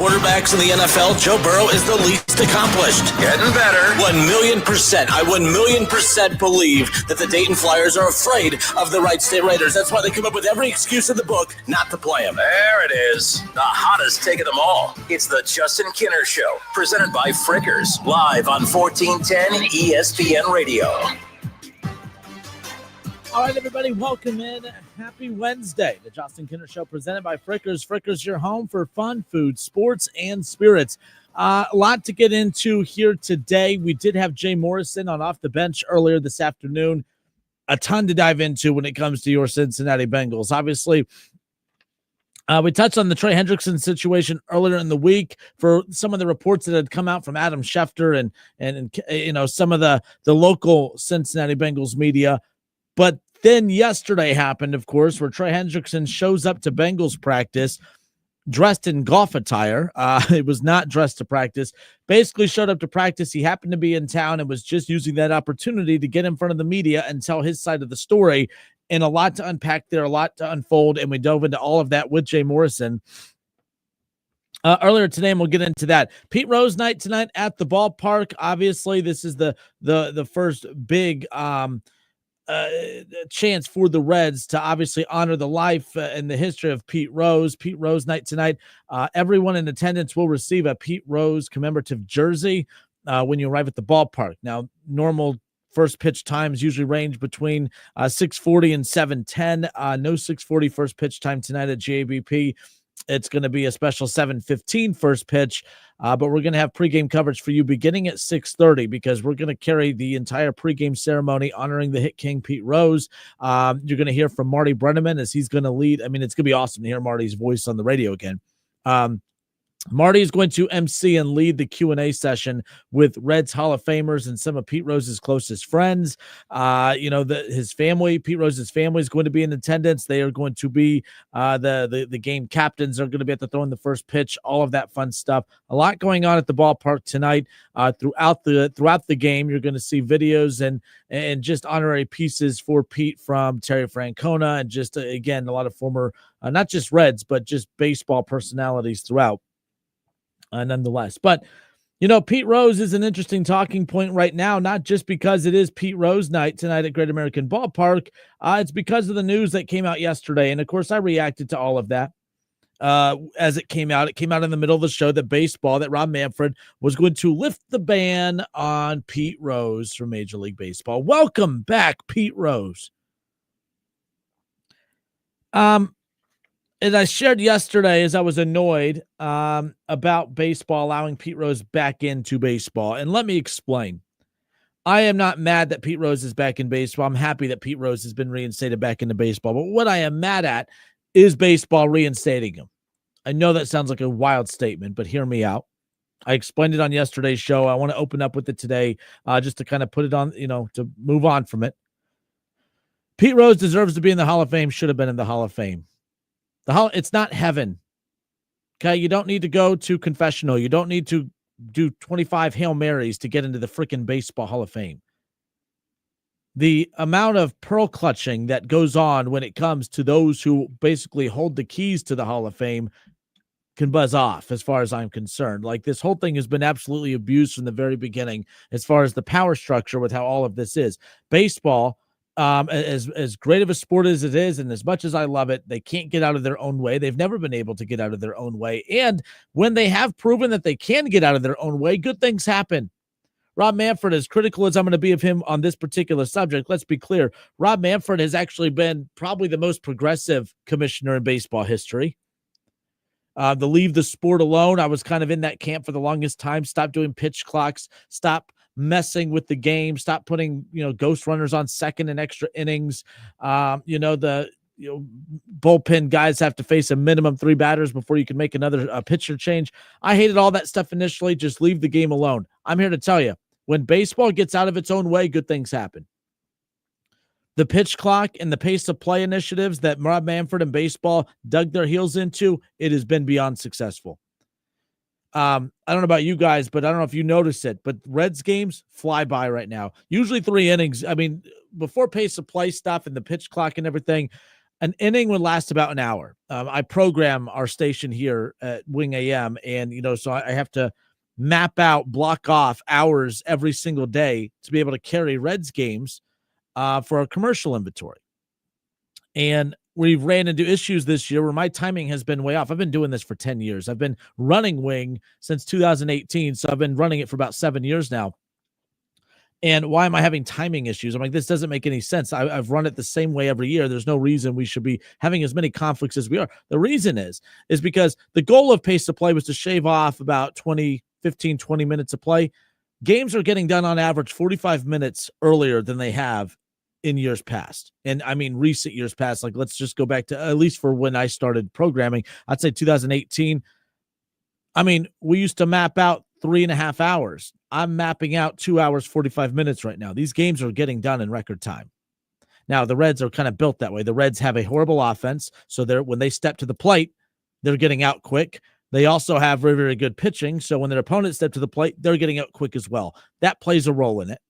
Quarterbacks in the NFL, Joe Burrow is the least accomplished. Getting better. 1,000,000%. I 1,000,000% believe that the Dayton Flyers are afraid of the Wright State Raiders. That's why they come up with every excuse in the book not to play them. There it is. The hottest take of them all. It's the Justin Kinner Show, presented by Frickers, live on 1410 ESPN Radio. All right, everybody, welcome in. Happy Wednesday. The Justin Kinner Show presented by Frickers. Frickers, your home for fun, food, sports, and spirits. A lot to get into here today. We did have Jay Morrison on Off the Bench earlier this afternoon. A ton to dive into when it comes to your Cincinnati Bengals. Obviously, we touched on the Trey Hendrickson situation earlier in the week for some of the reports that had come out from Adam Schefter and you know, some of the local Cincinnati Bengals media. But then yesterday happened, of course, where Trey Hendrickson shows up to Bengals practice dressed in golf attire. It was not dressed to practice. Basically showed up to practice. He happened to be in town and was just using that opportunity to get in front of the media and tell his side of the story. And a lot to unpack there, a lot to unfold, and we dove into all of that with Jay Morrison earlier today, and we'll get into that. Pete Rose night tonight at the ballpark. Obviously, this is the first big chance for the Reds to obviously honor the life and the history of Pete Rose. Pete Rose night tonight. Everyone in attendance will receive a Pete Rose commemorative jersey when you arrive at the ballpark. Now, normal first pitch times usually range between 6:40 and 7:10. No 6:40 first pitch time tonight at JBP. It's going to be a special 7:15 first pitch, but we're going to have pregame coverage for you beginning at 6:30 because we're going to carry the entire pregame ceremony honoring the hit king Pete Rose. You're going to hear from Marty Brenneman as he's going to lead. I mean, it's going to be awesome to hear Marty's voice on the radio again. Marty is going to MC and lead the Q&A session with Reds Hall of Famers and some of Pete Rose's closest friends. His family, Pete Rose's family, is going to be in attendance. They are going to be the game captains are going to be at the throwing the first pitch, all of that fun stuff. A lot going on at the ballpark tonight. Throughout the game, you're going to see videos and just honorary pieces for Pete from Terry Francona and just, again, a lot of former, not just Reds, but just baseball personalities throughout. Nonetheless. But, you know, Pete Rose is an interesting talking point right now, not just because it is Pete Rose night tonight at Great American Ballpark. It's because of the news that came out yesterday. And, of course, I reacted to all of that as it came out. It came out in the middle of the show that Rob Manfred was going to lift the ban on Pete Rose from Major League Baseball. Welcome back, Pete Rose. As I shared yesterday, as I was annoyed about baseball allowing Pete Rose back into baseball. And let me explain. I am not mad that Pete Rose is back in baseball. I'm happy that Pete Rose has been reinstated back into baseball. But what I am mad at is baseball reinstating him. I know that sounds like a wild statement, but hear me out. I explained it on yesterday's show. I want to open up with it today just to kind of put it on, to move on from it. Pete Rose deserves to be in the Hall of Fame, should have been in the Hall of Fame. It's not heaven. Okay, you don't need to go to confessional. You don't need to do 25 Hail Marys to get into the freaking Baseball Hall of Fame. The amount of pearl clutching that goes on when it comes to those who basically hold the keys to the Hall of Fame can buzz off as far as I'm concerned. Like, this whole thing has been absolutely abused from the very beginning as far as the power structure with how all of this is. Baseball, as great of a sport as it is, and as much as I love it, they can't get out of their own way. They've never been able to get out of their own way. And when they have proven that they can get out of their own way, good things happen. Rob Manfred, as critical as I'm going to be of him on this particular subject, let's be clear. Rob Manfred has actually been probably the most progressive commissioner in baseball history. The leave the sport alone. I was kind of in that camp for the longest time. Stop doing pitch clocks. Stop messing with the game. Stop putting, ghost runners on second and extra innings. The bullpen guys have to face a minimum 3 batters before you can make another pitcher change. I hated all that stuff initially. Just leave the game alone. I'm here to tell you, when baseball gets out of its own way, good things happen. The pitch clock and the pace of play initiatives that Rob Manfred and baseball dug their heels into, it has been beyond successful. I don't know about you guys, but I don't know if you notice it, but Reds games fly by right now. Usually 3 innings. I mean, before pace of play stuff and the pitch clock and everything, an inning would last about an hour. I program our station here at Wing AM, and so I have to block off hours every single day to be able to carry Reds games for our commercial inventory. And we've ran into issues this year where my timing has been way off. I've been doing this for 10 years. I've been running Wing since 2018, so I've been running it for about 7 years now. And why am I having timing issues? I'm like, this doesn't make any sense. I've run it the same way every year. There's no reason we should be having as many conflicts as we are. The reason is because the goal of Pace of Play was to shave off about 20 minutes of play. Games are getting done on average 45 minutes earlier than they have in years past. And I mean, recent years past, like let's just go back to at least for when I started programming, I'd say 2018. I mean, we used to map out 3.5 hours. I'm mapping out 2 hours, 45 minutes right now. These games are getting done in record time. Now, the Reds are kind of built that way. The Reds have a horrible offense. So when they step to the plate, they're getting out quick. They also have very, very good pitching. So when their opponents step to the plate, they're getting out quick as well. That plays a role in it.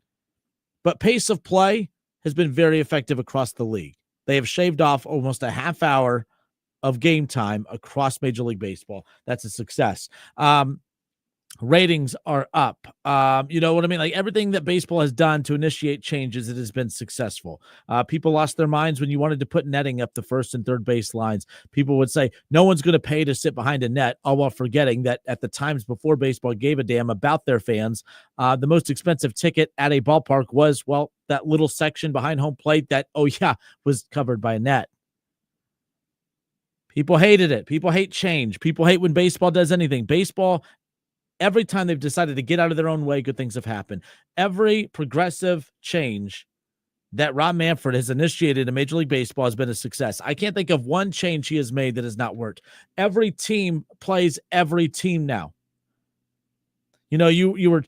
But pace of play has been very effective across the league. They have shaved off almost a half hour of game time across Major League Baseball. That's a success. Ratings are up. You know what I mean? Like everything that baseball has done to initiate changes, it has been successful. People lost their minds when you wanted to put netting up the first and third base lines. People would say, no one's going to pay to sit behind a net, all while forgetting that at the times before baseball gave a damn about their fans, the most expensive ticket at a ballpark was, well, that little section behind home plate that, was covered by a net. People hated it. People hate change. People hate when baseball does anything. Baseball, every time they've decided to get out of their own way, good things have happened. Every progressive change that Rob Manfred has initiated in Major League Baseball has been a success. I can't think of one change he has made that has not worked. Every team plays every team now. You were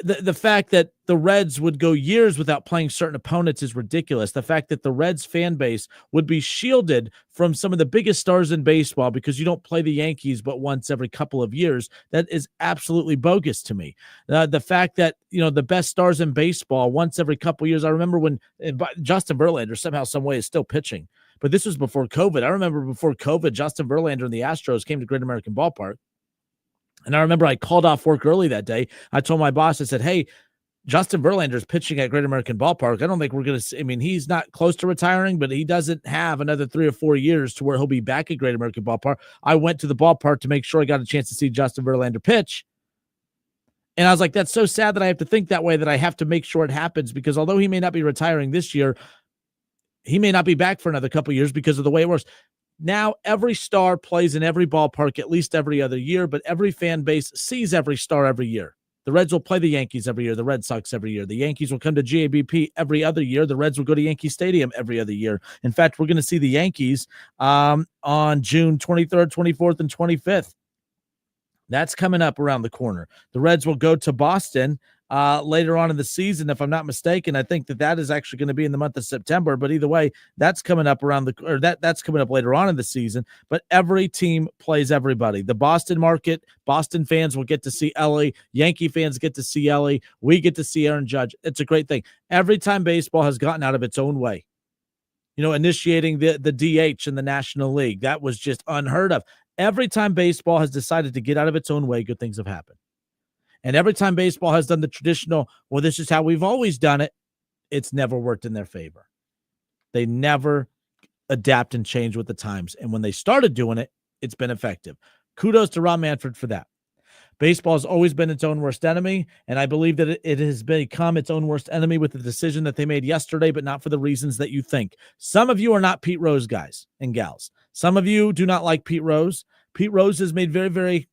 the fact that the Reds would go years without playing certain opponents is ridiculous. The fact that the Reds fan base would be shielded from some of the biggest stars in baseball because you don't play the Yankees but once every couple of years, that is absolutely bogus to me. The fact that, the best stars in baseball once every couple of years, I remember when Justin Verlander somehow, some way is still pitching, but this was before COVID. I remember before COVID, Justin Verlander and the Astros came to Great American Ballpark. And I remember I called off work early that day. I told my boss, I said, hey, Justin Verlander is pitching at Great American Ballpark. I don't think we're going to he's not close to retiring, but he doesn't have another 3 or 4 years to where he'll be back at Great American Ballpark. I went to the ballpark to make sure I got a chance to see Justin Verlander pitch. And I was like, that's so sad that I have to think that way, that I have to make sure it happens, because although he may not be retiring this year, he may not be back for another couple of years because of the way it works. Now, every star plays in every ballpark at least every other year, but every fan base sees every star every year. The Reds will play the Yankees every year, the Red Sox every year. The Yankees will come to GABP every other year. The Reds will go to Yankee Stadium every other year. In fact, we're going to see the Yankees on June 23rd, 24th, and 25th. That's coming up around the corner. The Reds will go to Boston later on in the season, if I'm not mistaken. I think that is actually going to be in the month of September. But either way, that's coming up that's coming up later on in the season. But every team plays everybody. The Boston market, Boston fans will get to see Ellie. Yankee fans get to see Ellie. We get to see Aaron Judge. It's a great thing. Every time baseball has gotten out of its own way, initiating the DH in the National League, that was just unheard of. Every time baseball has decided to get out of its own way, good things have happened. And every time baseball has done the traditional, well, this is how we've always done it, it's never worked in their favor. They never adapt and change with the times. And when they started doing it, it's been effective. Kudos to Rob Manfred for that. Baseball has always been its own worst enemy, and I believe that it has become its own worst enemy with the decision that they made yesterday, but not for the reasons that you think. Some of you are not Pete Rose guys and gals. Some of you do not like Pete Rose. Pete Rose has made very, very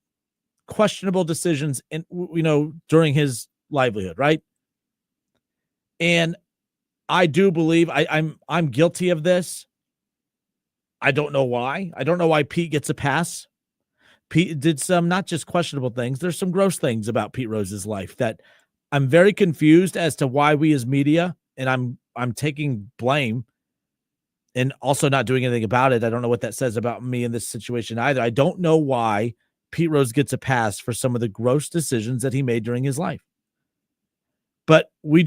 questionable decisions during his livelihood, right? And I do believe I'm guilty of this. I don't know why. I don't know why Pete gets a pass. Pete did some not just questionable things. There's some gross things about Pete Rose's life that I'm very confused as to why we as media, and I'm taking blame and also not doing anything about it. I don't know what that says about me in this situation either. I don't know why Pete Rose gets a pass for some of the gross decisions that he made during his life. But we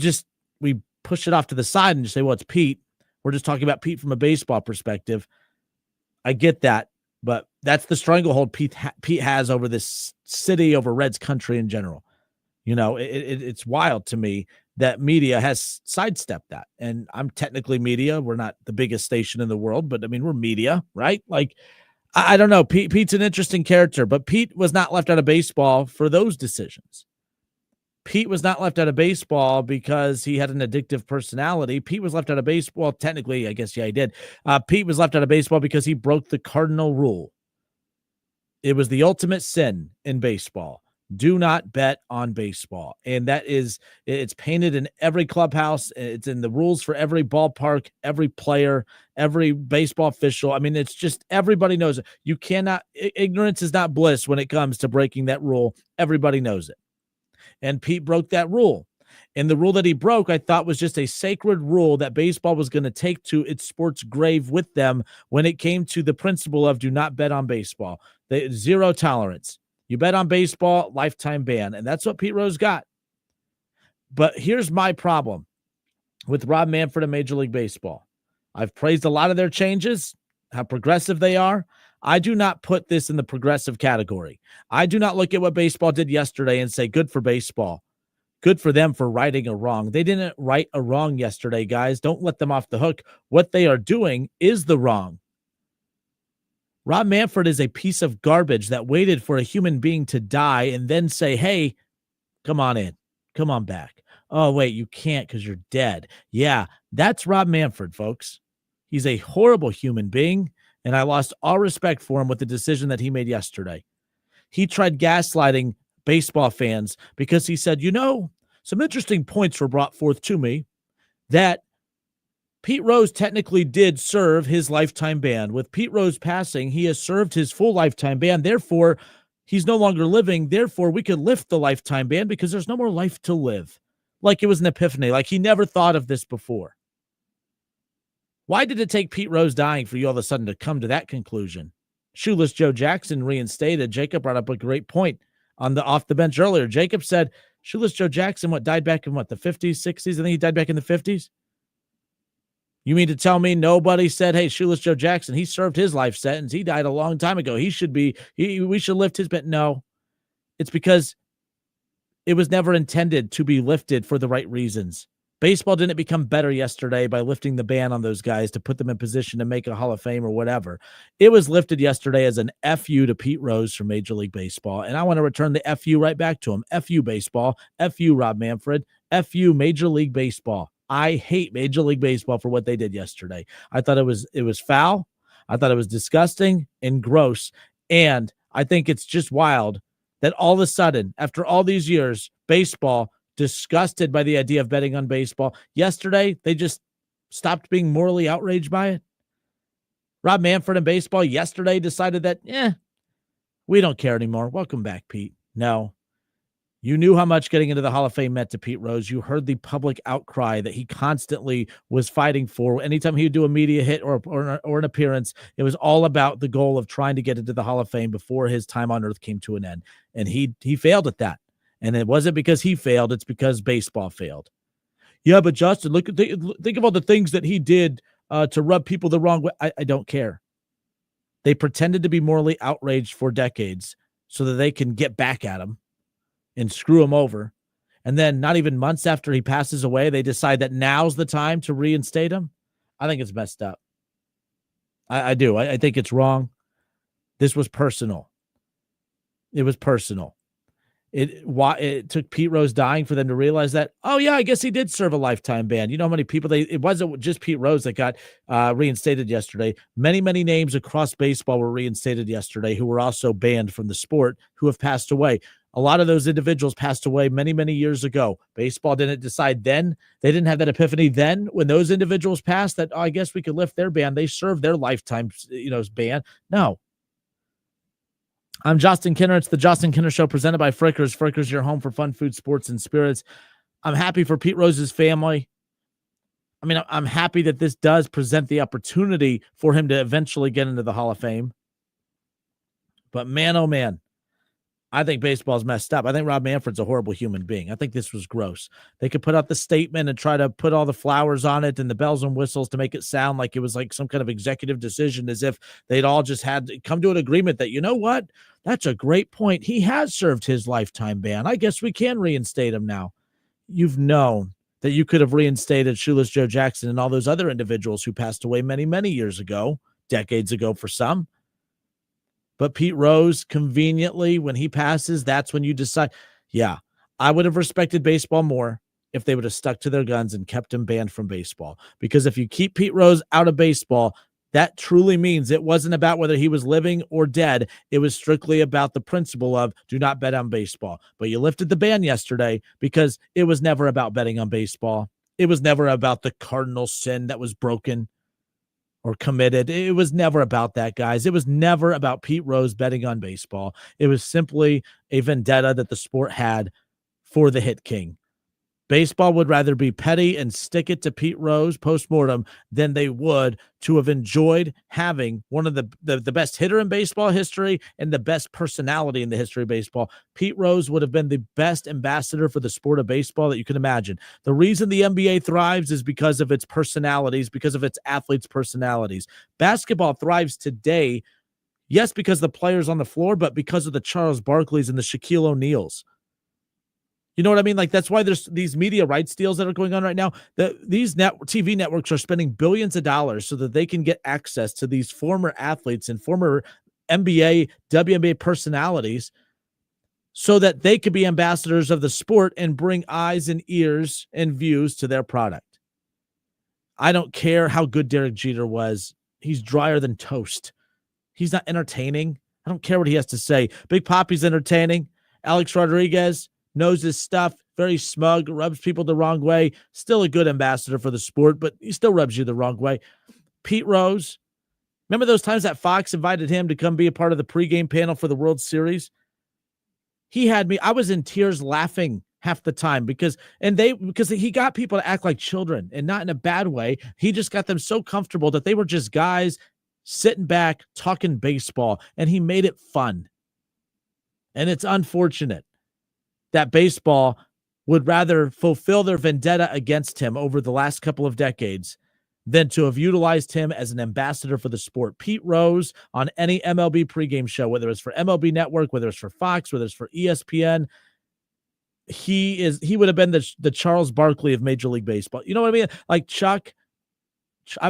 push it off to the side and just say, well, it's Pete. We're just talking about Pete from a baseball perspective. I get that, but that's the stranglehold Pete has over this city, over Reds country in general. It's wild to me that media has sidestepped that. And I'm technically media. We're not the biggest station in the world, but I mean, we're media, right? Like, I don't know. Pete's an interesting character, but Pete was not left out of baseball for those decisions. Pete was not left out of baseball because he had an addictive personality. Pete was left out of baseball. Technically, I guess, yeah, he did. Pete was left out of baseball because he broke the cardinal rule. It was the ultimate sin in baseball. Do not bet on baseball. And it's painted in every clubhouse. It's in the rules for every ballpark, every player, every baseball official. I mean, it's just, everybody knows it. You cannot, ignorance is not bliss when it comes to breaking that rule. Everybody knows it. And Pete broke that rule. And the rule that he broke, I thought, was just a sacred rule that baseball was going to take to its sports grave with them when it came to the principle of do not bet on baseball. Zero tolerance. You bet on baseball, lifetime ban. And that's what Pete Rose got. But here's my problem with Rob Manfred and Major League Baseball. I've praised a lot of their changes, how progressive they are. I do not put this in the progressive category. I do not look at what baseball did yesterday and say, good for baseball. Good for them for righting a wrong. They didn't right a wrong yesterday, guys. Don't let them off the hook. What they are doing is the wrong. Rob Manfred is a piece of garbage that waited for a human being to die and then say, hey, come on in. Come on back. Oh, wait, you can't because you're dead. Yeah, that's Rob Manfred, folks. He's a horrible human being, and I lost all respect for him with the decision that he made yesterday. He tried gaslighting baseball fans because he said, some interesting points were brought forth to me that Pete Rose technically did serve his lifetime ban. With Pete Rose passing, he has served his full lifetime ban. Therefore, he's no longer living. Therefore, we could lift the lifetime ban because there's no more life to live. Like it was an epiphany. Like he never thought of this before. Why did it take Pete Rose dying for you all of a sudden to come to that conclusion? Shoeless Joe Jackson reinstated. Jacob brought up a great point on the off the bench earlier. Jacob said, Shoeless Joe Jackson, died back in the 50s, 60s? I think he died back in the 50s. You mean to tell me nobody said, hey, Shoeless Joe Jackson, he served his life sentence. He died a long time ago. We should lift his ban. No, it's because it was never intended to be lifted for the right reasons. Baseball didn't become better yesterday by lifting the ban on those guys to put them in position to make a Hall of Fame or whatever. It was lifted yesterday as an FU to Pete Rose from Major League Baseball. And I want to return the FU right back to him. FU baseball, FU Rob Manfred, FU Major League Baseball. I hate Major League Baseball for what they did yesterday. I thought it was foul. I thought it was disgusting and gross. And I think it's just wild that all of a sudden, after all these years, baseball, disgusted by the idea of betting on baseball, yesterday they just stopped being morally outraged by it. Rob Manfred and baseball yesterday decided that, we don't care anymore. Welcome back, Pete. No. You knew how much getting into the Hall of Fame meant to Pete Rose. You heard the public outcry that he constantly was fighting for. Anytime he would do a media hit or an appearance, it was all about the goal of trying to get into the Hall of Fame before his time on earth came to an end. And he failed at that. And it wasn't because he failed. It's because baseball failed. Yeah, but Justin, think of all the things that he did to rub people the wrong way. I don't care. They pretended to be morally outraged for decades so that they can get back at him and screw him over. And then not even months after he passes away, they decide that now's the time to reinstate him. I think it's messed up. I do. I think it's wrong. This was personal. It was personal. It took Pete Rose dying for them to realize that, oh yeah, I guess he did serve a lifetime ban. You know how many people it wasn't just Pete Rose that got reinstated yesterday. Many, many names across baseball were reinstated yesterday who were also banned from the sport, who have passed away. A lot of those individuals passed away many, many years ago. Baseball didn't decide then. They didn't have that epiphany then when those individuals passed that, I guess we could lift their ban. They served their lifetime, ban. No. I'm Justin Kinner. It's the Justin Kinner Show presented by Frickers. Frickers, your home for fun, food, sports, and spirits. I'm happy for Pete Rose's family. I mean, I'm happy that this does present the opportunity for him to eventually get into the Hall of Fame. But man, oh man, I think baseball's messed up. I think Rob Manfred's a horrible human being. I think this was gross. They could put out the statement and try to put all the flowers on it and the bells and whistles to make it sound like it was like some kind of executive decision, as if they'd all just had to come to an agreement that, you know what? That's a great point. He has served his lifetime ban. I guess we can reinstate him now. You've known that you could have reinstated Shoeless Joe Jackson and all those other individuals who passed away many, many years ago, decades ago for some. But Pete Rose, conveniently, when he passes, that's when you decide, yeah, I would have respected baseball more if they would have stuck to their guns and kept him banned from baseball. Because if you keep Pete Rose out of baseball, that truly means it wasn't about whether he was living or dead. It was strictly about the principle of do not bet on baseball. But you lifted the ban yesterday because it was never about betting on baseball. It was never about the cardinal sin that was broken or committed. It was never about that, guys. It was never about Pete Rose betting on baseball. It was simply a vendetta that the sport had for the hit king. Baseball would rather be petty and stick it to Pete Rose postmortem than they would to have enjoyed having one of the best hitter in baseball history and the best personality in the history of baseball. Pete Rose would have been the best ambassador for the sport of baseball that you can imagine. The reason the NBA thrives is because of its personalities, because of its athletes' personalities. Basketball thrives today, yes, because of the players on the floor, but because of the Charles Barkleys and the Shaquille O'Neals. You know what I mean? Like, that's why there's these media rights deals that are going on right now. These TV networks are spending billions of dollars so that they can get access to these former athletes and former NBA, WNBA personalities so that they could be ambassadors of the sport and bring eyes and ears and views to their product. I don't care how good Derek Jeter was. He's drier than toast. He's not entertaining. I don't care what he has to say. Big Papi's entertaining. Alex Rodriguez knows his stuff, very smug, rubs people the wrong way. Still a good ambassador for the sport, but he still rubs you the wrong way. Pete Rose, remember those times that Fox invited him to come be a part of the pregame panel for the World Series? He had me, I was in tears laughing half the time because he got people to act like children and not in a bad way. He just got them so comfortable that they were just guys sitting back, talking baseball, and he made it fun. And it's unfortunate that baseball would rather fulfill their vendetta against him over the last couple of decades than to have utilized him as an ambassador for the sport. Pete Rose on any MLB pregame show, whether it's for MLB Network, whether it's for Fox, whether it's for ESPN, he would have been the Charles Barkley of Major League Baseball. You know what I mean? Like Chuck.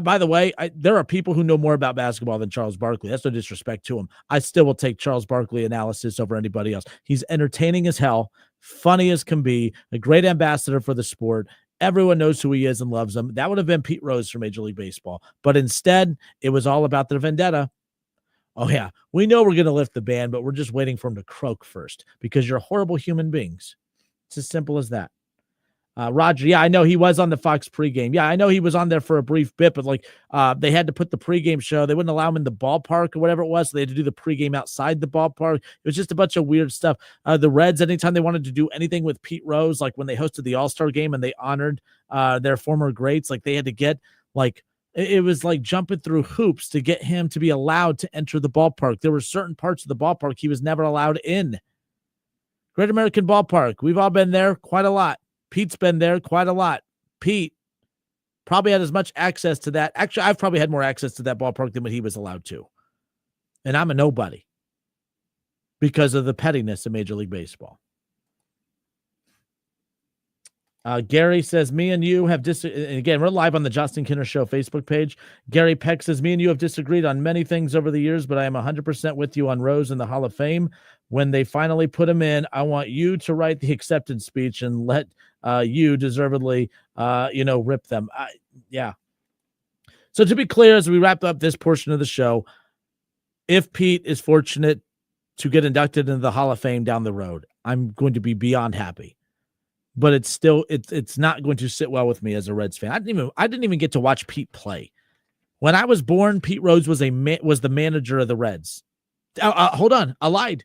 By the way, there are people who know more about basketball than Charles Barkley. That's no disrespect to him. I still will take Charles Barkley analysis over anybody else. He's entertaining as hell, funny as can be, a great ambassador for the sport. Everyone knows who he is and loves him. That would have been Pete Rose for Major League Baseball. But instead, it was all about the vendetta. Oh, yeah, we know we're going to lift the ban, but we're just waiting for him to croak first because you're horrible human beings. It's as simple as that. Roger, yeah, I know he was on the Fox pregame. Yeah, I know he was on there for a brief bit, but they had to put the pregame show. They wouldn't allow him in the ballpark or whatever it was. So they had to do the pregame outside the ballpark. It was just a bunch of weird stuff. The Reds, anytime they wanted to do anything with Pete Rose, like when they hosted the All-Star game and they honored their former greats, like they had to get it was like jumping through hoops to get him to be allowed to enter the ballpark. There were certain parts of the ballpark he was never allowed in. Great American Ballpark. We've all been there quite a lot. Pete's been there quite a lot. Pete probably had as much access to that. Actually, I've probably had more access to that ballpark than what he was allowed to. And I'm a nobody because of the pettiness of Major League Baseball. Gary says, me and you have and again, we're live on the Justin Kinner Show Facebook page. Gary Peck says, me and you have disagreed on many things over the years, but I am 100% with you on Rose in the Hall of Fame. When they finally put him in, I want you to write the acceptance speech and let you deservedly, rip them. Yeah. So to be clear, as we wrap up this portion of the show, if Pete is fortunate to get inducted into the Hall of Fame down the road, I'm going to be beyond happy. But it's still it's not going to sit well with me as a Reds fan. I didn't even get to watch Pete play. When I was born, Pete Rose was the manager of the Reds. Hold on, I lied.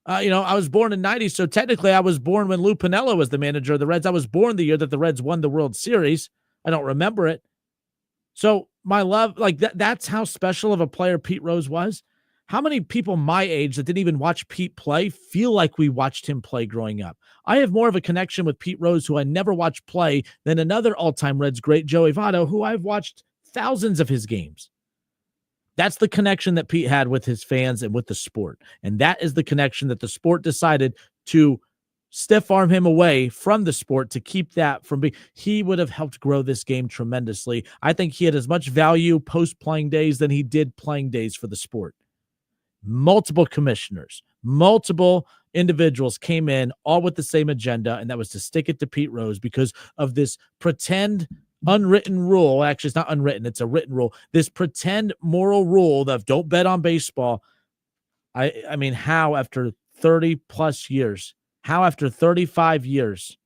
I was born in '90, so technically I was born when Lou Piniella was the manager of the Reds. I was born the year that the Reds won the World Series. I don't remember it. So my love, that's how special of a player Pete Rose was. How many people my age that didn't even watch Pete play feel like we watched him play growing up? I have more of a connection with Pete Rose, who I never watched play, than another all-time Reds great, Joey Votto, who I've watched thousands of his games. That's the connection that Pete had with his fans and with the sport. And that is the connection that the sport decided to stiff arm him away from the sport to keep that from being. He would have helped grow this game tremendously. I think he had as much value post-playing days than he did playing days for the sport. Multiple commissioners, multiple individuals came in all with the same agenda, and that was to stick it to Pete Rose because of this pretend unwritten rule. Actually, it's not unwritten, it's a written rule. This pretend moral rule of don't bet on baseball. I mean, how after 30 plus years, how after 35 years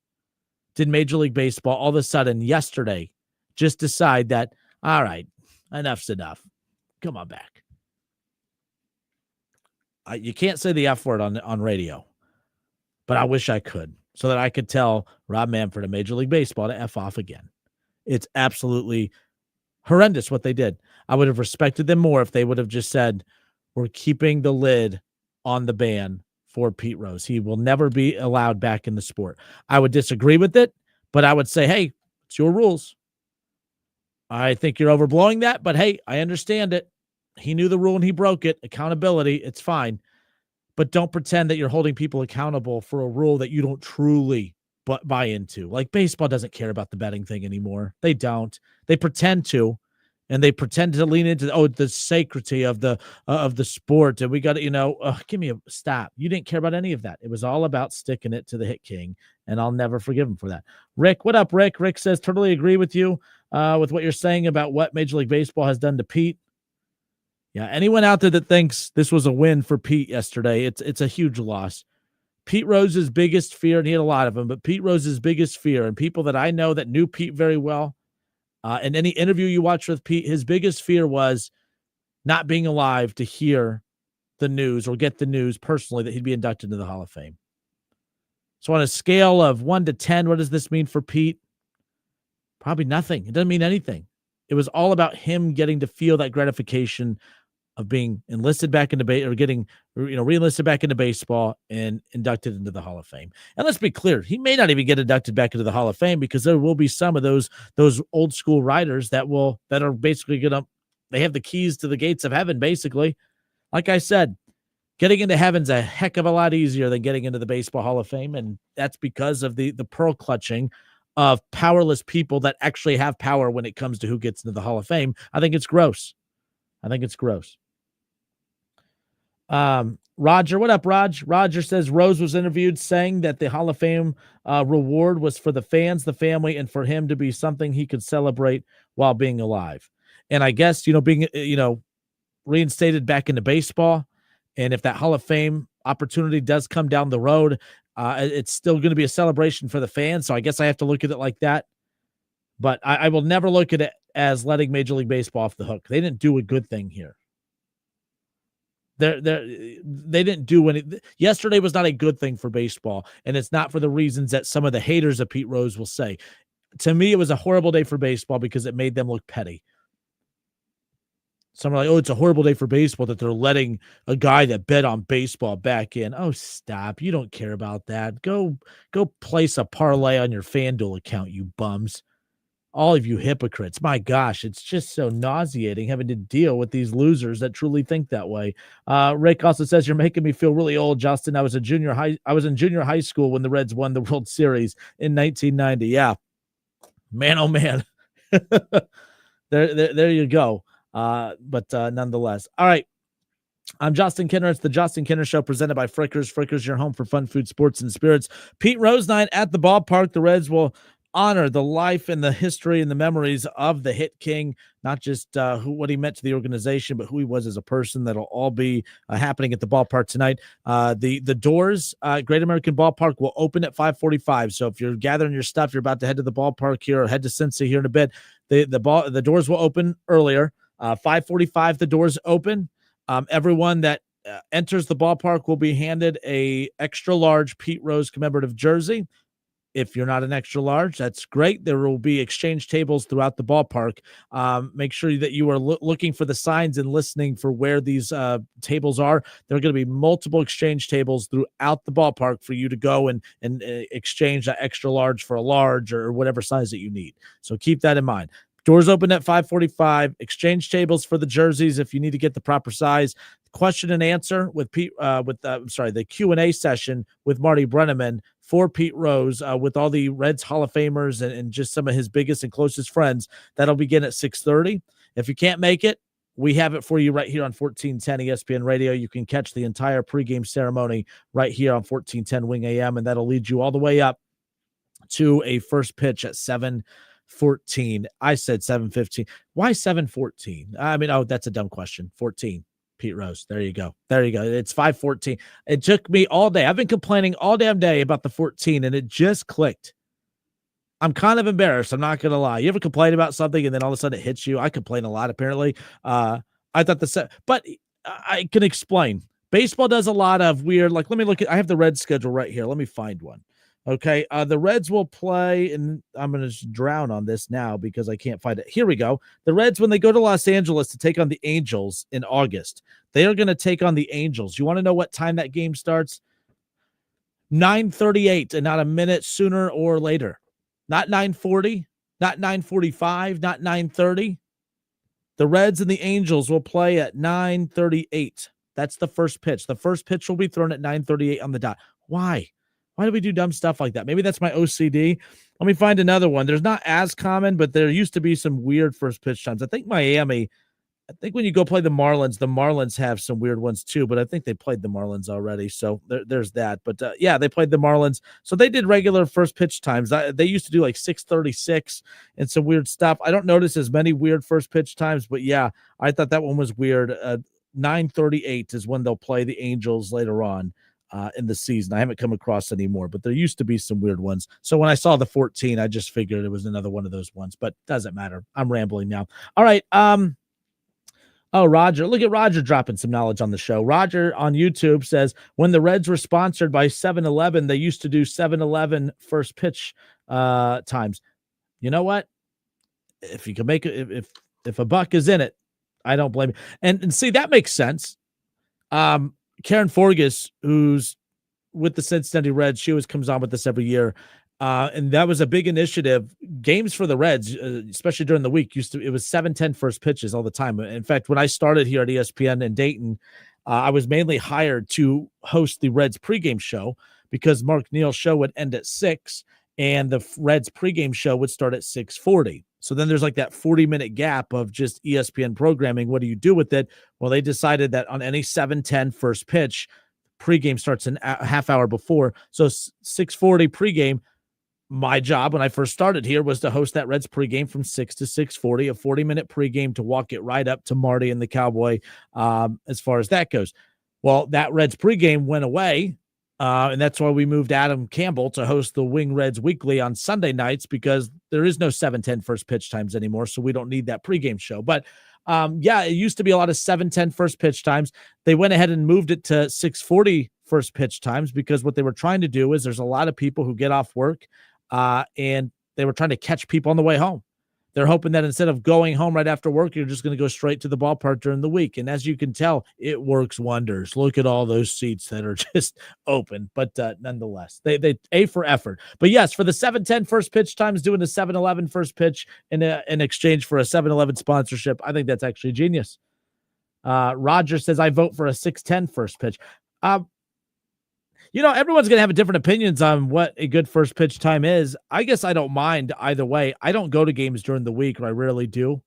did Major League Baseball all of a sudden yesterday just decide that, all right, enough's enough. Come on back. You can't say the F word on radio, but I wish I could so that I could tell Rob Manfred of Major League Baseball to F off again. It's absolutely horrendous what they did. I would have respected them more if they would have just said, we're keeping the lid on the ban for Pete Rose. He will never be allowed back in the sport. I would disagree with it, but I would say, hey, it's your rules. I think you're overblowing that, but hey, I understand it. He knew the rule and he broke it. Accountability, it's fine. But don't pretend that you're holding people accountable for a rule that you don't truly buy into. Like baseball doesn't care about the betting thing anymore. They don't. They pretend to, and they pretend to lean into the sacredity of the sport. And we got to, give me a stop. You didn't care about any of that. It was all about sticking it to the Hit King, and I'll never forgive him for that. Rick, what up, Rick? Rick says, totally agree with you with what you're saying about what Major League Baseball has done to Pete. Yeah, anyone out there that thinks this was a win for Pete yesterday, it's a huge loss. Pete Rose's biggest fear, and he had a lot of them, but Pete Rose's biggest fear, and people that I know that knew Pete very well, in any interview you watch with Pete, his biggest fear was not being alive to hear the news or get the news personally that he'd be inducted into the Hall of Fame. So on a scale of 1 to 10, what does this mean for Pete? Probably nothing. It doesn't mean anything. It was all about him getting to feel that gratification of being enlisted back into re-enlisted back into baseball and inducted into the Hall of Fame. And let's be clear, he may not even get inducted back into the Hall of Fame because there will be some of those old school writers that are basically they have the keys to the gates of heaven, basically. Like I said, getting into heaven's a heck of a lot easier than getting into the Baseball Hall of Fame, and that's because of the pearl clutching of powerless people that actually have power when it comes to who gets into the Hall of Fame. I think it's gross. Roger, what up, Raj? Roger says Rose was interviewed saying that the Hall of Fame reward was for the fans, the family, and for him to be something he could celebrate while being alive. And I guess, being, reinstated back into baseball, and if that Hall of Fame opportunity does come down the road, it's still going to be a celebration for the fans. So I guess I have to look at it like that. But I will never look at it as letting Major League Baseball off the hook. They didn't do a good thing here. They didn't do any. Yesterday was not a good thing for baseball, and it's not for the reasons that some of the haters of Pete Rose will say. To me, it was a horrible day for baseball because it made them look petty. Some are like, oh, it's a horrible day for baseball that they're letting a guy that bet on baseball back in. Oh, stop. You don't care about that. Go place a parlay on your FanDuel account, you bums. All of you hypocrites. My gosh, it's just so nauseating having to deal with these losers that truly think that way. Rick also says, you're making me feel really old, Justin. I was in junior high school when the Reds won the World Series in 1990. Yeah. Man, oh man. There you go. But nonetheless. All right. I'm Justin Kinner. It's the Justin Kinner Show presented by Frickers. Frickers, your home for fun, food, sports, and spirits. Pete Rose night at the ballpark. The Reds will honor the life and the history and the memories of the Hit King, not just what he meant to the organization, but who he was as a person. That'll all be happening at the ballpark tonight. The doors, Great American Ballpark, will open at 5:45. So if you're gathering your stuff, you're about to head to the ballpark here or head to Cincy here in a bit, the doors will open earlier. 5:45, the doors open. Everyone that enters the ballpark will be handed a extra large Pete Rose commemorative jersey. If you're not an extra large, that's great. There will be exchange tables throughout the ballpark. Make sure that you are looking for the signs and listening for where these tables are. There are going to be multiple exchange tables throughout the ballpark for you to go and exchange that extra large for a large or whatever size that you need. So keep that in mind. Doors open at 5:45. Exchange tables for the jerseys if you need to get the proper size. Question and answer with the Q&A session with Marty Brenneman for Pete Rose with all the Reds Hall of Famers and just some of his biggest and closest friends. That'll begin at 6:30. If you can't make it, we have it for you right here on 1410 ESPN Radio. You can catch the entire pregame ceremony right here on 1410 Wing AM, and that'll lead you all the way up to a first pitch at 7:14. I said 7:15. Why 7:14? I mean, that's a dumb question. 14. Pete Rose. There you go. It's 5:14. It took me all day. I've been complaining all damn day about the 14, and it just clicked. I'm kind of embarrassed. I'm not going to lie. You ever complain about something, and then all of a sudden it hits you? I complain a lot, apparently. I thought but I can explain. Baseball does a lot of weird, like, let me look at, I have the Reds schedule right here. Let me find one. Okay, the Reds will play, and I'm going to just drown on this now because I can't find it. Here we go. The Reds, when they go to Los Angeles to take on the Angels in August, they are going to take on the Angels. You want to know what time that game starts? 9:38, and not a minute sooner or later. Not 9:40, not 9:45, not 9:30. The Reds and the Angels will play at 9:38. That's the first pitch. The first pitch will be thrown at 9:38 on the dot. Why? Why do we do dumb stuff like that? Maybe that's my OCD. Let me find another one. There's not as common, but there used to be some weird first pitch times. I think when you go play the Marlins have some weird ones too, but I think they played the Marlins already. So there's that. But yeah, they played the Marlins. So they did regular first pitch times. They used to do like 6:36 and some weird stuff. I don't notice as many weird first pitch times, but yeah, I thought that one was weird. 9:38 is when they'll play the Angels later on in the season. I haven't come across any more, but there used to be some weird ones. So when I saw the 14, I just figured it was another one of those ones, but doesn't matter. I'm rambling now. All right. Oh, Roger. Look at Roger dropping some knowledge on the show. Roger on YouTube says, when the Reds were sponsored by 7-Eleven, they used to do 7-Eleven first pitch times. You know what? If you can make it, if a buck is in it, I don't blame you. And see, that makes sense. Karen Forgas, who's with the Cincinnati Reds, she always comes on with this every year. And that was a big initiative. Games for the Reds, especially during the week, it was 7:10 first pitches all the time. In fact, when I started here at ESPN in Dayton, I was mainly hired to host the Reds pregame show because Mark Neal's show would end at 6 and the Reds pregame show would start at 6:40. So then there's like that 40-minute gap of just ESPN programming. What do you do with it? Well, they decided that on any 7:10 first pitch, pregame starts a half hour before. So 6:40 pregame. My job when I first started here was to host that Reds pregame from 6 to 6:40, a 40-minute pregame to walk it right up to Marty and the Cowboy as far as that goes. Well, that Reds pregame went away, and that's why we moved Adam Campbell to host the Wing Reds Weekly on Sunday nights because there is no 7:10 first pitch times anymore, so we don't need that pregame show. But, yeah, it used to be a lot of 7:10 first pitch times. They went ahead and moved it to 6:40 first pitch times because what they were trying to do is there's a lot of people who get off work, and they were trying to catch people on the way home. They're hoping that instead of going home right after work, you're just going to go straight to the ballpark during the week. And as you can tell, it works wonders. Look at all those seats that are just open. But nonetheless, they A for effort. But yes, for the 7:10 first pitch times, doing the 7-Eleven first pitch in exchange for a 7-Eleven sponsorship, I think that's actually genius. Roger says, I vote for a 6:10 first pitch. Everyone's going to have different opinions on what a good first pitch time is. I guess I don't mind either way. I don't go to games during the week, or I rarely do.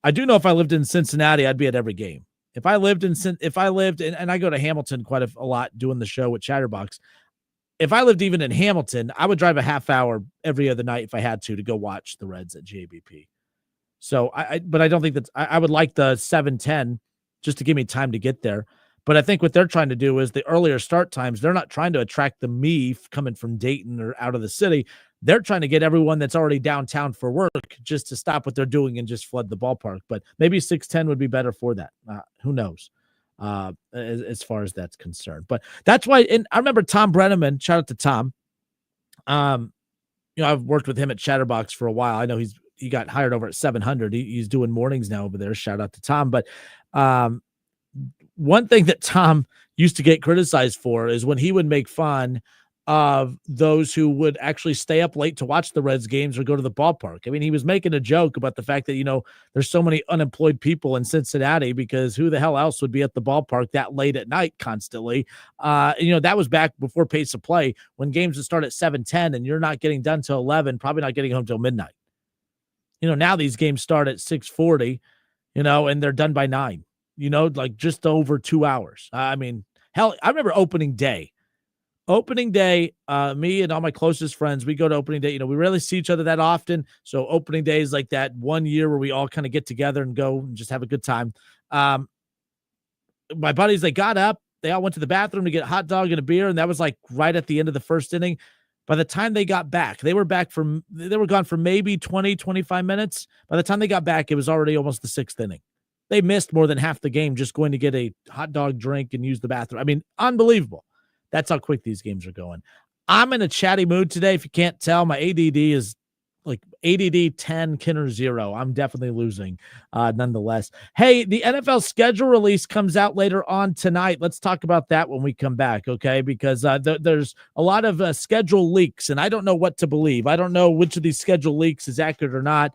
I do know if I lived in Cincinnati, I'd be at every game. If I lived and I go to Hamilton quite a lot doing the show with Chatterbox. If I lived even in Hamilton, I would drive a half hour every other night if I had to go watch the Reds at JBP. So but I don't think I would like the 7:10 just to give me time to get there. But I think what they're trying to do is the earlier start times, they're not trying to attract the me coming from Dayton or out of the city. They're trying to get everyone that's already downtown for work just to stop what they're doing and just flood the ballpark. But maybe 6:10 would be better for that. Who knows as far as that's concerned. But that's why, and I remember Tom Brenneman, shout out to Tom, I've worked with him at Chatterbox for a while. I know he got hired over at 700. He's doing mornings now over there. Shout out to Tom. But one thing that Tom used to get criticized for is when he would make fun of those who would actually stay up late to watch the Reds games or go to the ballpark. I mean, he was making a joke about the fact that, there's so many unemployed people in Cincinnati because who the hell else would be at the ballpark that late at night constantly? That was back before pace of play when games would start at 7:10 and you're not getting done till 11, probably not getting home till midnight. Now these games start at 6:40, and they're done by 9, like just over 2 hours. I mean, hell, I remember opening day, me and all my closest friends, we go to opening day. We rarely see each other that often. So opening day is like that one year where we all kind of get together and go and just have a good time. My buddies, they got up, they all went to the bathroom to get a hot dog and a beer. And that was like right at the end of the first inning. By the time they got back, they were gone for maybe 20, 25 minutes. By the time they got back, it was already almost the 6th inning. They missed more than half the game just going to get a hot dog, drink, and use the bathroom. I mean, unbelievable. That's how quick these games are going. I'm in a chatty mood today. If you can't tell, my ADD is like ADD 10, Kinner 0. I'm definitely losing nonetheless. Hey, the NFL schedule release comes out later on tonight. Let's talk about that when we come back, okay? Because there's a lot of schedule leaks, and I don't know what to believe. I don't know which of these schedule leaks is accurate or not.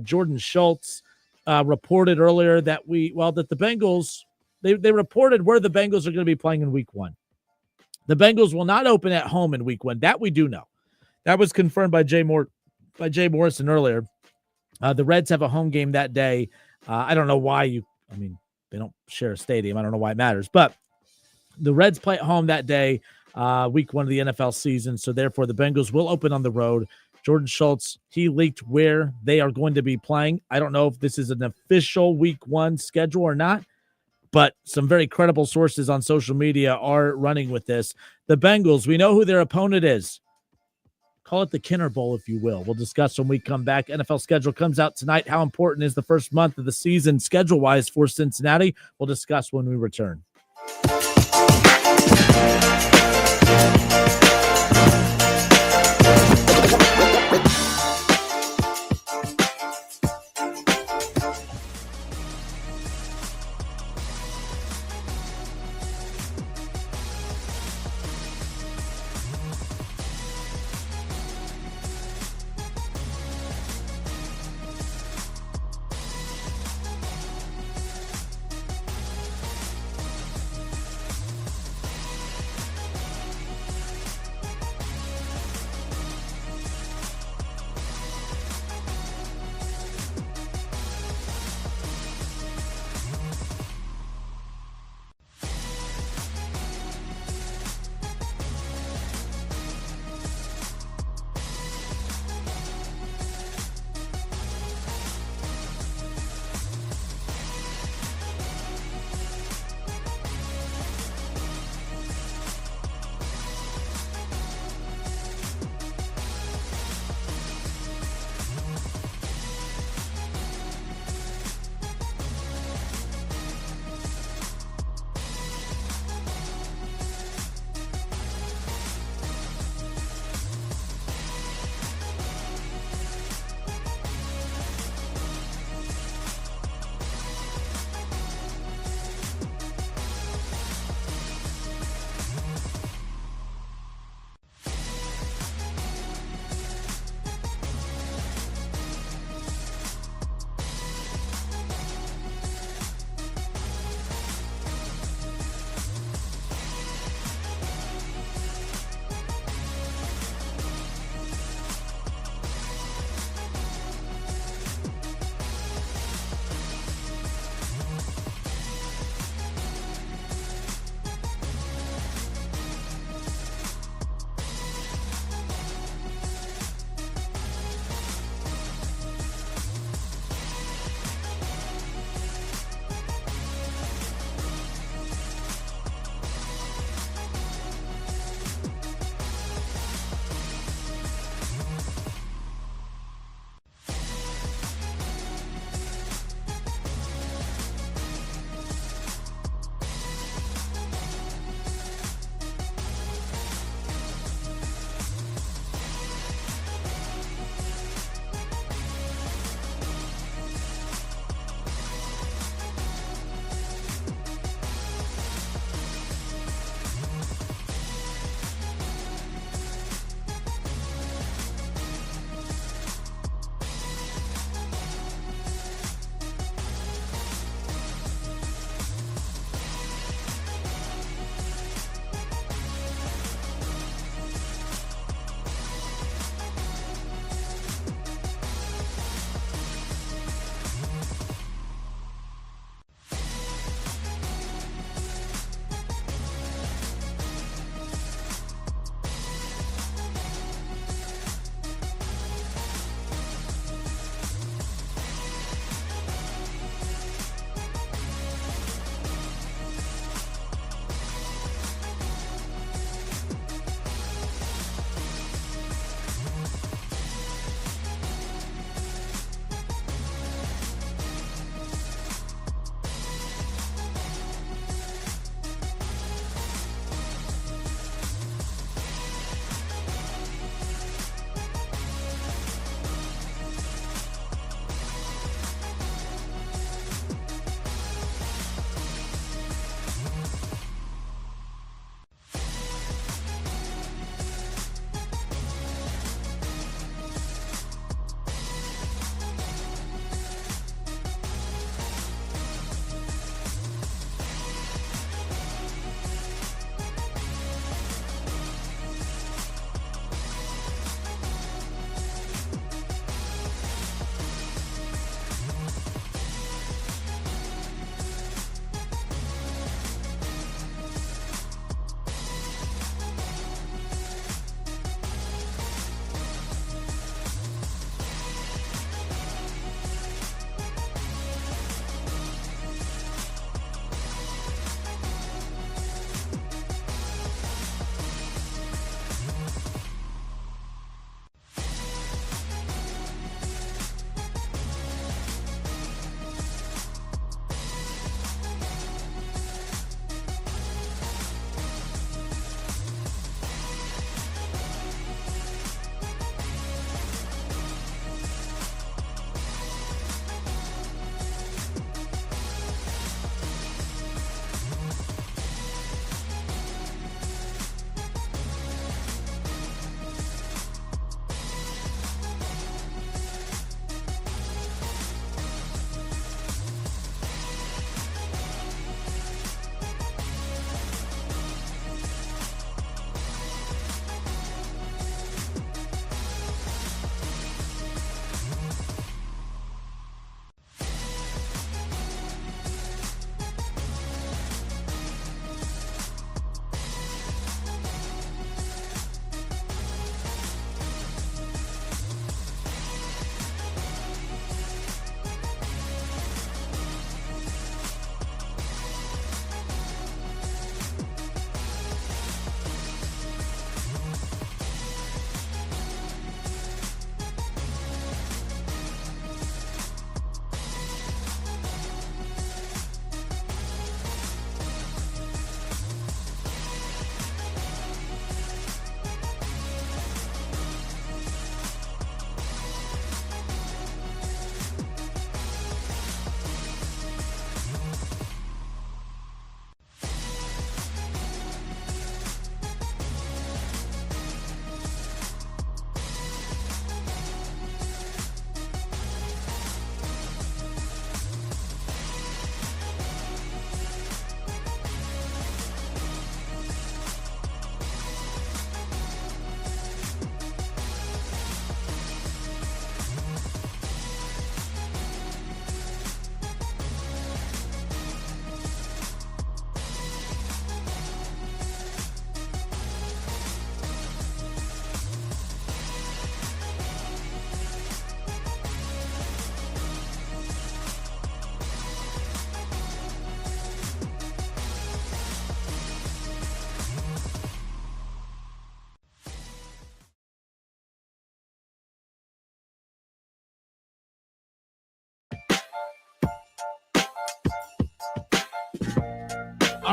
Jordan Schultz reported earlier that the Bengals, they reported where the Bengals are going to be playing in week 1. The Bengals will not open at home in week 1. That we do know. That was confirmed by Jay Morrison earlier. The Reds have a home game that day. I don't know why they don't share a stadium. I don't know why it matters. But the Reds play at home that day, week 1 of the NFL season. So therefore, the Bengals will open on the road. Jordan Schultz, he leaked where they are going to be playing. I don't know if this is an official week 1 schedule or not, but some very credible sources on social media are running with this. The Bengals, we know who their opponent is. Call it the Kinner Bowl, if you will. We'll discuss when we come back. NFL schedule comes out tonight. How important is the first month of the season schedule-wise for Cincinnati? We'll discuss when we return.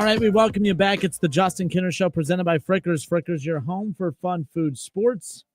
right, we welcome you back. It's the Justin Kinner Show presented by Frickers. Frickers, your home for fun food, sports,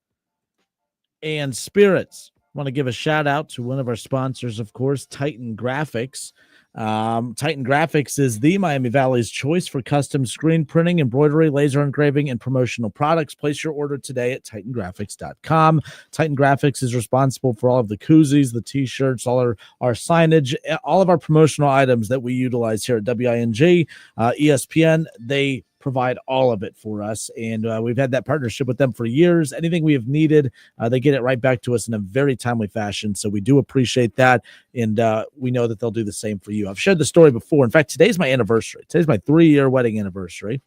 and spirits. I want to give a shout out to one of our sponsors, of course, Titan Graphics. Titan Graphics is the Miami Valley's choice for custom screen printing, embroidery, laser engraving, and promotional products. Place your order today at titangraphics.com. Titan Graphics is responsible for all of the koozies, the t-shirts, all our signage, all of our promotional items that we utilize here at WING, ESPN. They provide all of it for us, and we've had that partnership with them for years. Anything we have needed, they get it right back to us in a very timely fashion, so we do appreciate that, and we know that they'll do the same for you. I've shared the story before. In fact, today's my anniversary. Today's my 3-year wedding anniversary,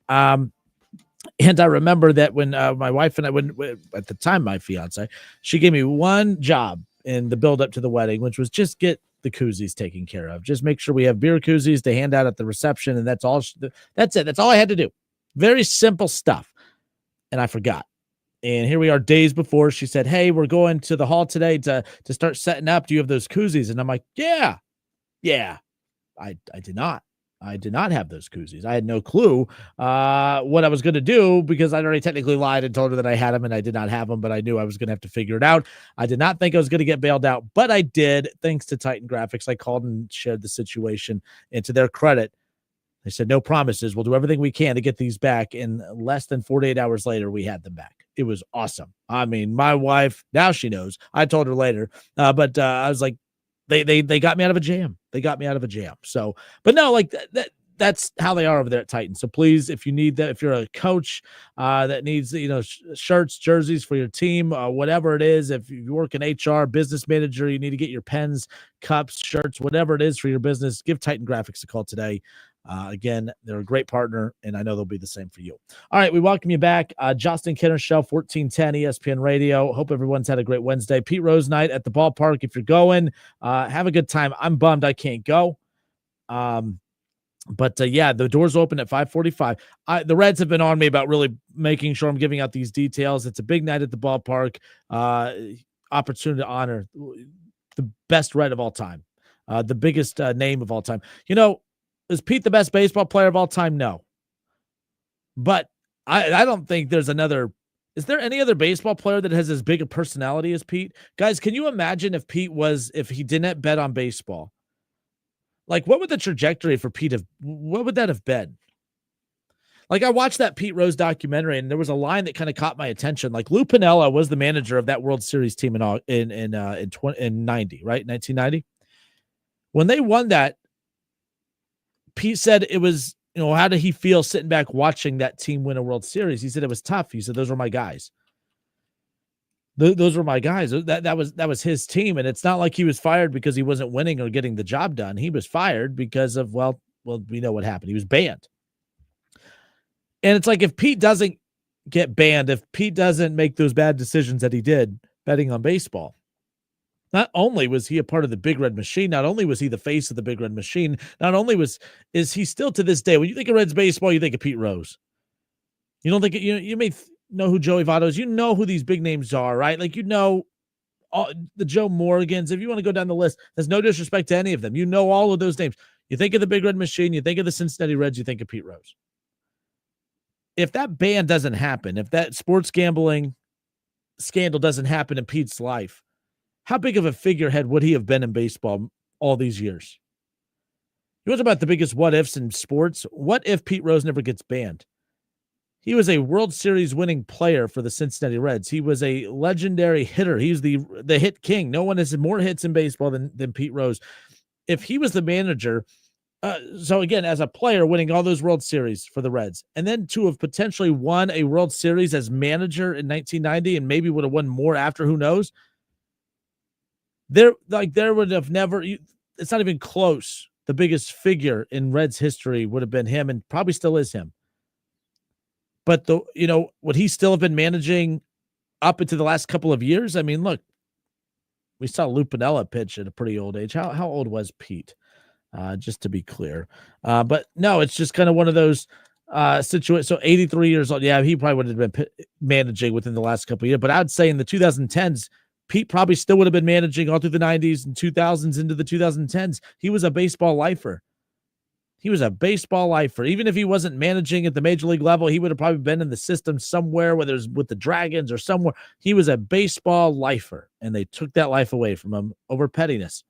and I remember that when my wife and I, at the time my fiance, she gave me one job in the build up to the wedding, which was just get the koozies taken care of. Just make sure we have beer koozies to hand out at the reception, and that's all. That's it. That's all I had to do. Very simple stuff. And I forgot. And here we are days before. She said, "Hey, we're going to the hall today to start setting up. Do you have those koozies?" And I'm like, "Yeah." I did not. I did not have those koozies. I had no clue what I was going to do because I'd already technically lied and told her that I had them and I did not have them, but I knew I was going to have to figure it out. I did not think I was going to get bailed out, but I did, thanks to Titan Graphics. I called and shared the situation, and to their credit, they said, "No promises. We'll do everything we can to get these back." And less than 48 hours later, we had them back. It was awesome. I mean, my wife, now she knows. I told her later, but I was like, They got me out of a jam. They got me out of a jam. So, but no, like that's how they are over there at Titan. So please, if you need that, if you're a coach that needs, shirts, jerseys for your team, whatever it is, if you work in HR, business manager, you need to get your pens, cups, shirts, whatever it is for your business, give Titan Graphics a call today. Again, they're a great partner, and I know they'll be the same for you. All right, we welcome you back. Justin Kinner Show, 1410 ESPN Radio. Hope everyone's had a great Wednesday. Pete Rose night at the ballpark. If you're going, have a good time. I'm bummed I can't go. But the doors open at 5:45. The Reds have been on me about really making sure I'm giving out these details. It's a big night at the ballpark. Opportunity to honor the best Red of all time, the biggest name of all time. Is Pete the best baseball player of all time? No. But I don't think there's another. Is there any other baseball player that has as big a personality as Pete? Guys, can you imagine if he didn't bet on baseball? Like, what would the trajectory for Pete have? What would that have been? Like, I watched that Pete Rose documentary, and there was a line that kind of caught my attention. Like, Lou Piniella was the manager of that World Series team in 90, right? 1990. When they won that, Pete said it was, how did he feel sitting back watching that team win a World Series? He said it was tough. He said, those were my guys. Those were my guys. That was his team. And it's not like he was fired because he wasn't winning or getting the job done. He was fired because of, well, we know what happened. He was banned. And it's like, if Pete doesn't get banned, if Pete doesn't make those bad decisions that he did betting on baseball, not only was he a part of the Big Red Machine, not only was he the face of the Big Red Machine, not only is he still to this day, when you think of Reds baseball, you think of Pete Rose. You don't think you may know who Joey Votto is. You know who these big names are, right? Like, all the Joe Morgans. If you want to go down the list, there's no disrespect to any of them. You know all of those names. You think of the Big Red Machine, you think of the Cincinnati Reds, you think of Pete Rose. If that ban doesn't happen, if that sports gambling scandal doesn't happen in Pete's life, how big of a figurehead would he have been in baseball all these years? You want to talk about the biggest what-ifs in sports? What if Pete Rose never gets banned? He was a World Series winning player for the Cincinnati Reds. He was a legendary hitter. He was the hit king. No one has more hits in baseball than Pete Rose. If he was the manager, so again, as a player winning all those World Series for the Reds, and then to have potentially won a World Series as manager in 1990 and maybe would have won more after, who knows? There would have never, it's not even close. The biggest figure in Reds history would have been him, and probably still is him. But would he still have been managing up into the last couple of years? I mean, look, we saw Lou Piniella pitch at a pretty old age. How old was Pete? Just to be clear. But no, it's just kind of one of those situations. So 83 years old. Yeah, he probably would have been managing within the last couple of years. But I'd say in the 2010s, Pete probably still would have been managing all through the 90s and 2000s into the 2010s. He was a baseball lifer. He was a baseball lifer. Even if he wasn't managing at the major league level, he would have probably been in the system somewhere, whether it's with the Dragons or somewhere. He was a baseball lifer, and they took that life away from him over pettiness.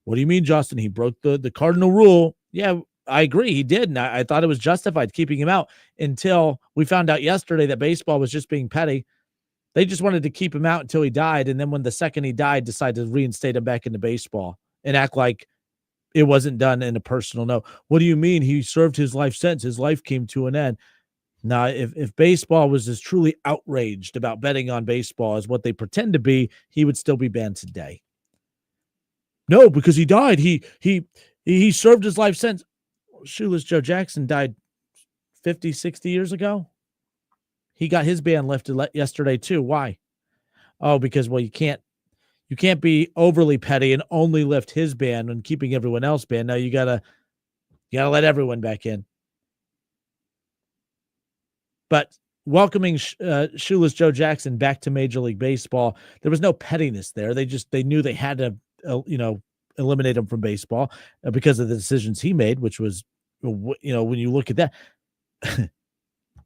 What do you mean, Justin? He broke the cardinal rule. Yeah, I agree. He did, and I thought it was justified keeping him out until we found out yesterday that baseball was just being petty. They just wanted to keep him out until he died, and then when the second he died, decided to reinstate him back into baseball and act like it wasn't done in a personal note. What do you mean? He served his life sentence. His life came to an end. Now, if baseball was as truly outraged about betting on baseball as what they pretend to be, he would still be banned today. No, because he died. He served his life sentence. Shoeless Joe Jackson died 50, 60 years ago. He got his ban lifted yesterday too. Why? Oh, because, well, you can't be overly petty and only lift his ban and keeping everyone else banned. Now you gotta let everyone back in. But welcoming Shoeless Joe Jackson back to Major League Baseball, there was no pettiness there. They knew they had to, eliminate him from baseball because of the decisions he made, which was, when you look at that,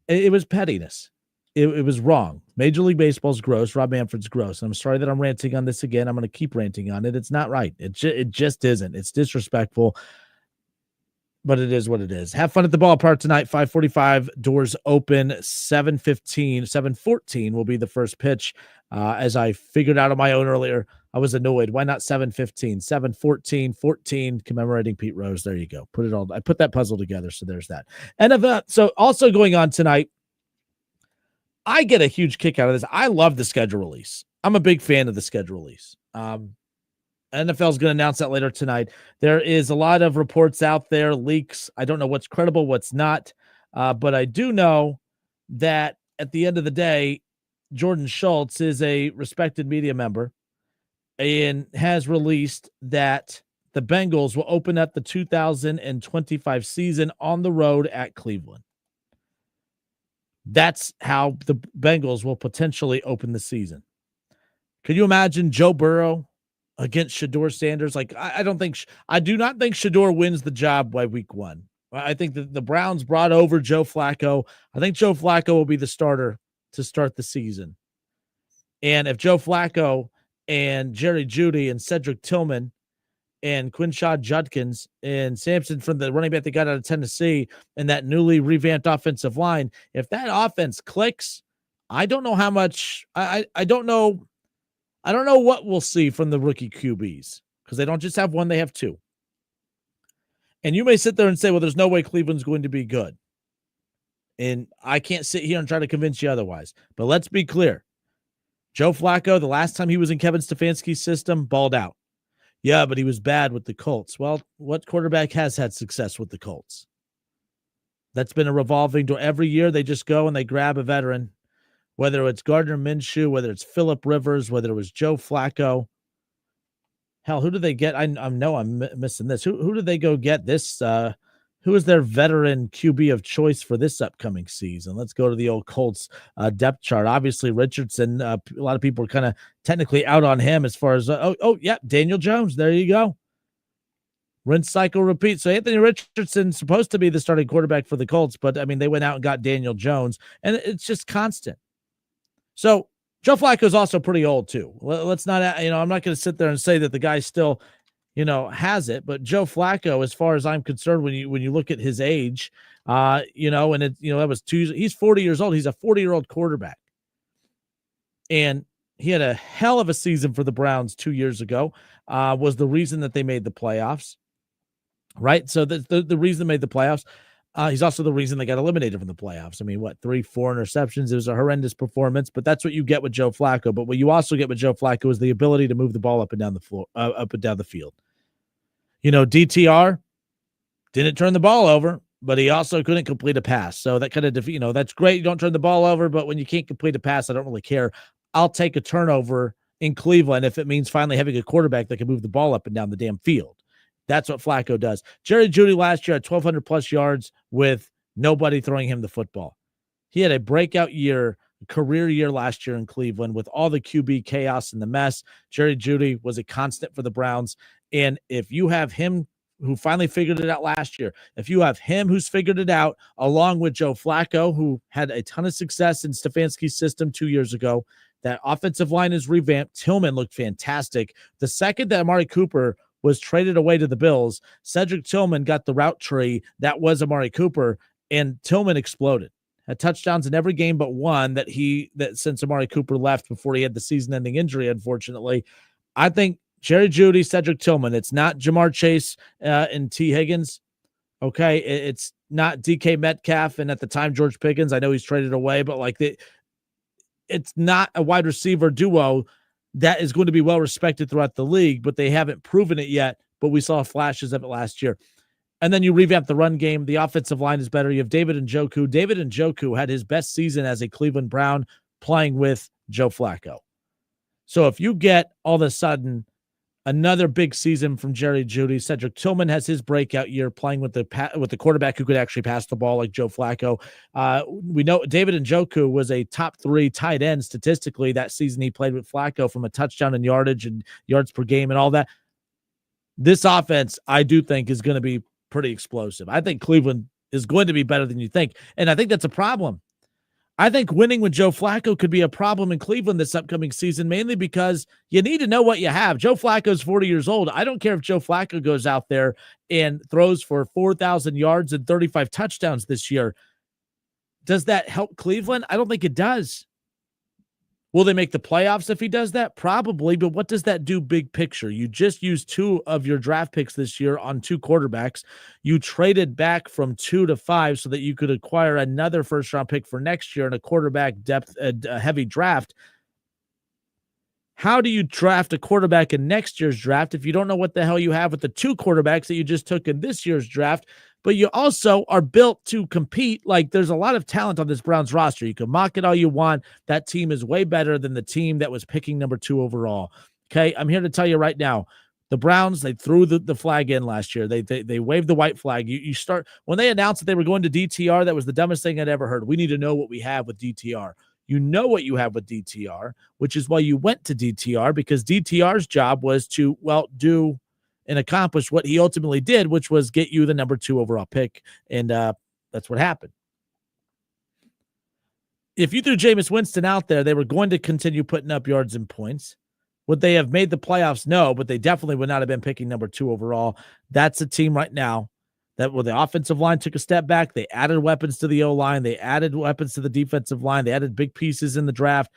it was pettiness. It was wrong. Major League Baseball's gross. Rob Manfred's gross. And I'm sorry that I'm ranting on this again. I'm going to keep ranting on it. It's not right. It just isn't. It's disrespectful, but it is what it is. Have fun at the ballpark tonight. 5:45 doors open. 7:14 will be the first pitch. As I figured out on my own earlier, I was annoyed. Why not 7:15? 7:14, 14 commemorating Pete Rose. There you go. I put that puzzle together. So there's that. And so also going on tonight, I get a huge kick out of this. I love the schedule release. I'm a big fan of the schedule release. NFL is going to announce that later tonight. There is a lot of reports out there, leaks. I don't know what's credible, what's not. But I do know that at the end of the day, Jordan Schultz is a respected media member and has released that the Bengals will open up the 2025 season on the road at Cleveland. That's how the Bengals will potentially open the season. Could you imagine Joe Burrow against Shedeur Sanders? Like, I do not think Shedeur wins the job by week 1. I think that the Browns brought over Joe Flacco. I think Joe Flacco will be the starter to start the season. And if Joe Flacco and Jerry Jeudy and Cedric Tillman and Quinshad Judkins and Sampson from the running back they got out of Tennessee and that newly revamped offensive line, if that offense clicks, I don't know how much I don't know what we'll see from the rookie QBs, because they don't just have one, they have two. And you may sit there and say, well, there's no way Cleveland's going to be good. And I can't sit here and try to convince you otherwise. But let's be clear. Joe Flacco, the last time he was in Kevin Stefanski's system, balled out. Yeah, but he was bad with the Colts. Well, what quarterback has had success with the Colts? That's been a revolving door. Every year they just go and they grab a veteran, whether it's Gardner Minshew, whether it's Phillip Rivers, whether it was Joe Flacco. Hell, who did they get? I know I'm missing this. Who did they go get this? Who is their veteran QB of choice for this upcoming season? Let's go to the old Colts depth chart. Obviously, Richardson, a lot of people are kind of technically out on him as far as, Daniel Jones. There you go. Rinse, cycle, repeat. So Anthony Richardson's supposed to be the starting quarterback for the Colts, but, I mean, they went out and got Daniel Jones, and it's just constant. So Joe Flacco is also pretty old, too. Let's not, I'm not going to sit there and say that the guy still – has it, but Joe Flacco, as far as I'm concerned, when you look at his age, and that was Tuesday, he's 40 years old. He's a 40-year-old quarterback. And he had a hell of a season for the Browns 2 years ago, was the reason that they made the playoffs, right? So the reason they made the playoffs, he's also the reason they got eliminated from the playoffs. I mean, 3-4 interceptions. It was a horrendous performance, but that's what you get with Joe Flacco. But what you also get with Joe Flacco is the ability to move the ball up and down the floor, up and down the field. DTR didn't turn the ball over, but he also couldn't complete a pass. So that kind of, that's great. You don't turn the ball over, but when you can't complete a pass, I don't really care. I'll take a turnover in Cleveland if it means finally having a quarterback that can move the ball up and down the damn field. That's what Flacco does. Jerry Jeudy last year had 1,200 plus yards with nobody throwing him the football. He had a breakout year, career year last year in Cleveland with all the QB chaos and the mess. Jerry Jeudy was a constant for the Browns. And if you have him who finally figured it out last year, if you have him who's figured it out, along with Joe Flacco, who had a ton of success in Stefanski's system 2 years ago, that offensive line is revamped. Tillman looked fantastic. The second that Amari Cooper was traded away to the Bills, Cedric Tillman got the route tree that was Amari Cooper, and Tillman exploded. Had touchdowns in every game but one that since Amari Cooper left before he had the season-ending injury, unfortunately. I think Jerry Jeudy, Cedric Tillman. It's not Jamar Chase and T. Higgins. Okay, it's not DK Metcalf and at the time George Pickens. I know he's traded away, but it's not a wide receiver duo that is going to be well respected throughout the league, but they haven't proven it yet. But we saw flashes of it last year. And then you revamp the run game. The offensive line is better. You have David Njoku. David Njoku had his best season as a Cleveland Brown playing with Joe Flacco. So if you get all of a sudden another big season from Jerry Jeudy, Cedric Tillman has his breakout year playing with the quarterback who could actually pass the ball like Joe Flacco. We know David Njoku was a top 3 tight end statistically that season he played with Flacco from a touchdown and yardage and yards per game and all that. This offense, I do think, is going to be pretty explosive. I think Cleveland is going to be better than you think. And I think that's a problem. I think winning with Joe Flacco could be a problem in Cleveland this upcoming season, mainly because you need to know what you have. Joe Flacco's 40 years old. I don't care if Joe Flacco goes out there and throws for 4,000 yards and 35 touchdowns this year. Does that help Cleveland? I don't think it does. Will they make the playoffs if he does that? Probably, but what does that do big picture? You just used 2 of your draft picks this year on 2 quarterbacks. You traded back from 2 to 5 so that you could acquire another first-round pick for next year in a quarterback depth heavy draft. How do you draft a quarterback in next year's draft if you don't know what the hell you have with the 2 quarterbacks that you just took in this year's draft? But you also are built to compete. Like, there's a lot of talent on this Browns roster. You can mock it all you want. That team is way better than the team that was picking number 2 overall. Okay, I'm here to tell you right now, the Browns, they threw the flag in last year. They waved the white flag. You start when they announced that they were going to DTR, that was the dumbest thing I'd ever heard. We need to know what we have with DTR. You know what you have with DTR, which is why you went to DTR, because DTR's job was to, do and accomplish what he ultimately did, which was get you the number 2 overall pick. And that's what happened. If you threw Jameis Winston out there, they were going to continue putting up yards and points. Would they have made the playoffs? No, but they definitely would not have been picking number 2 overall. That's a team right now that where the offensive line took a step back. They added weapons to the O-line. They added weapons to the defensive line. They added big pieces in the draft.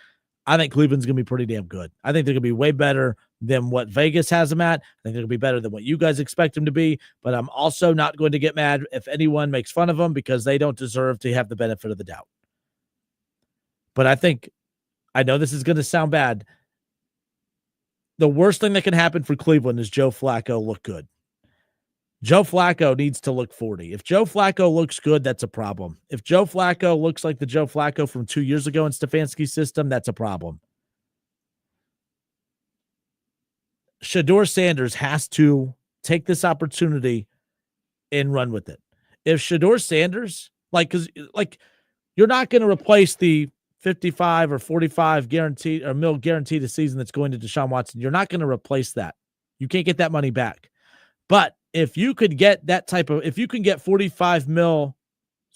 I think Cleveland's going to be pretty damn good. I think they're going to be way better than what Vegas has them at. I think they're going to be better than what you guys expect them to be, but I'm also not going to get mad if anyone makes fun of them because they don't deserve to have the benefit of the doubt. But I know this is going to sound bad. The worst thing that can happen for Cleveland is Joe Flacco look good. Joe Flacco needs to look 40. If Joe Flacco looks good, that's a problem. If Joe Flacco looks like the Joe Flacco from 2 years ago in Stefanski's system, that's a problem. Shedeur Sanders has to take this opportunity and run with it. If Shedeur Sanders, you're not going to replace the 55 or 45 guaranteed or mil guaranteed a season that's going to Deshaun Watson. You're not going to replace that. You can't get that money back. But if you could get if you can get 45 mil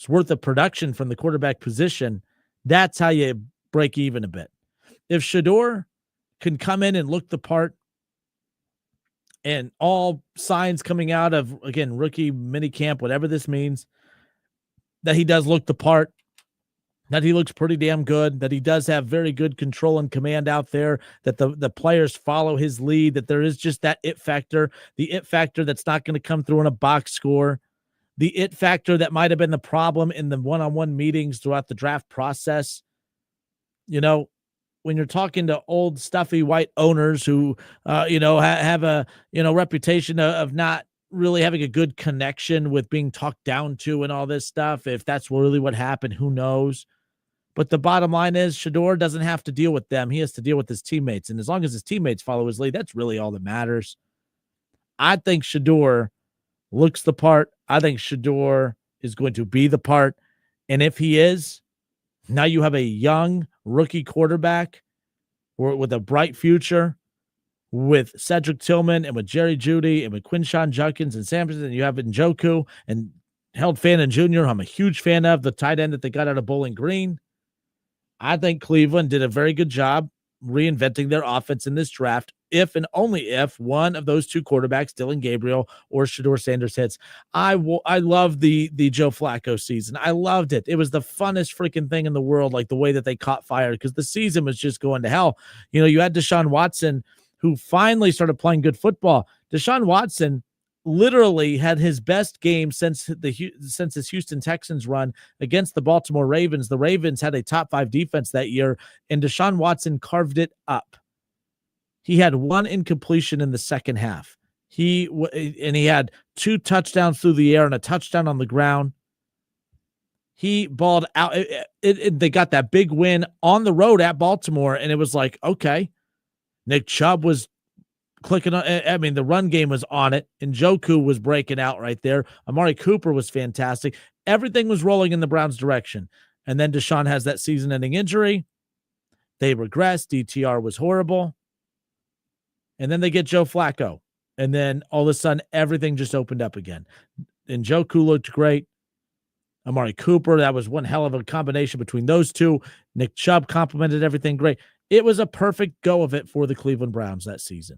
worth of production from the quarterback position, that's how you break even a bit. If Shedeur can come in and look the part, and all signs coming out of, again, rookie mini camp, whatever this means, that he does look the part, that he looks pretty damn good, that he does have very good control and command out there, that the players follow his lead, that there is just that it factor, the it factor that's not going to come through in a box score, the it factor that might have been the problem in the one-on-one meetings throughout the draft process. When you're talking to old stuffy white owners who, have a, reputation of not really having a good connection with being talked down to and all this stuff, if that's really what happened, who knows? But the bottom line is Shedeur doesn't have to deal with them. He has to deal with his teammates. And as long as his teammates follow his lead, that's really all that matters. I think Shedeur looks the part. I think Shedeur is going to be the part. And if he is, now you have a young rookie quarterback with a bright future with Cedric Tillman and with Jerry Jeudy and with Quinshon Judkins and Sampson, and you have Njoku and Held Fannin Jr., who I'm a huge fan of, the tight end that they got out of Bowling Green. I think Cleveland did a very good job reinventing their offense in this draft, if and only if one of those two quarterbacks, Dylan Gabriel or Shedeur Sanders, hits. I love the Joe Flacco season. I loved it. It was the funnest freaking thing in the world, like the way that they caught fire, because the season was just going to hell. You know, you had Deshaun Watson, who finally started playing good football. Deshaun Watson literally had his best game since his Houston Texans run against the Baltimore Ravens. The Ravens had a top 5 defense that year, and Deshaun Watson carved it up. He had one incompletion in the second half. He had 2 touchdowns through the air and a touchdown on the ground. He balled out. They got that big win on the road at Baltimore, and it was like, okay. Nick Chubb was clicking on. I mean, the run game was on it, and Njoku was breaking out right there. Amari Cooper was fantastic. Everything was rolling in the Browns' direction. And then Deshaun has that season-ending injury. They regressed. DTR was horrible. And then they get Joe Flacco. And then all of a sudden, everything just opened up again. And Njoku looked great. Amari Cooper, that was one hell of a combination between those two. Nick Chubb complemented everything great. It was a perfect go of it for the Cleveland Browns that season.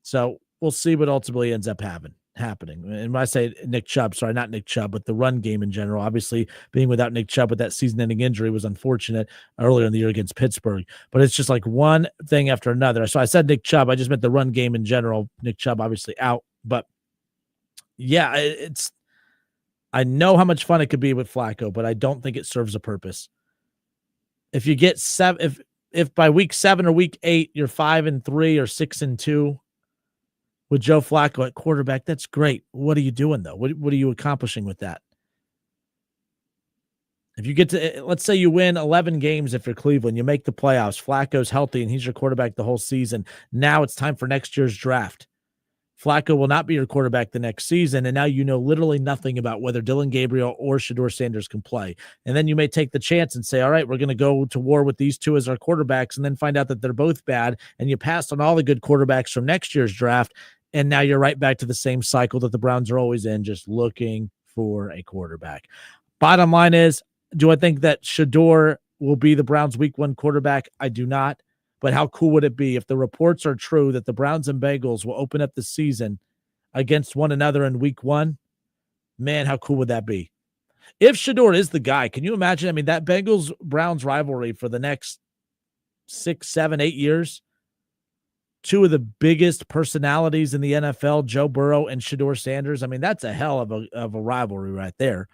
So we'll see what ultimately ends up happening. And when I say Nick Chubb, sorry, not Nick Chubb, but the run game in general, obviously being without Nick Chubb with that season-ending injury was unfortunate earlier in the year against Pittsburgh. But it's just like one thing after another. So I said Nick Chubb. I just meant the run game in general. Nick Chubb obviously out. But, yeah, I know how much fun it could be with Flacco, but I don't think it serves a purpose. If you get if by week 7 or week 8 you're 5-3 or 6-2 with Joe Flacco at quarterback, that's great. What are you doing though? What are you accomplishing with that? If you get to, let's say you win 11 games, if you're Cleveland, you make the playoffs, Flacco's healthy and he's your quarterback the whole season. Now it's time for next year's draft. Flacco will not be your quarterback the next season, and now you know literally nothing about whether Dylan Gabriel or Shedeur Sanders can play. And then you may take the chance and say, all right, we're going to go to war with these two as our quarterbacks, and then find out that they're both bad, and you passed on all the good quarterbacks from next year's draft, and now you're right back to the same cycle that the Browns are always in, just looking for a quarterback. Bottom line is, do I think that Shedeur will be the Browns' week 1 quarterback? I do not. But how cool would it be if the reports are true that the Browns and Bengals will open up the season against one another in week 1? Man, how cool would that be? If Shedeur is the guy, can you imagine? I mean, that Bengals-Browns rivalry for the next 6, 7, 8 years, 2 of the biggest personalities in the NFL, Joe Burrow and Shedeur Sanders. I mean, that's a hell of a rivalry right there.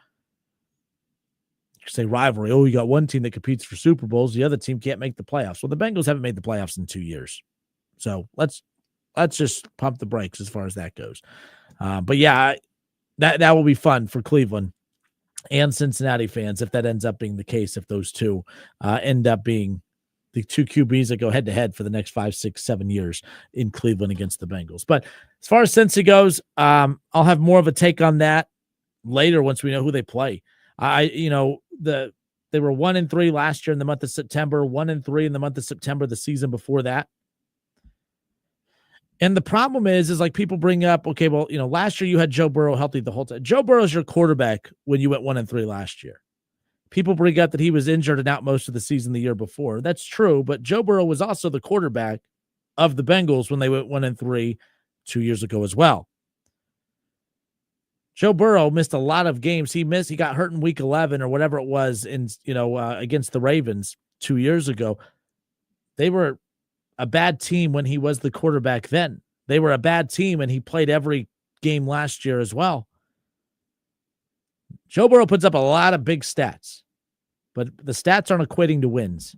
Say rivalry. Oh, you got one team that competes for Super Bowls. The other team can't make the playoffs. Well, the Bengals haven't made the playoffs in 2 years. So let's just pump the brakes as far as that goes. But yeah, that will be fun for Cleveland and Cincinnati fans if that ends up being the case, if those two end up being the 2 QBs that go head to head for the next 5, 6, 7 years in Cleveland against the Bengals. But as far as Cincy goes, I'll have more of a take on that later once we know who they play. They were 1-3 last year in the month of September, 1-3 in the month of September, the season before that. And the problem is like people bring up, okay, well, last year you had Joe Burrow healthy the whole time. Joe Burrow's your quarterback when you went 1-3 last year. People bring up that he was injured and out most of the season the year before. That's true, but Joe Burrow was also the quarterback of the Bengals when they went 1-3 2 years ago as well. Joe Burrow missed a lot of games. He got hurt in week 11 or whatever it was against the Ravens 2 years ago. They were a bad team when he was the quarterback then. They were a bad team and he played every game last year as well. Joe Burrow puts up a lot of big stats, but the stats aren't equating to wins.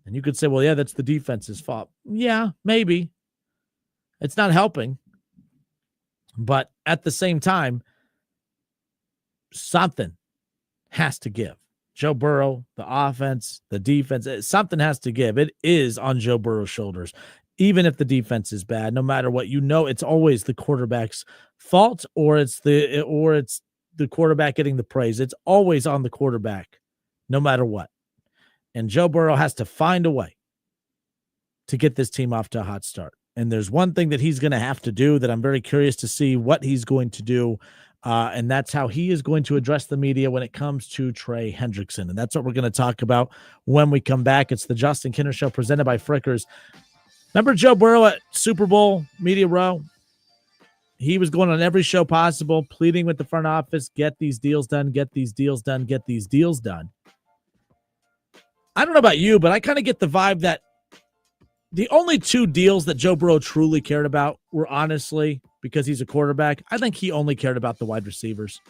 And you could say, well, yeah, that's the defense's fault. Yeah, maybe. It's not helping. But at the same time, something has to give. Joe Burrow, the offense, the defense, something has to give. It is on Joe Burrow's shoulders. Even if the defense is bad, no matter what, it's always the quarterback's fault or it's the quarterback getting the praise. It's always on the quarterback, no matter what. And Joe Burrow has to find a way to get this team off to a hot start. And there's one thing that he's going to have to do that I'm very curious to see what he's going to do. And that's how he is going to address the media when it comes to Trey Hendrickson. And that's what we're going to talk about when we come back. It's the Justin Kinner Show presented by Frickers. Remember Joe Burrow at Super Bowl Media Row? He was going on every show possible, pleading with the front office, get these deals done, get these deals done, get these deals done. I don't know about you, but I kind of get the vibe that the only two deals that Joe Burrow truly cared about were honestly, because he's a quarterback, I think he only cared about the wide receivers.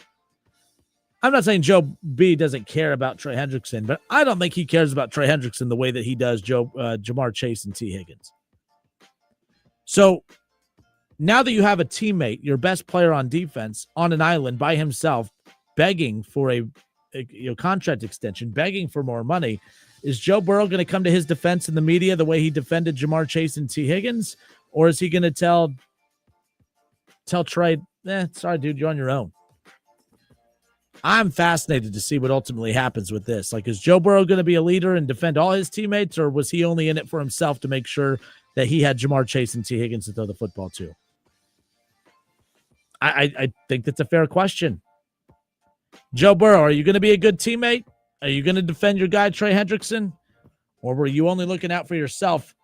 I'm not saying Joe B doesn't care about Trey Hendrickson, but I don't think he cares about Trey Hendrickson the way that he does Jamar Chase and T. Higgins. So now that you have a teammate, your best player on defense, on an island by himself, begging for a contract extension, begging for more money, is Joe Burrow going to come to his defense in the media the way he defended Jamar Chase and T. Higgins? Or is he going to tell Trey, sorry, dude, you're on your own? I'm fascinated to see what ultimately happens with this. Like, is Joe Burrow going to be a leader and defend all his teammates, or was he only in it for himself to make sure that he had Jamar Chase and T. Higgins to throw the football to? I think that's a fair question. Joe Burrow, are you going to be a good teammate? Are you going to defend your guy, Trey Hendrickson? Or were you only looking out for yourself,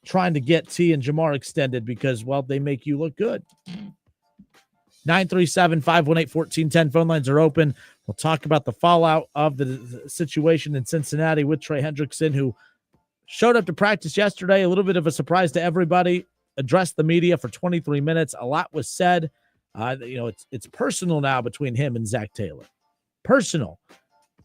trying to get T and Jamar extended because, well, they make you look good? 937-518-1410. Phone lines are open. We'll talk about the fallout of the situation in Cincinnati with Trey Hendrickson, who showed up to practice yesterday. A little bit of a surprise to everybody. Addressed the media for 23 minutes. A lot was said. It's personal now between him and Zach Taylor. Personal.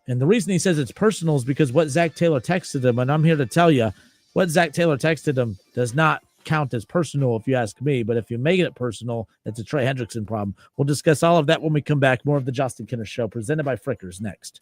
And the reason he says it's personal is because what Zach Taylor texted him, and I'm here to tell you, what Zach Taylor texted him does not count as personal if you ask me, but if you make it personal, it's a Trey Hendrickson problem. We'll discuss all of that when we come back. More of the Justin Kinner Show presented by Frickers next.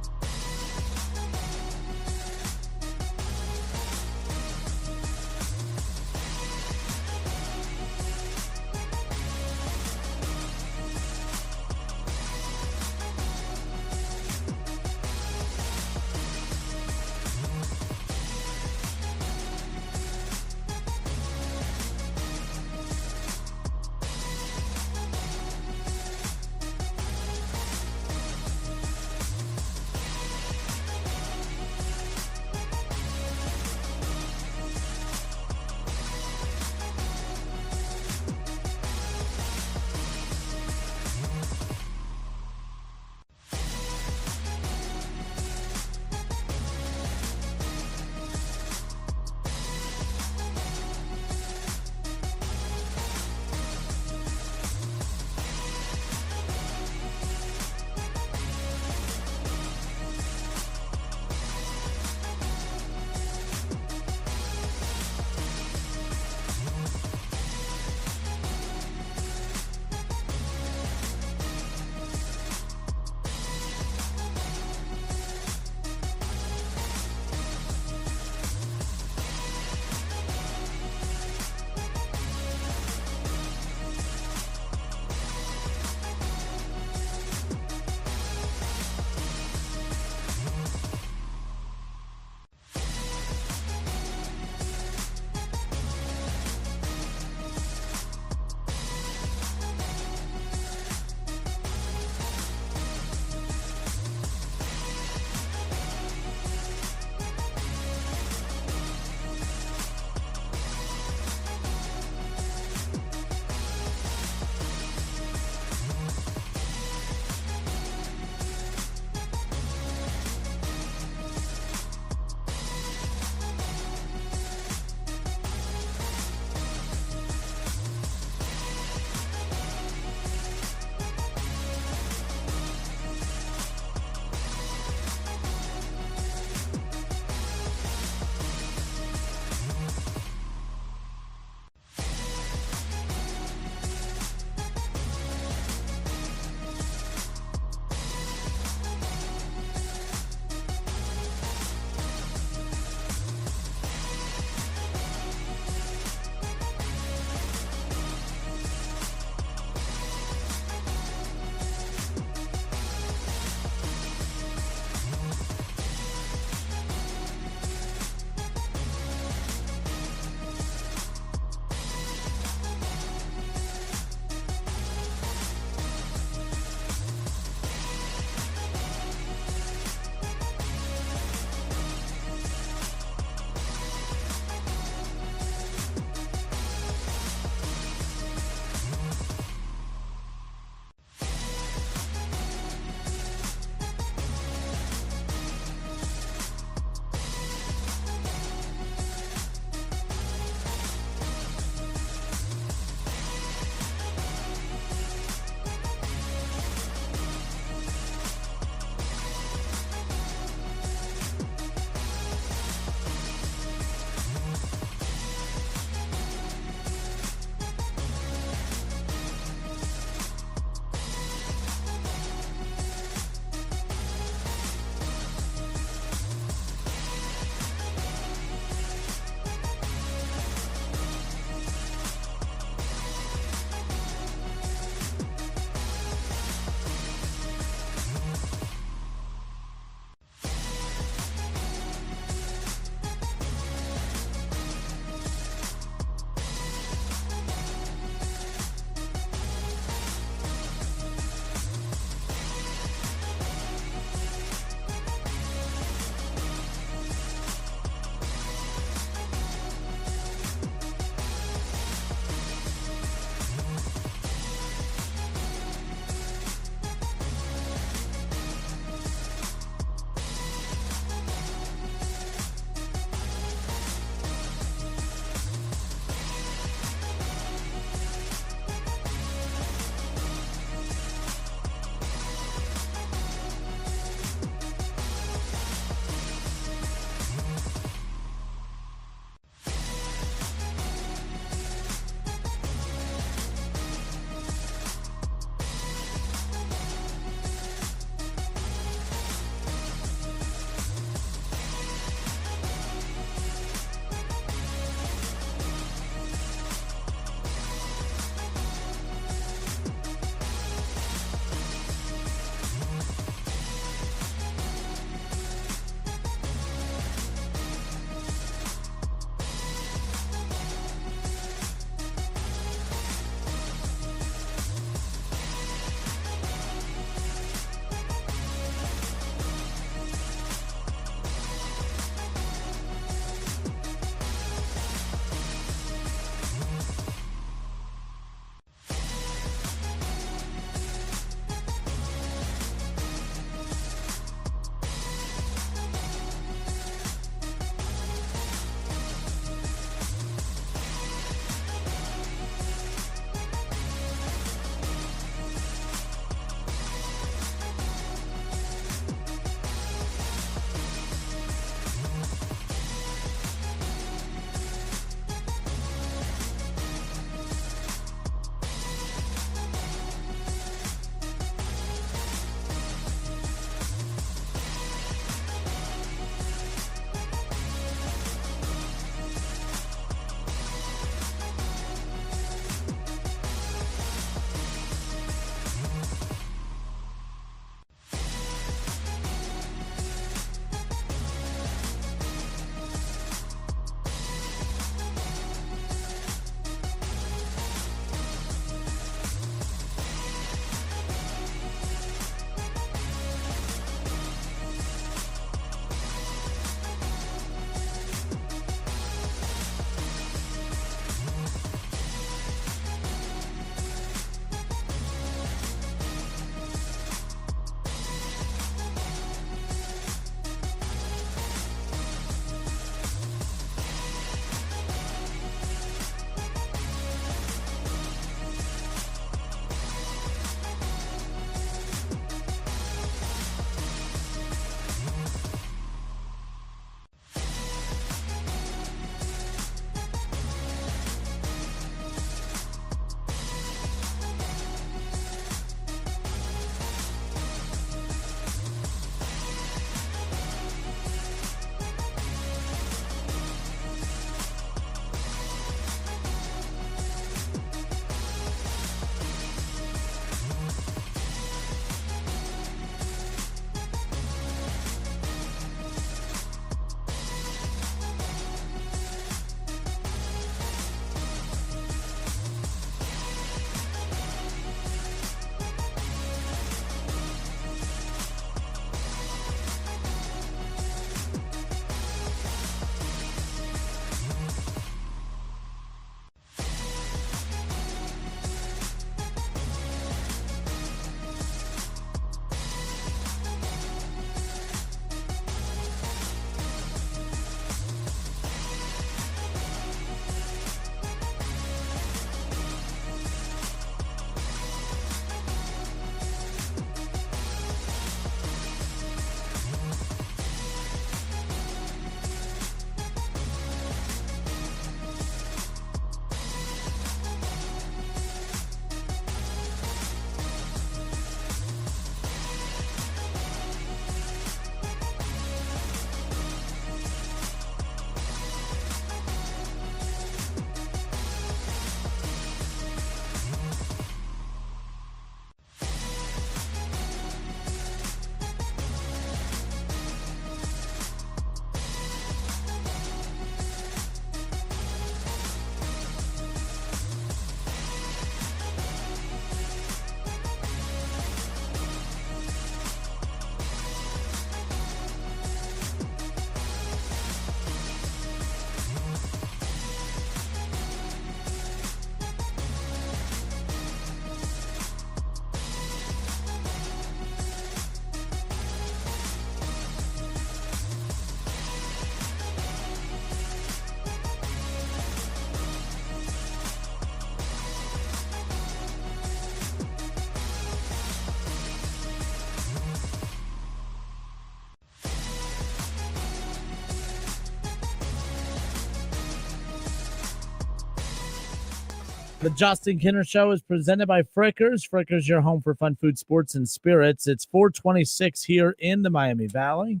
The Justin Kinner Show is presented by Frickers. Frickers, your home for fun food, sports, and spirits. It's 4:26 here in the Miami Valley.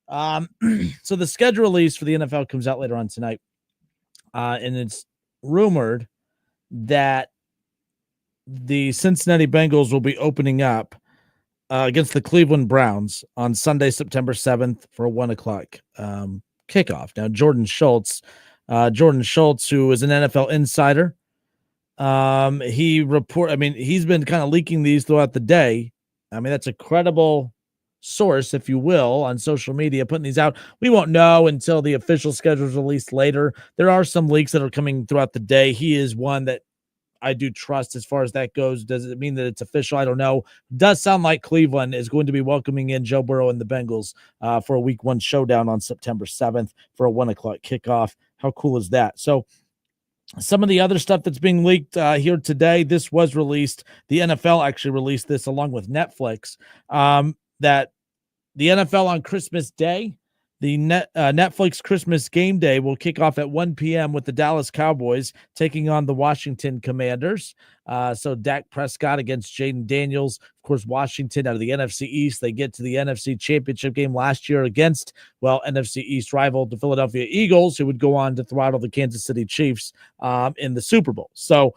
So the schedule release for the NFL comes out later on tonight, and it's rumored that the Cincinnati Bengals will be opening up against the Cleveland Browns on Sunday, September 7th for a 1 o'clock kickoff. Now, Jordan Schultz, who is an NFL insider, he's been kind of leaking these throughout the day. I mean, that's a credible source, if you will, on social media, putting these out. We won't know until the official schedule is released later. There are some leaks that are coming throughout the day. He is one that I do trust as far as that goes. Does it mean that it's official? I don't know. Does sound like Cleveland is going to be welcoming in Joe Burrow and the Bengals for a week 1 showdown on September 7th for a 1 o'clock kickoff. How cool is that? So some of the other stuff that's being leaked here today, this was released. The NFL actually released this along with Netflix, that the NFL on Christmas Day, the Netflix Christmas Game Day will kick off at 1 p.m. with the Dallas Cowboys taking on the Washington Commanders. So Dak Prescott against Jaden Daniels. Of course, Washington out of the NFC East. They get to the NFC Championship game last year against, NFC East rival, the Philadelphia Eagles, who would go on to throttle the Kansas City Chiefs in the Super Bowl. So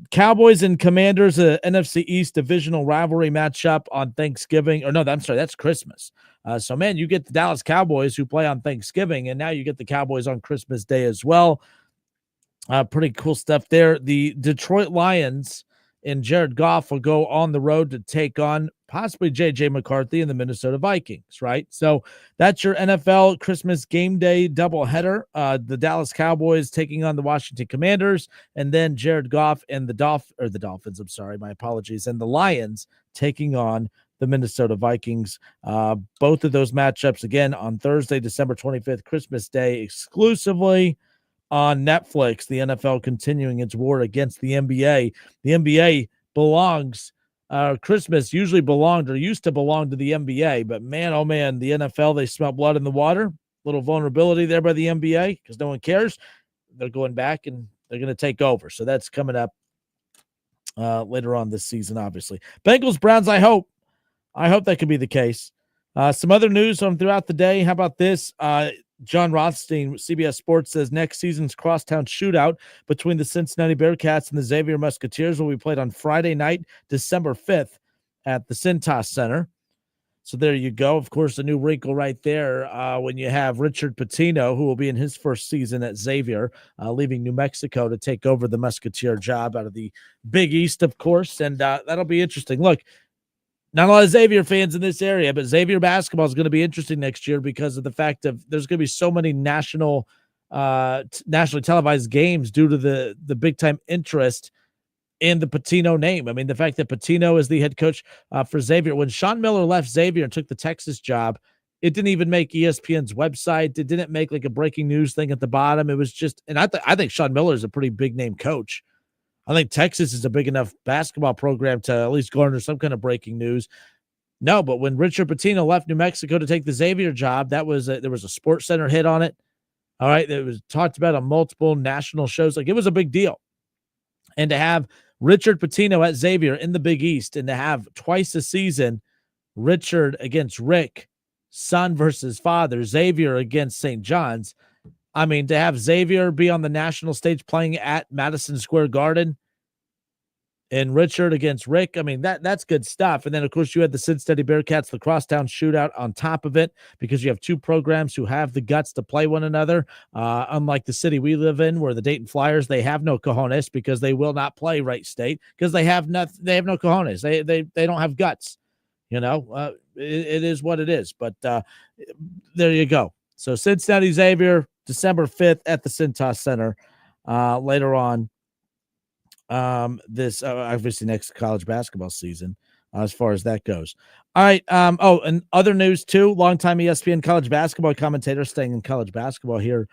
Cowboys and Commanders, a NFC East divisional rivalry matchup on Thanksgiving. Or no, I'm sorry, that's Christmas. So, man, you get the Dallas Cowboys who play on Thanksgiving, and now you get the Cowboys on Christmas Day as well. Pretty cool stuff there. The Detroit Lions and Jared Goff will go on the road to take on possibly J.J. McCarthy and the Minnesota Vikings, right? So that's your NFL Christmas Game Day doubleheader. The Dallas Cowboys taking on the Washington Commanders, and then Jared Goff and the Dolphins, I'm sorry, my apologies, and the Lions taking on the Minnesota Vikings. Both of those matchups, again, on Thursday, December 25th, Christmas Day, exclusively on Netflix. The NFL continuing its war against the NBA. The NBA belongs, Christmas usually belonged or used to belong to the NBA, but man, oh man, the NFL, they smell blood in the water. Little vulnerability there by the NBA because no one cares. They're going back and they're going to take over. So that's coming up later on this season, obviously. Bengals, Browns, I hope that could be the case. Some other news from throughout the day. How about this? John Rothstein, CBS Sports, says next season's crosstown shootout between the Cincinnati Bearcats and the Xavier Musketeers will be played on Friday night, December 5th at the Cintas Center. So there you go. Of course, a new wrinkle right there when you have Richard Pitino, who will be in his first season at Xavier, leaving New Mexico to take over the Musketeer job out of the Big East, of course, and that'll be interesting. Look, not a lot of Xavier fans in this area, but Xavier basketball is going to be interesting next year because of the fact of there's going to be so many nationally televised games due to the big time interest in the Pitino name. I mean, the fact that Pitino is the head coach for Xavier. When Sean Miller left Xavier and took the Texas job, it didn't even make ESPN's website. It didn't make like a breaking news thing at the bottom. It was just, and I think Sean Miller is a pretty big name coach. I think Texas is a big enough basketball program to at least garner some kind of breaking news. No, but when Richard Pitino left New Mexico to take the Xavier job, there was a Sports Center hit on it. All right, it was talked about on multiple national shows. Like, it was a big deal. And to have Richard Pitino at Xavier in the Big East and to have twice a season, Richard against Rick, son versus father, Xavier against St. John's. I mean, to have Xavier be on the national stage playing at Madison Square Garden and Richard against Rick, I mean, that's good stuff. And then, of course, you had the Cincinnati Bearcats, the crosstown shootout on top of it because you have two programs who have the guts to play one another. Unlike the city we live in where the Dayton Flyers, they have no cojones because they will not play Wright State because they have no cojones. They don't have guts. It is what it is. But there you go. So Cincinnati Xavier, December 5th at the Cintas Center. Later on this obviously next college basketball season as far as that goes. All right. And other news too, longtime ESPN college basketball commentator staying in college basketball here.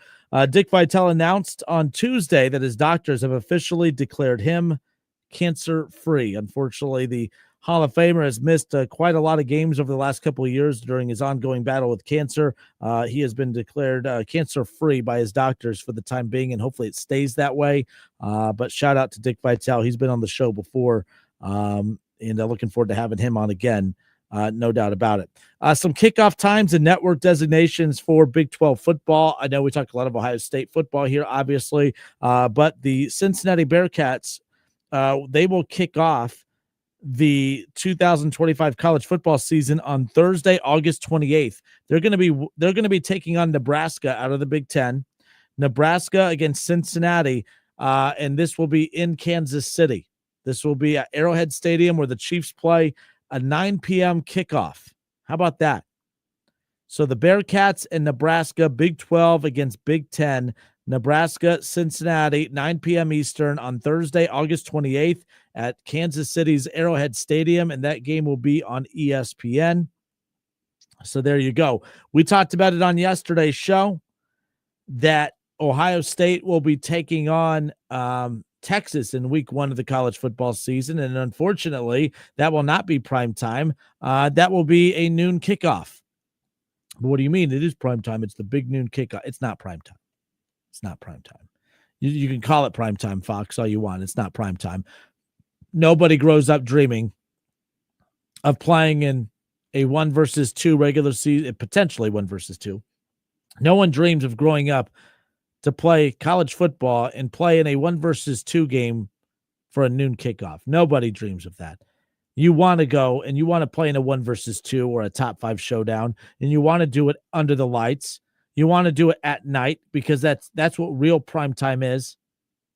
Dick Vitale announced on Tuesday that his doctors have officially declared him cancer-free. Unfortunately, the Hall of Famer, has missed quite a lot of games over the last couple of years during his ongoing battle with cancer. He has been declared cancer-free by his doctors for the time being, and hopefully it stays that way. But shout out to Dick Vitale. He's been on the show before, and looking forward to having him on again. No doubt about it. Some kickoff times and network designations for Big 12 football. I know we talked a lot of Ohio State football here, obviously, but the Cincinnati Bearcats, they will kick off the 2025 college football season on Thursday, August 28th. They're going to be taking on Nebraska out of the Big Ten. Nebraska against Cincinnati, and this will be in Kansas City. This will be at Arrowhead Stadium where the Chiefs play. A 9 p.m. kickoff. How about that? So the Bearcats and Nebraska, Big 12 against Big 10. Nebraska, Cincinnati, 9 p.m. Eastern on Thursday, August 28th at Kansas City's Arrowhead Stadium, and that game will be on ESPN. So there you go. We talked about it on yesterday's show that Ohio State will be taking on Texas in week 1 of the college football season, and unfortunately, that will not be prime time. That will be a noon kickoff. But what do you mean? It is prime time. It's the big noon kickoff. It's not prime time. It's not prime time. You can call it prime time, Fox, all you want. It's not prime time. Nobody grows up dreaming of playing in a 1 versus 2 regular season, potentially 1 versus 2. No one dreams of growing up to play college football and play in a 1 versus 2 game for a noon kickoff. Nobody dreams of that. You want to go and you want to play in a 1 versus 2 or a top 5 showdown, and you want to do it under the lights. You want to do it at night because that's what real prime time is.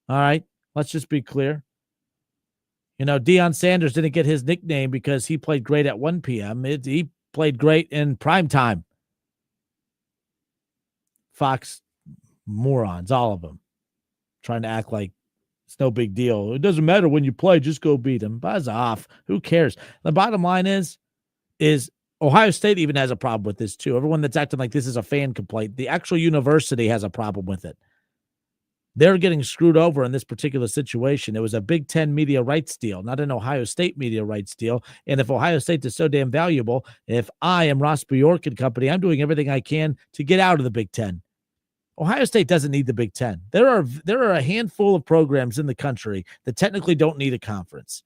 All right, let's just be clear. You know, Deion Sanders didn't get his nickname because he played great at 1 p.m. He played great in prime time. Fox morons, all of them, trying to act like it's no big deal. It doesn't matter when you play, just go beat them. Buzz off. Who cares? The bottom line is Ohio State even has a problem with this too. Everyone that's acting like this is a fan complaint, the actual university has a problem with it. They're getting screwed over in this particular situation. It was a Big Ten media rights deal, not an Ohio State media rights deal. And if Ohio State is so damn valuable, if I am Ross Bjork and company, I'm doing everything I can to get out of the Big Ten. Ohio State doesn't need the Big Ten. There are a handful of programs in the country that technically don't need a conference.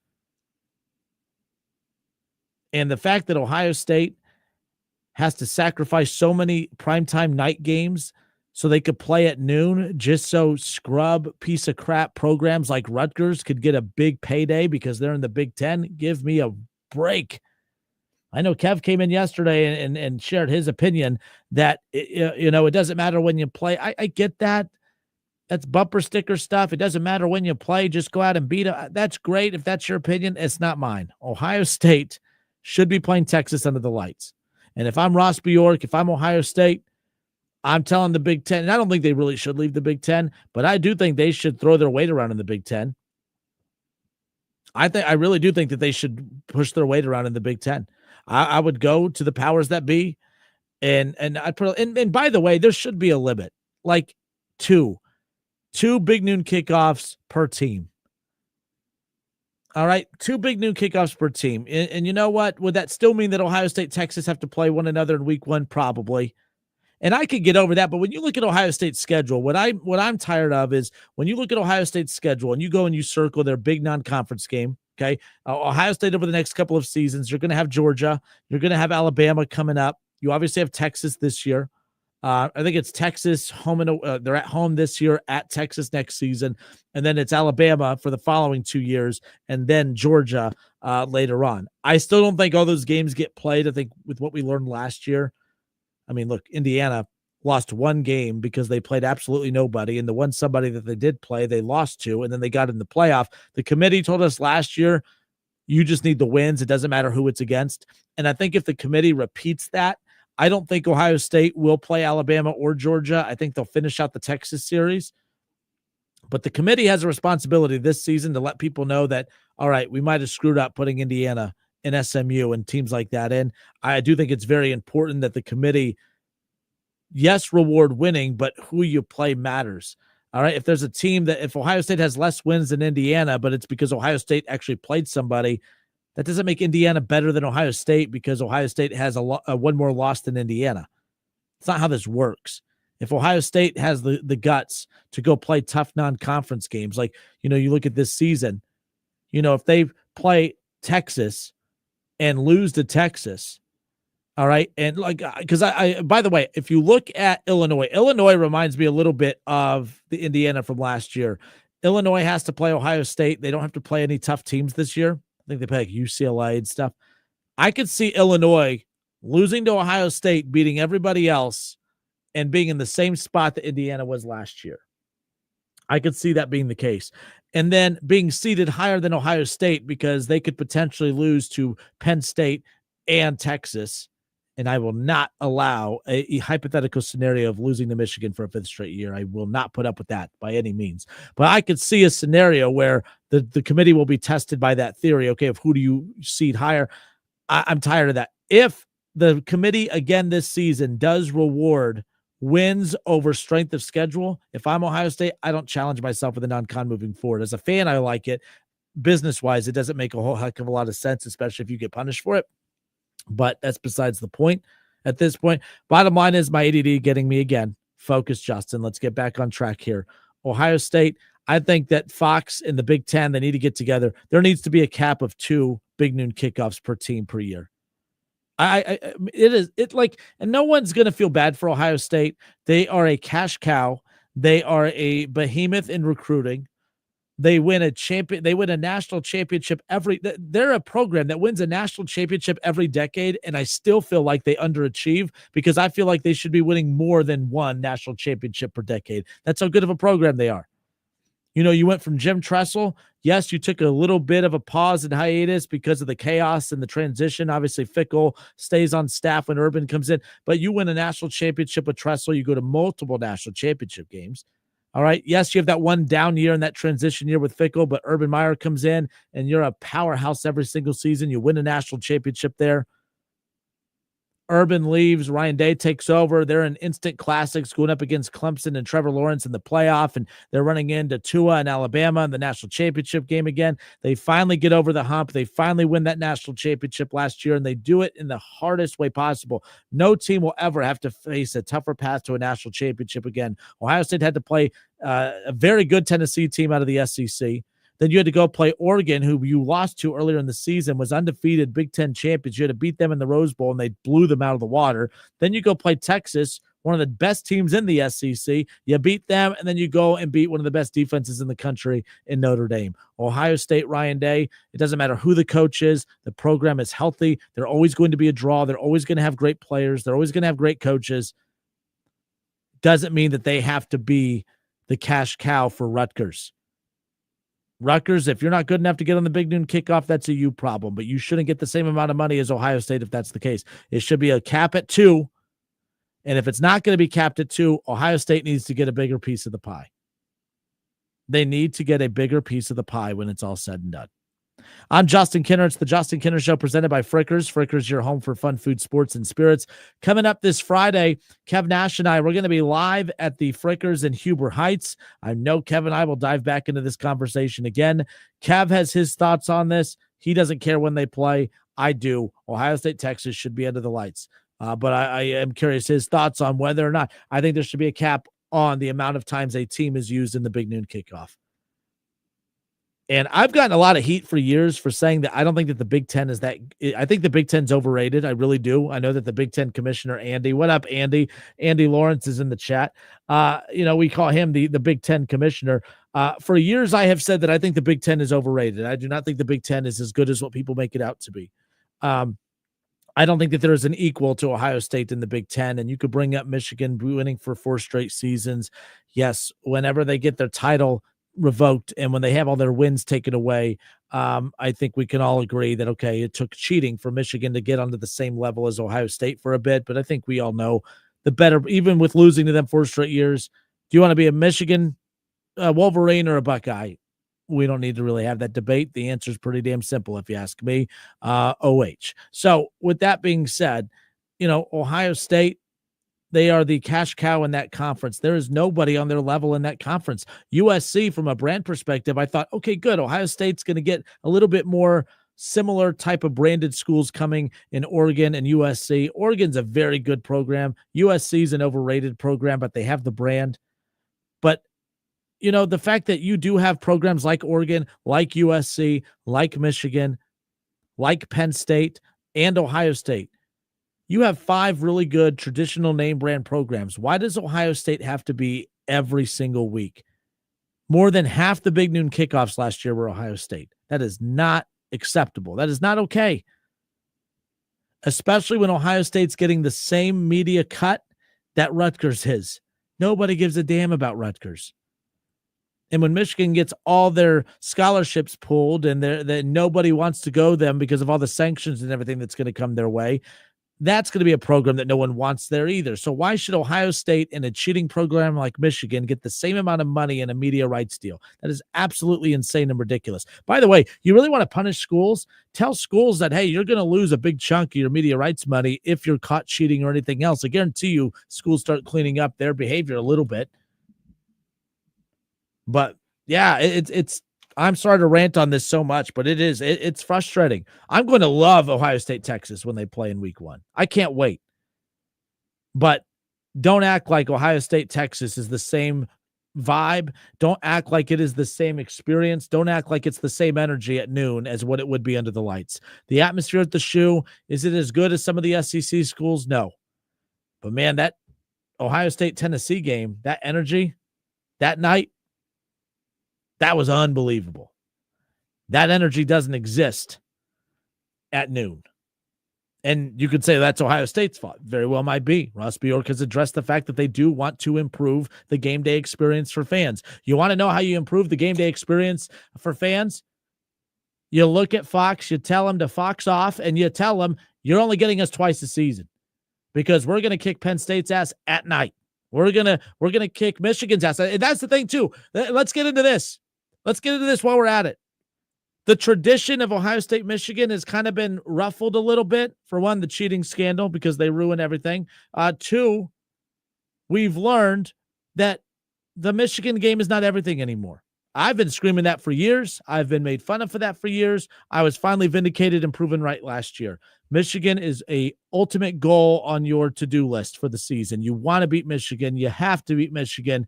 And the fact that Ohio State has to sacrifice so many primetime night games so they could play at noon just so scrub piece of crap programs like Rutgers could get a big payday because they're in the Big Ten, give me a break. I know Kev came in yesterday and shared his opinion that, it doesn't matter when you play. I get that. That's bumper sticker stuff. It doesn't matter when you play. Just go out and beat them. That's great. If that's your opinion, it's not mine. Ohio State should be playing Texas under the lights. And if I'm Ross Bjork, if I'm Ohio State, I'm telling the Big Ten, and I don't think they really should leave the Big Ten, but I do think they should throw their weight around in the Big Ten. I really do think that they should push their weight around in the Big Ten. I would go to the powers that be, and by the way, there should be a limit, like two big noon kickoffs per team. All right, 2 big noon kickoffs per team, and you know what? Would that still mean that Ohio State, Texas have to play one another in week 1? Probably. And I could get over that, but when you look at Ohio State's schedule, what I'm tired of is when you look at Ohio State's schedule and you go and you circle their big non-conference game. Okay, Ohio State over the next couple of seasons, you're going to have Georgia, you're going to have Alabama coming up. You obviously have Texas this year. I think it's Texas home and they're at home this year, at Texas next season, and then it's Alabama for the following 2 years, and then Georgia later on. I still don't think all those games get played. I think with what we learned last year. I mean, look, Indiana lost 1 game because they played absolutely nobody, and the one somebody that they did play, they lost to, and then they got in the playoff. The committee told us last year, you just need the wins. It doesn't matter who it's against. And I think if the committee repeats that, I don't think Ohio State will play Alabama or Georgia. I think they'll finish out the Texas series. But the committee has a responsibility this season to let people know that, all right, we might have screwed up putting Indiana and SMU and teams like that in. I do think it's very important that the committee, yes, reward winning, but who you play matters. All right. If there's a team if Ohio State has less wins than Indiana, but it's because Ohio State actually played somebody, That doesn't make Indiana better than Ohio State because Ohio State has one more loss than Indiana. It's not how this works. If Ohio State has the guts to go play tough non-conference games, like, you look at this season, if they play Texas and lose to Texas, all right, and because by the way, if you look at Illinois reminds me a little bit of the Indiana from last year. Illinois has to play Ohio State. They don't have to play any tough teams this year. I think they play like UCLA and stuff. I could see Illinois losing to Ohio State, beating everybody else, and being in the same spot that Indiana was last year. I could see that being the case. And then being seated higher than Ohio State because they could potentially lose to Penn State and Texas. And I will not allow a hypothetical scenario of losing to Michigan for a 5th straight year. I will not put up with that by any means. But I could see a scenario where the committee will be tested by that theory. Okay, of who do you seed higher? I'm tired of that. If the committee again this season does reward wins over strength of schedule, if I'm Ohio State, I don't challenge myself with a non-con moving forward. As a fan, I like it. Business-wise, it doesn't make a whole heck of a lot of sense, especially if you get punished for it. But that's besides the point at this point. Bottom line is my ADD getting me again. Focus, Justin. Let's get back on track here. Ohio State, I think that Fox and the Big Ten, they need to get together. There needs to be a cap of 2 big noon kickoffs per team per year. And no one's going to feel bad for Ohio State. They are a cash cow. They are a behemoth in recruiting. They win a national championship they're a program that wins a national championship every decade. And I still feel like they underachieve because I feel like they should be winning more than one national championship per decade. That's how good of a program they are. You went from Jim Tressel. Yes, you took a little bit of a pause and hiatus because of the chaos and the transition. Obviously, Fickell stays on staff when Urban comes in, but you win a national championship with Tressel. You go to multiple national championship games. All right. Yes, you have that one down year in that transition year with Fickell, but Urban Meyer comes in and you're a powerhouse every single season. You win a national championship there. Urban leaves. Ryan Day takes over. They're in instant classics going up against Clemson and Trevor Lawrence in the playoff, and they're running into Tua and Alabama in the national championship game again. They finally get over the hump. They finally win that national championship last year, and they do it in the hardest way possible. No team will ever have to face a tougher path to a national championship again. Ohio State had to play a very good Tennessee team out of the SEC. Then you had to go play Oregon, who you lost to earlier in the season, was undefeated Big Ten champions. You had to beat them in the Rose Bowl, and they blew them out of the water. Then you go play Texas, one of the best teams in the SEC. You beat them, and then you go and beat one of the best defenses in the country in Notre Dame. Ohio State, Ryan Day, it doesn't matter who the coach is. The program is healthy. They're always going to be a draw. They're always going to have great players. They're always going to have great coaches. Doesn't mean that they have to be the cash cow for Rutgers. Rutgers, if you're not good enough to get on the big noon kickoff, that's a you problem, but you shouldn't get the same amount of money as Ohio State if that's the case. It should be a cap at 2, and if it's not going to be capped at 2, Ohio State needs to get a bigger piece of the pie. They need to get a bigger piece of the pie when it's all said and done. I'm Justin Kinner. It's the Justin Kinner Show presented by Frickers. Frickers, your home for fun food, sports, and spirits. Coming up this Friday, Kev Nash and I, we're going to be live at the Frickers in Huber Heights. I know Kev and I will dive back into this conversation again. Kev has his thoughts on this. He doesn't care when they play. I do. Ohio State, Texas should be under the lights. But I am curious his thoughts on whether or not I think there should be a cap on the amount of times a team is used in the big noon kickoff. And I've gotten a lot of heat for years for saying that I don't think that the Big Ten is that. I think the Big Ten's overrated. I really do. I know that the Big Ten commissioner, Andy, what up, Andy? Andy Lawrence is in the chat. We call him the Big Ten commissioner. For years, I have said that I think the Big Ten is overrated. I do not think the Big Ten is as good as what people make it out to be. I don't think that there is an equal to Ohio State in the Big Ten, and you could bring up Michigan winning for 4 straight seasons. Yes, whenever they get their title revoked and when they have all their wins taken away, I think we can all agree that, okay, it took cheating for Michigan to get onto the same level as Ohio State for a bit, but I think we all know the better, even with losing to them 4 straight years. Do you want to be a Michigan Wolverine or a Buckeye? We don't need to really have that debate. The answer is pretty damn simple, if you ask me. OH. So with that being said, Ohio State, they are the cash cow in that conference. There is nobody on their level in that conference. USC, from a brand perspective, I thought, okay, good. Ohio State's going to get a little bit more similar type of branded schools coming in Oregon and USC. Oregon's a very good program. USC is an overrated program, but they have the brand. But, the fact that you do have programs like Oregon, like USC, like Michigan, like Penn State, and Ohio State, you have 5 really good traditional name brand programs. Why does Ohio State have to be every single week? More than half the Big Noon kickoffs last year were Ohio State. That is not acceptable. That is not okay. Especially when Ohio State's getting the same media cut that Rutgers is. Nobody gives a damn about Rutgers. And when Michigan gets all their scholarships pulled and nobody wants to go them because of all the sanctions and everything that's going to come their way, that's going to be a program that no one wants there either. So why should Ohio State and a cheating program like Michigan get the same amount of money in a media rights deal? That is absolutely insane and ridiculous. By the way, you really want to punish schools? Tell schools that, hey, you're going to lose a big chunk of your media rights money if you're caught cheating or anything else. I guarantee you schools start cleaning up their behavior a little bit. But yeah, it's I'm sorry to rant on this so much, but it's frustrating. I'm going to love Ohio State, Texas when they play in week 1. I can't wait. But don't act like Ohio State, Texas is the same vibe. Don't act like it is the same experience. Don't act like it's the same energy at noon as what it would be under the lights. The atmosphere at the Shoe, is it as good as some of the SEC schools? No. But man, that Ohio State, Tennessee game, that energy, that night, that was unbelievable. That energy doesn't exist at noon. And you could say that's Ohio State's fault. Very well might be. Ross Bjork has addressed the fact that they do want to improve the game day experience for fans. You want to know how you improve the game day experience for fans? You look at Fox, you tell them to Fox off, and you tell them you're only getting us twice a season because we're going to kick Penn State's ass at night. We're gonna kick Michigan's ass. And that's the thing, too. Let's get into this. Let's get into this while we're at it. The tradition of Ohio State, Michigan has kind of been ruffled a little bit. For one, the cheating scandal because they ruin everything. 2, we've learned that the Michigan game is not everything anymore. I've been screaming that for years. I've been made fun of for that for years. I was finally vindicated and proven right last year. Michigan is a ultimate goal on your to-do list for the season. You want to beat Michigan. You have to beat Michigan.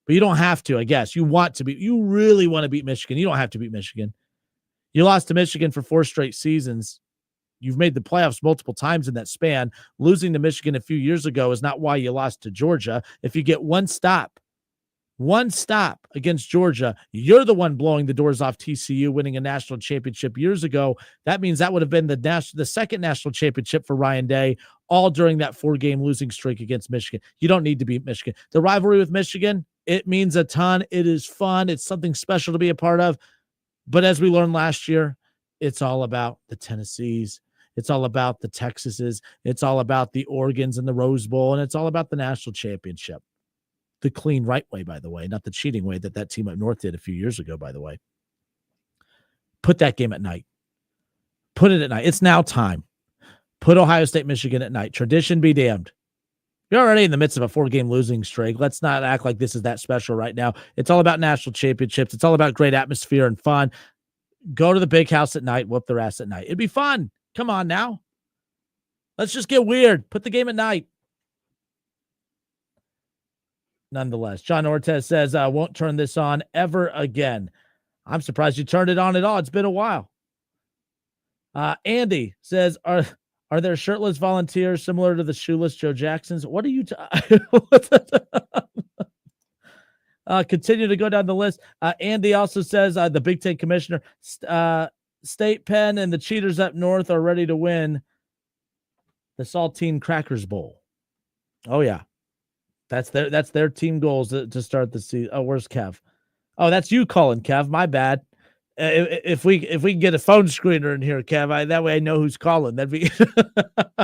But you don't have to, I guess. You really want to beat Michigan. You don't have to beat Michigan. You lost to Michigan for 4 straight seasons. You've made the playoffs multiple times in that span. Losing to Michigan a few years ago is not why you lost to Georgia. If you get one stop against Georgia, you're the one blowing the doors off TCU, winning a national championship years ago. That means that would have been the second national championship for Ryan Day, all during that 4-game losing streak against Michigan. You don't need to beat Michigan. The rivalry with Michigan, it means a ton. It is fun. It's something special to be a part of. But as we learned last year, it's all about the Tennessees. It's all about the Texases. It's all about the Oregons and the Rose Bowl. And it's all about the national championship. The clean right way, by the way, not the cheating way that team up north did a few years ago, by the way. Put that game at night. Put it at night. It's now time. Put Ohio State, Michigan at night. Tradition be damned. You're already in the midst of a 4-game losing streak. Let's not act like this is that special right now. It's all about national championships. It's all about great atmosphere and fun. Go to the big house at night, whoop their ass at night. It'd be fun. Come on now. Let's just get weird. Put the game at night. Nonetheless, John Ortez says, I won't turn this on ever again. I'm surprised you turned it on at all. It's been a while. Andy says, are there shirtless volunteers similar to the shoeless Joe Jacksons? What are you continue to go down the list. Andy also says the Big Ten commissioner, State Penn and the cheaters up north are ready to win the Saltine Crackers Bowl. Oh, yeah. That's their team goals to start the season. Oh, where's Kev? Oh, that's you calling, Kev. My bad. If we can get a phone screener in here, Kev, that way I know who's calling. That'd be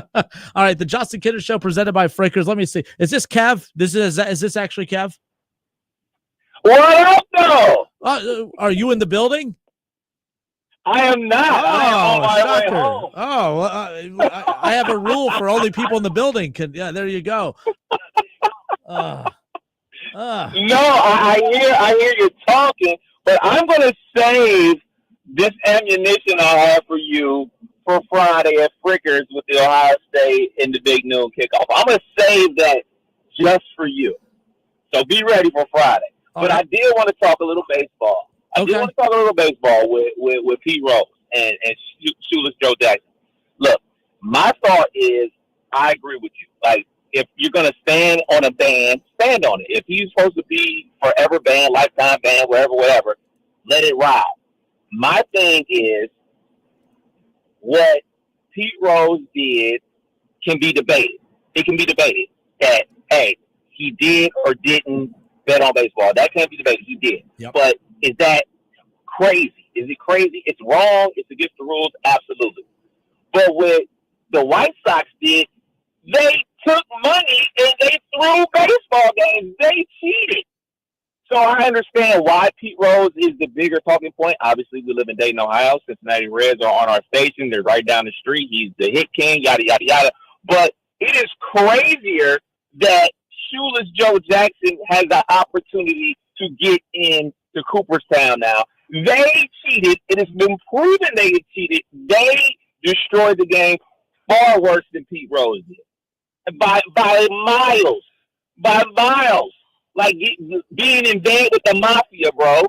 all right. The Justin Kidder Show presented by Frickers. Let me see. Is this Kev? Is this actually Kev? What up, though? Are you in the building? I am not. Oh, I have a rule for only people in the building. Yeah, there you go. No, I hear you talking, but I'm going to save this ammunition I have for you for Friday at Frickers with the Ohio State in the big noon kickoff. I'm going to save that just for you. So be ready for Friday. But I did want to talk a little baseball. I did want to talk a little baseball with Pete Rose and Shoeless Joe Jackson. Look, my thought is I agree with you. Like, if you're going to stand on a ban, stand on it. If he's supposed to be forever banned, lifetime ban, whatever, let it ride. My thing is what Pete Rose did can be debated. It can be debated that, hey, he did or didn't bet on baseball. That can't be debated. He did. Yep. But is that crazy? Is it crazy? It's wrong. It's against the rules. Absolutely. But what the White Sox did, they took money and they threw baseball games. They cheated. So I understand why Pete Rose is the bigger talking point. Obviously, we live in Dayton, Ohio. Cincinnati Reds are on our station. They're right down the street. He's the hit king, yada, yada, yada. But it is crazier that Shoeless Joe Jackson has the opportunity to get into Cooperstown now. They cheated. It has been proven they cheated. They destroyed the game far worse than Pete Rose did. By miles. By miles. Like being in bed with the mafia, bro.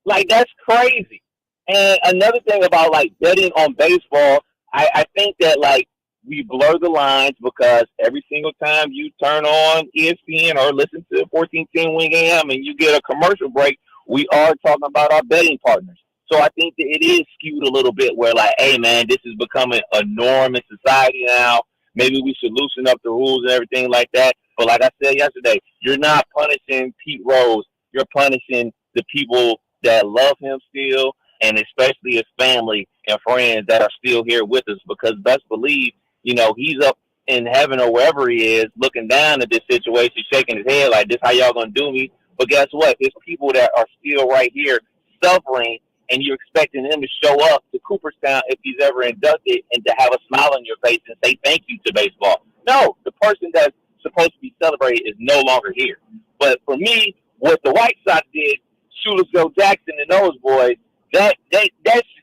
Like, that's crazy. And another thing about, like, betting on baseball, I think that, like, we blur the lines because every single time you turn on ESPN or listen to 1410 Wing AM and you get a commercial break, we are talking about our betting partners. So I think that it is skewed a little bit where, like, hey, man, this is becoming a norm in society now. Maybe we should loosen up the rules and everything like that. But like I said yesterday, you're not punishing Pete Rose. You're punishing the people that love him still, and especially his family and friends that are still here with us, because best believe, you know, he's up in heaven or wherever he is looking down at this situation, shaking his head like, this how y'all going to do me? But guess what? It's people that are still right here suffering, and you're expecting him to show up to Cooperstown if he's ever inducted and to have a smile on your face and say thank you to baseball. No, the person that's supposed to be celebrated is no longer here. But for me, what the White Sox did, Shoeless Joe Jackson and those boys, that's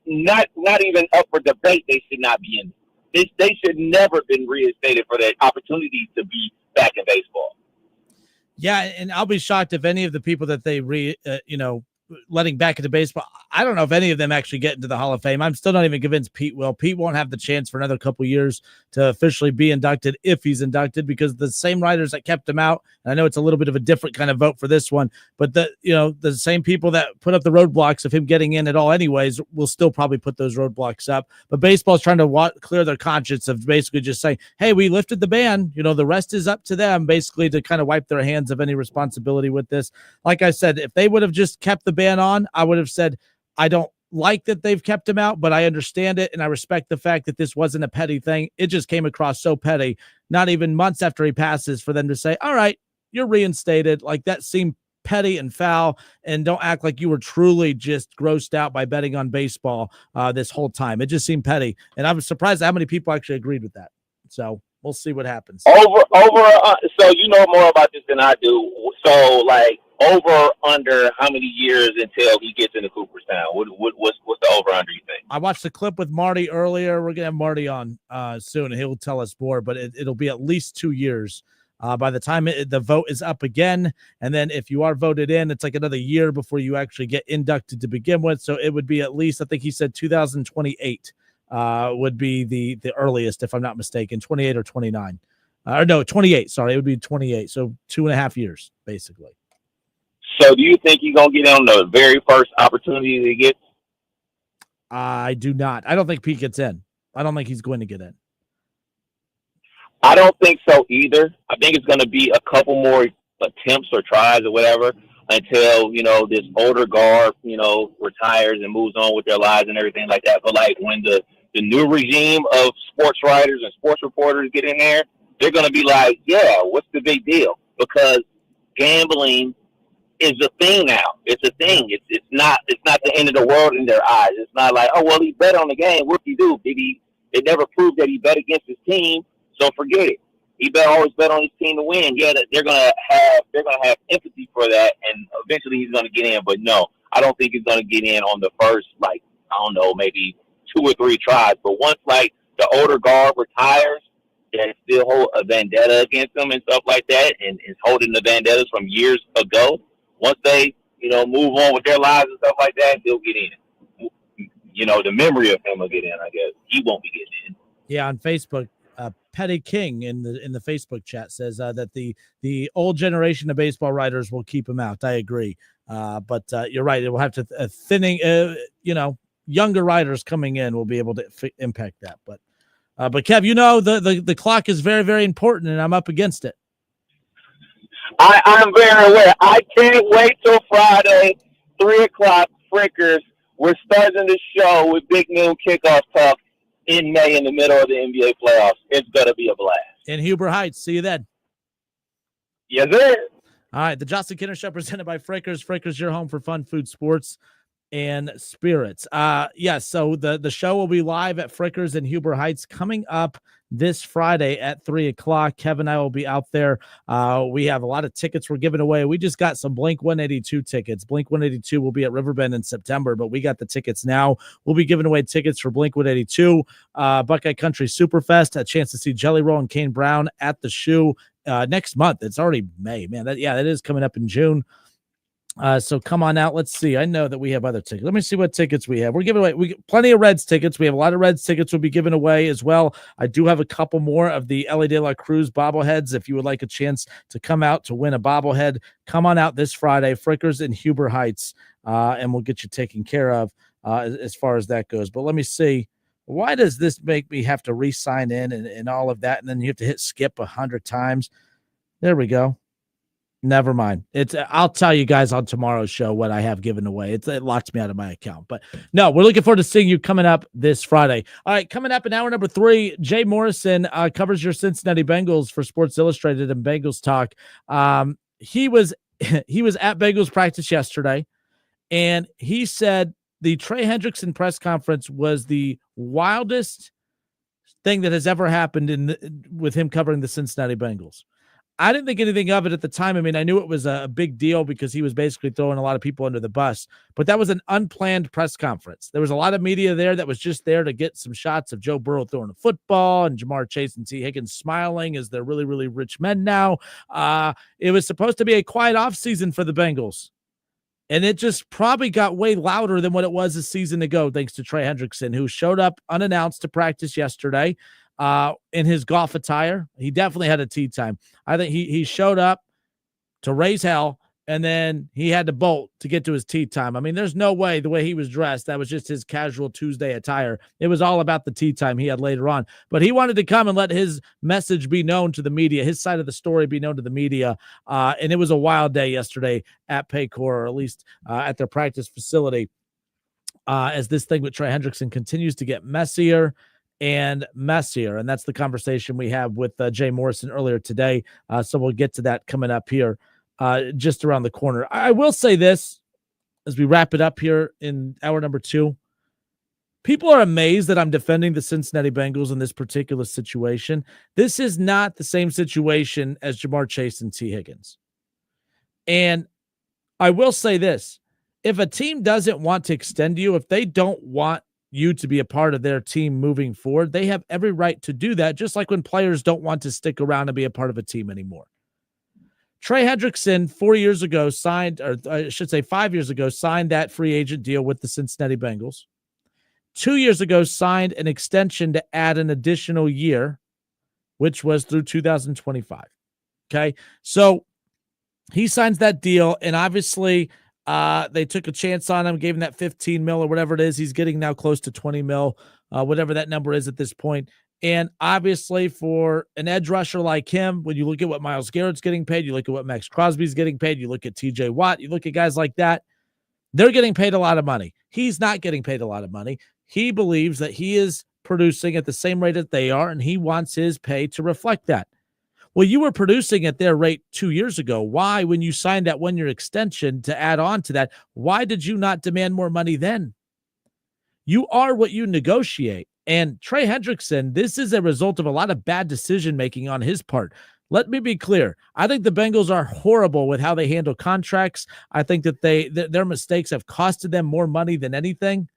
not even up for debate. They should not be in it. They should never have been reinstated for that opportunity to be back in baseball. Yeah, and I'll be shocked if any of the people that they letting back into baseball, I don't know if any of them actually get into the Hall of Fame. I'm still not even convinced Pete will. Pete won't have the chance for another couple years to officially be inducted if he's inducted, because the same writers that kept him out, and I know it's a little bit of a different kind of vote for this one, but the same people that put up the roadblocks of him getting in at all anyways will still probably put those roadblocks up. But baseball's trying to clear their conscience of basically just saying, hey, we lifted the ban, the rest is up to them, basically to kind of wipe their hands of any responsibility with this. Like I said, if they would have just kept the ban on, I would have said, I don't like that they've kept him out, but I understand it, and I respect the fact that this wasn't a petty thing. It just came across so petty, not even months after he passes, for them to say, all right, you're reinstated. Like, that seemed petty and foul, and don't act like you were truly just grossed out by betting on baseball this whole time. It just seemed petty, and I was surprised how many people actually agreed with that. So we'll see what happens. So you know more about this than I do. So, like, over under how many years until he gets into Cooperstown? What's the over under, you think? I watched the clip with Marty earlier. We're gonna have Marty on soon, and he'll tell us more. But it'll be at least 2 years by the time the vote is up again. And then if you are voted in, it's like another year before you actually get inducted to begin with. So it would be at least, I think he said 2028 would be the earliest, if I'm not mistaken, 28 or 29. Or no, 28. Sorry, it would be 28. So 2.5 years, basically. So do you think he's going to get on the very first opportunity that he gets? I do not. I don't think Pete gets in. I don't think he's going to get in. I don't think so either. I think it's going to be a couple more attempts or tries or whatever until, this older guard, retires and moves on with their lives and everything like that. But, like, when the new regime of sports writers and sports reporters get in there, they're going to be like, yeah, what's the big deal? Because gambling is a thing now. It's a thing. It's not the end of the world in their eyes. It's not like, oh, well, he bet on the game. What did he do? It never proved that he bet against his team, so forget it. He always bet on his team to win. Yeah, they're gonna have empathy for that, and eventually he's gonna get in. But no, I don't think he's gonna get in on the first I don't know, maybe 2 or 3 tries. But once like the older guard retires, that still hold a vendetta against them and stuff like that, and is holding the vendettas from years ago. Once they, move on with their lives and stuff like that, they'll get in. The memory of him will get in. I guess he won't be getting in. Yeah, on Facebook, Petty King in the Facebook chat says that the old generation of baseball writers will keep him out. I agree, but you're right. It will have to thinning. Younger writers coming in will be able to impact that. But Kev, the clock is very, very important, and I'm up against it. I'm very aware. I can't wait till Friday, 3:00, Frickers. We're starting the show with Big Noon Kickoff Talk in May in the middle of the NBA playoffs. It's going to be a blast. In Huber Heights. See you then. Yes, sir. All right. The Justin Kinner Show presented by Frickers. Frickers, your home for fun, food, sports, and spirits. So the show will be live at Frickers in Huber Heights coming up this Friday at 3:00. Kevin and I will be out there. We have a lot of tickets we're giving away. We just got some Blink 182 tickets. Blink 182 will be at Riverbend in September, but we got the tickets now. We'll be giving away tickets for Blink 182, Buckeye Country Superfest, a chance to see Jelly Roll and Kane Brown at the Shoe next month. It's already May, man. That is coming up in June. So come on out. Let's see. I know that we have other tickets. Let me see what tickets we have. We're giving away plenty of Reds tickets. We have a lot of Reds tickets we'll be giving away as well. I do have a couple more of the Ellie De La Cruz bobbleheads. If you would like a chance to come out to win a bobblehead, come on out this Friday, Frickers in Huber Heights, and we'll get you taken care of as far as that goes. But let me see. Why does this make me have to re-sign in and all of that? And then you have to hit skip 100 times. There we go. Never mind. I'll tell you guys on tomorrow's show what I have given away. It locks me out of my account. But no, we're looking forward to seeing you coming up this Friday. All right, coming up in hour number 3, Jay Morrison covers your Cincinnati Bengals for Sports Illustrated and Bengals Talk. He was at Bengals practice yesterday, and he said the Trey Hendrickson press conference was the wildest thing that has ever happened with him covering the Cincinnati Bengals. I didn't think anything of it at the time. I mean, I knew it was a big deal because he was basically throwing a lot of people under the bus, but that was an unplanned press conference. There was a lot of media there that was just there to get some shots of Joe Burrow throwing a football and Jamar Chase and T. Higgins smiling as they're really, really rich men now. It was supposed to be a quiet offseason for the Bengals, and it just probably got way louder than what it was a season ago, thanks to Trey Hendrickson, who showed up unannounced to practice yesterday. In his golf attire. He definitely had a tee time. I think he showed up to raise hell, and then he had to bolt to get to his tee time. I mean, there's no way the way he was dressed, that was just his casual Tuesday attire. It was all about the tee time he had later on. But he wanted to come and let his message be known to the media, his side of the story be known to the media. And it was a wild day yesterday at Paycor, or at least at their practice facility, as this thing with Trey Hendrickson continues to get messier and messier. And that's the conversation we have with Jay Morrison earlier today. So we'll get to that coming up here just around the corner. I will say this as we wrap it up here in hour number 2. People are amazed that I'm defending the Cincinnati Bengals in this particular situation. This is not the same situation as Jamar Chase and T. Higgins. And I will say this. If a team doesn't want to extend you, if they don't want you to be a part of their team moving forward, they have every right to do that, just like when players don't want to stick around and be a part of a team anymore. Trey Hendrickson 4 years ago signed, or I should say 5 years ago, signed that free agent deal with the Cincinnati Bengals. 2 years ago, signed an extension to add an additional year, which was through 2025. Okay, so he signs that deal, and obviously they took a chance on him, gave him that 15 mil or whatever it is. He's getting now close to 20 mil, whatever that number is at this point. And obviously for an edge rusher like him, when you look at what Myles Garrett's getting paid, you look at what Max Crosby's getting paid, you look at TJ Watt, you look at guys like that, they're getting paid a lot of money. He's not getting paid a lot of money. He believes that he is producing at the same rate that they are, and he wants his pay to reflect that. Well, you were producing at their rate 2 years ago. Why, when you signed that 1-year extension to add on to that, why did you not demand more money then? You are what you negotiate. And Trey Hendrickson, this is a result of a lot of bad decision-making on his part. Let me be clear. I think the Bengals are horrible with how they handle contracts. I think that their mistakes have costed them more money than anything.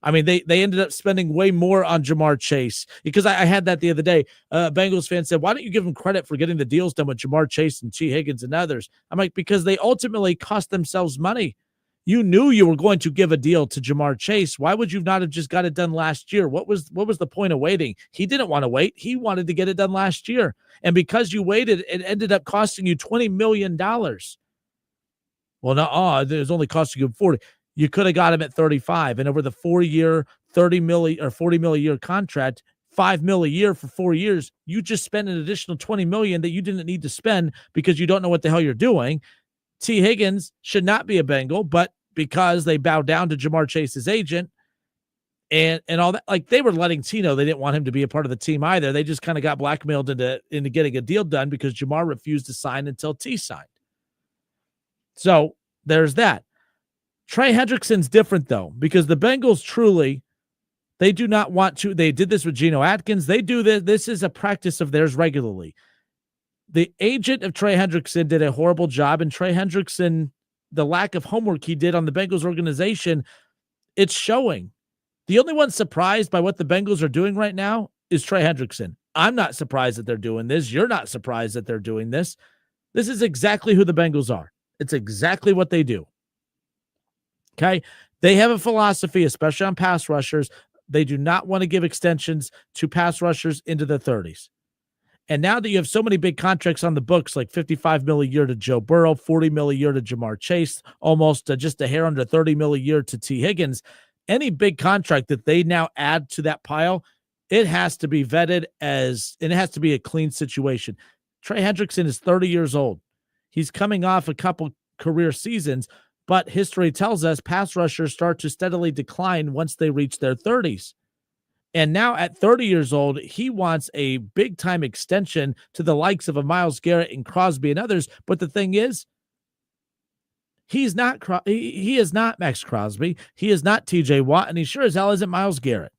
I mean, they ended up spending way more on Jamar Chase because I had that the other day. Bengals fan said, why don't you give them credit for getting the deals done with Jamar Chase and T. Higgins and others? I'm like, because they ultimately cost themselves money. You knew you were going to give a deal to Jamar Chase. Why would you not have just got it done last year? What was the point of waiting? He didn't want to wait. He wanted to get it done last year. And because you waited, it ended up costing you $20 million. Well, no, it was only costing you 40. You could have got him at 35, and over the 4-year, $30 million or $40 million a year contract, $5 million a year for 4 years, you just spent an additional $20 million that you didn't need to spend because you don't know what the hell you're doing. T. Higgins should not be a Bengal, but because they bowed down to Jamar Chase's agent and all that, like they were letting T know they didn't want him to be a part of the team either. They just kind of got blackmailed into getting a deal done because Jamar refused to sign until T signed. So there's that. Trey Hendrickson's different, though, because the Bengals truly, they do not want to. They did this with Geno Atkins. They do this. This is a practice of theirs regularly. The agent of Trey Hendrickson did a horrible job, and Trey Hendrickson, the lack of homework he did on the Bengals organization, it's showing. The only one surprised by what the Bengals are doing right now is Trey Hendrickson. I'm not surprised that they're doing this. You're not surprised that they're doing this. This is exactly who the Bengals are. It's exactly what they do. Okay. They have a philosophy, especially on pass rushers. They do not want to give extensions to pass rushers into the 30s. And now that you have so many big contracts on the books, like $55 million a year to Joe Burrow, $40 million a year to Jamar Chase, almost just a hair under $30 million a year to T. Higgins, any big contract that they now add to that pile, it has to be vetted and it has to be a clean situation. Trey Hendrickson is 30 years old. He's coming off a couple career seasons, but history tells us pass rushers start to steadily decline once they reach their 30s. And now at 30 years old, he wants a big-time extension to the likes of a Myles Garrett and Crosby and others. But the thing is, he is not Max Crosby. He is not TJ Watt, and he sure as hell isn't Myles Garrett.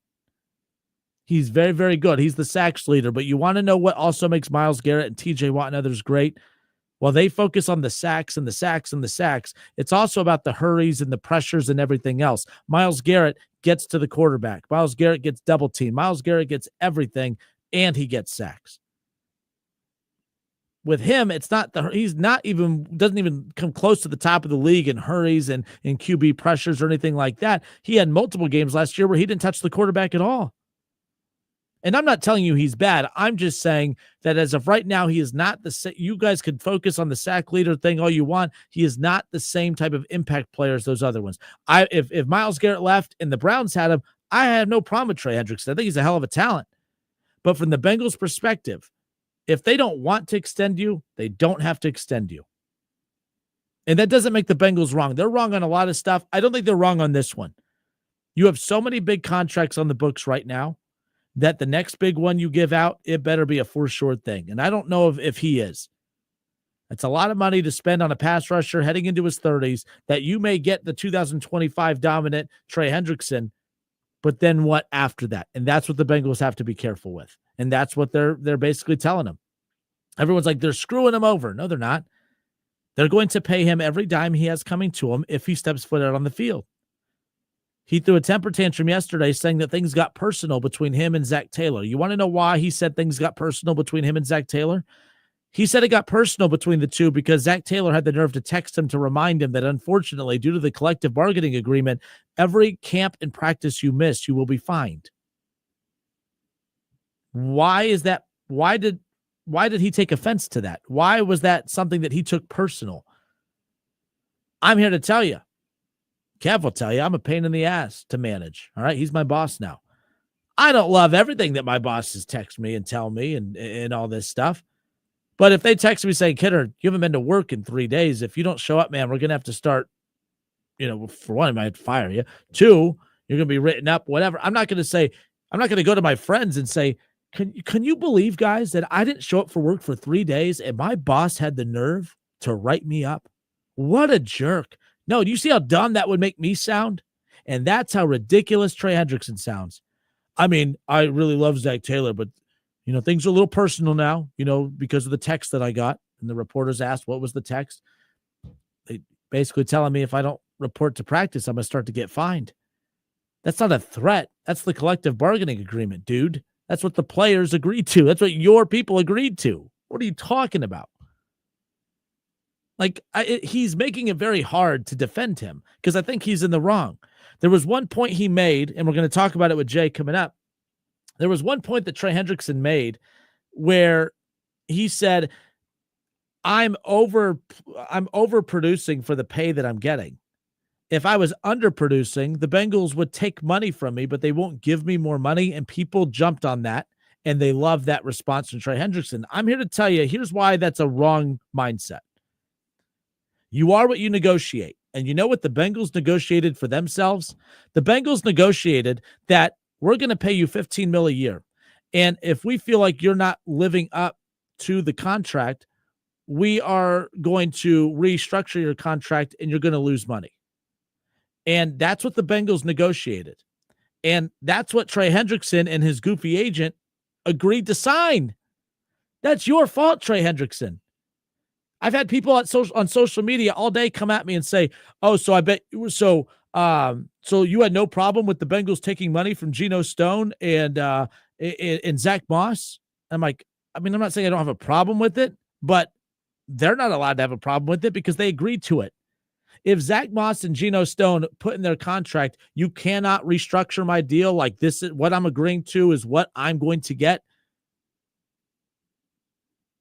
He's very, very good. He's the sacks leader. But you want to know what also makes Myles Garrett and TJ Watt and others great? Well, they focus on the sacks and the sacks and the sacks. It's also about the hurries and the pressures and everything else. Myles Garrett gets to the quarterback. Myles Garrett gets double teamed. Myles Garrett gets everything, and he gets sacks. With him, doesn't even come close to the top of the league in hurries and in QB pressures or anything like that. He had multiple games last year where he didn't touch the quarterback at all. And I'm not telling you he's bad. I'm just saying that as of right now, he is not you guys can focus on the sack leader thing all you want. He is not the same type of impact player as those other ones. If Myles Garrett left and the Browns had him, I have no problem with Trey Hendrickson. I think he's a hell of a talent. But from the Bengals' perspective, if they don't want to extend you, they don't have to extend you. And that doesn't make the Bengals wrong. They're wrong on a lot of stuff. I don't think they're wrong on this one. You have so many big contracts on the books right now that the next big one you give out, it better be a for sure thing. And I don't know if he is. It's a lot of money to spend on a pass rusher heading into his 30s that you may get the 2025 dominant Trey Hendrickson, but then what after that? And that's what the Bengals have to be careful with. And that's what they're basically telling him. Everyone's like, they're screwing him over. No, they're not. They're going to pay him every dime he has coming to him if he steps foot out on the field. He threw a temper tantrum yesterday saying that things got personal between him and Zach Taylor. You want to know why he said things got personal between him and Zach Taylor? He said it got personal between the two because Zach Taylor had the nerve to text him to remind him that unfortunately, due to the collective bargaining agreement, every camp and practice you miss, you will be fined. Why is that? Why did he take offense to that? Why was that something that he took personal? I'm here to tell you. Kev will tell you I'm a pain in the ass to manage. All right. He's my boss now. I don't love everything that my bosses text me and tell me and all this stuff. But if they text me saying, Kidder, you haven't been to work in 3 days. If you don't show up, man, we're going to have to start, for one, I might fire you. 2, you're going to be written up, whatever. I'm not going to go to my friends and say, can you believe, guys, that I didn't show up for work for 3 days and my boss had the nerve to write me up? What a jerk. No, do you see how dumb that would make me sound? And that's how ridiculous Trey Hendrickson sounds. I mean, I really love Zach Taylor, but, things are a little personal now, because of the text that I got. And the reporters asked, what was the text? They basically telling me if I don't report to practice, I'm going to start to get fined. That's not a threat. That's the collective bargaining agreement, dude. That's what the players agreed to. That's what your people agreed to. What are you talking about? Like, he's making it very hard to defend him because I think he's in the wrong. There was one point he made, and we're going to talk about it with Jay coming up. There was one point that Trey Hendrickson made where he said, I'm overproducing for the pay that I'm getting. If I was underproducing, the Bengals would take money from me, but they won't give me more money. And people jumped on that, and they love that response from Trey Hendrickson. I'm here to tell you, here's why that's a wrong mindset. You are what you negotiate. And you know what the Bengals negotiated for themselves? The Bengals negotiated that we're going to pay you $15 million a year. And if we feel like you're not living up to the contract, we are going to restructure your contract and you're going to lose money. And that's what the Bengals negotiated. And that's what Trey Hendrickson and his goofy agent agreed to sign. That's your fault, Trey Hendrickson. I've had people on social media all day come at me and say, "Oh, so I bet so you had no problem with the Bengals taking money from Geno Stone and Zach Moss?" I'm like, I mean, I'm not saying I don't have a problem with it, but they're not allowed to have a problem with it because they agreed to it. If Zach Moss and Geno Stone put in their contract, you cannot restructure my deal. Like, this is what I'm agreeing to is what I'm going to get.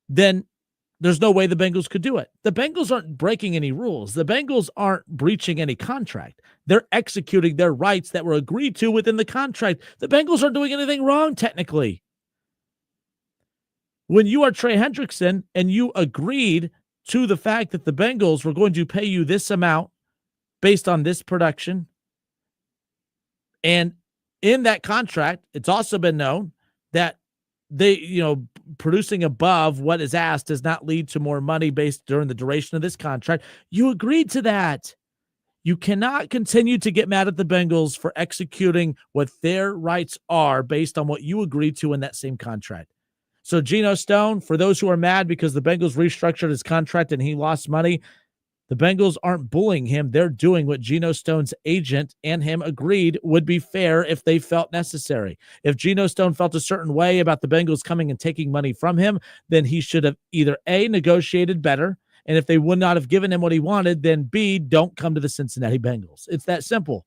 Then there's no way the Bengals could do it. The Bengals aren't breaking any rules. The Bengals aren't breaching any contract. They're executing their rights that were agreed to within the contract. The Bengals aren't doing anything wrong, technically. When you are Trey Hendrickson and you agreed to the fact that the Bengals were going to pay you this amount based on this production, and in that contract, it's also been known that producing above what is asked does not lead to more money based during the duration of this contract. You agreed to that. You cannot continue to get mad at the Bengals for executing what their rights are based on what you agreed to in that same contract. So Geno Stone, for those who are mad because the Bengals restructured his contract and he lost money, the Bengals aren't bullying him. They're doing what Geno Stone's agent and him agreed would be fair if they felt necessary. If Geno Stone felt a certain way about the Bengals coming and taking money from him, then he should have either A, negotiated better, and if they would not have given him what he wanted, then B, don't come to the Cincinnati Bengals. It's that simple.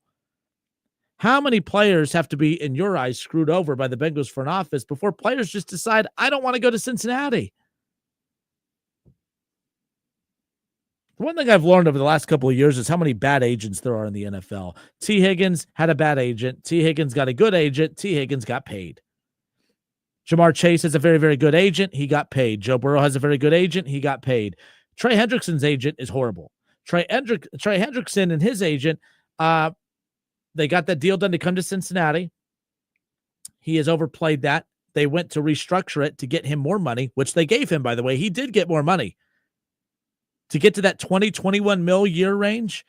How many players have to be, in your eyes, screwed over by the Bengals front office before players just decide, I don't want to go to Cincinnati? One thing I've learned over the last couple of years is how many bad agents there are in the NFL. T. Higgins had a bad agent. T. Higgins got a good agent. T. Higgins got paid. Jamar Chase has a very, very good agent. He got paid. Joe Burrow has a very good agent. He got paid. Trey Hendrickson's agent is horrible. Trey Hendrickson and his agent, they got that deal done to come to Cincinnati. He has overplayed that. They went to restructure it to get him more money, which they gave him, by the way. He did get more money. To get to that 21 mil year range,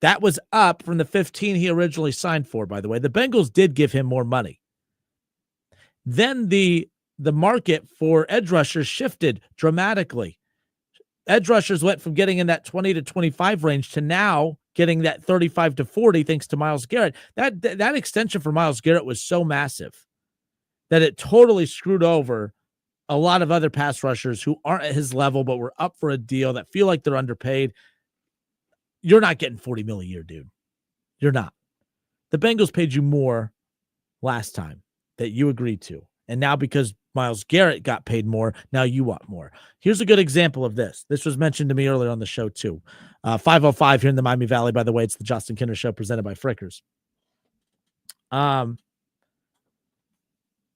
that was up from the 15 he originally signed for, by the way. The Bengals did give him more money. Then the market for edge rushers shifted dramatically. Edge rushers went from getting in that 20 to 25 range to now getting that 35 to 40 thanks to Myles Garrett. That extension for Myles Garrett was so massive that it totally screwed over a lot of other pass rushers who aren't at his level but were up for a deal that feel like they're underpaid. You're not getting $40 million a year, dude. You're not. The Bengals paid you more last time that you agreed to. And now because Myles Garrett got paid more, now you want more. Here's a good example of this. This was mentioned to me earlier on the show too. 505 here in the Miami Valley, by the way. It's the Justin Kinner Show presented by Frickers.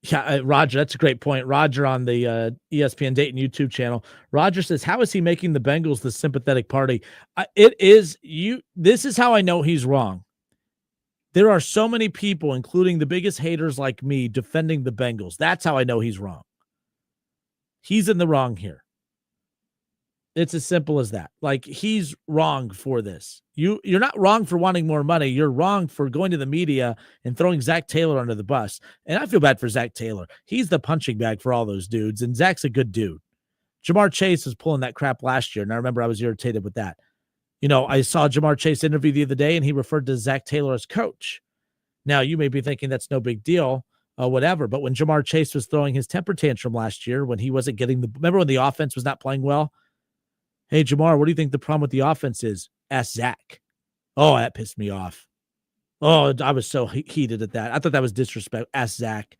Yeah, Roger, that's a great point. Roger on the ESPN Dayton YouTube channel. Roger says, how is he making the Bengals the sympathetic party? This is how I know he's wrong. There are so many people, including the biggest haters like me, defending the Bengals. That's how I know he's wrong. He's in the wrong here. It's as simple as that. Like, he's wrong for this. You're not wrong for wanting more money. You're wrong for going to the media and throwing Zach Taylor under the bus. And I feel bad for Zach Taylor. He's the punching bag for all those dudes, and Zach's a good dude. Jamar Chase was pulling that crap last year, and I remember I was irritated with that. I saw Jamar Chase interview the other day, and he referred to Zach Taylor as coach. Now, you may be thinking that's no big deal, whatever, but when Jamar Chase was throwing his temper tantrum last year, when he wasn't getting remember when the offense was not playing well? Hey, Jamar, what do you think the problem with the offense is? Ask Zach. Oh, that pissed me off. Oh, I was so heated at that. I thought that was disrespect. Ask Zach.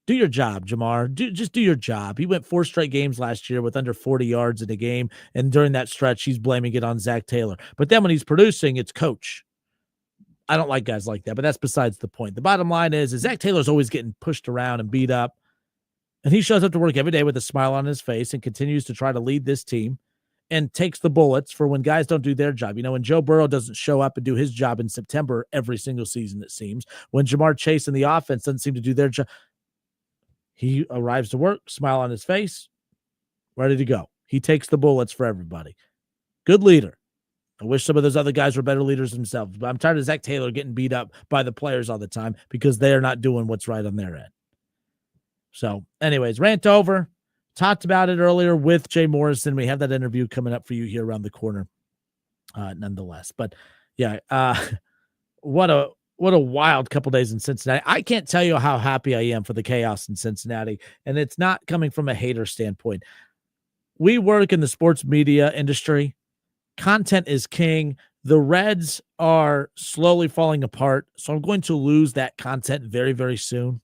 Do your job, Jamar. Just do your job. He went 4 straight games last year with under 40 yards in a game, and during that stretch, he's blaming it on Zach Taylor. But then when he's producing, it's coach. I don't like guys like that, but that's besides the point. The bottom line is Zach Taylor's always getting pushed around and beat up, and he shows up to work every day with a smile on his face and continues to try to lead this team and takes the bullets for when guys don't do their job. You know, when Joe Burrow doesn't show up and do his job in September every single season, it seems, when Jamar Chase and the offense doesn't seem to do their job, he arrives to work, smile on his face, ready to go. He takes the bullets for everybody. Good leader. I wish some of those other guys were better leaders themselves, but I'm tired of Zach Taylor getting beat up by the players all the time because they're not doing what's right on their end. So, anyways, rant over. Talked about it earlier with Jay Morrison. We have that interview coming up for you here around the corner, nonetheless. But yeah, what a wild couple days in Cincinnati. I can't tell you how happy I am for the chaos in Cincinnati, and it's not coming from a hater standpoint. We work in the sports media industry. Content is king. The Reds are slowly falling apart, so I'm going to lose that content very, very soon.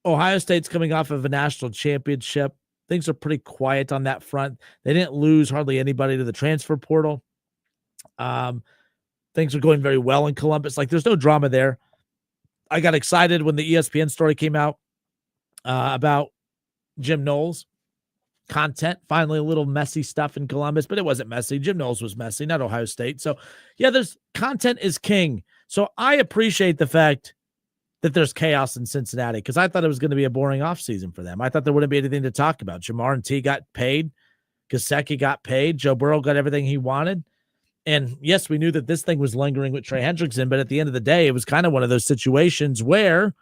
Ohio State's coming off of a national championship. Things are pretty quiet on that front. They didn't lose hardly anybody to the transfer portal. Things are going very well in Columbus. Like, there's no drama there. I got excited when the ESPN story came out about Jim Knowles. Content, finally a little messy stuff in Columbus, but it wasn't messy. Jim Knowles was messy, not Ohio State. So, yeah, there's content is king. So I appreciate the fact that there's chaos in Cincinnati because I thought it was going to be a boring offseason for them. I thought there wouldn't be anything to talk about. Jamar and T got paid. Gesicki got paid. Joe Burrow got everything he wanted. And yes, we knew that this thing was lingering with Trey Hendrickson, but at the end of the day, it was kind of one of those situations where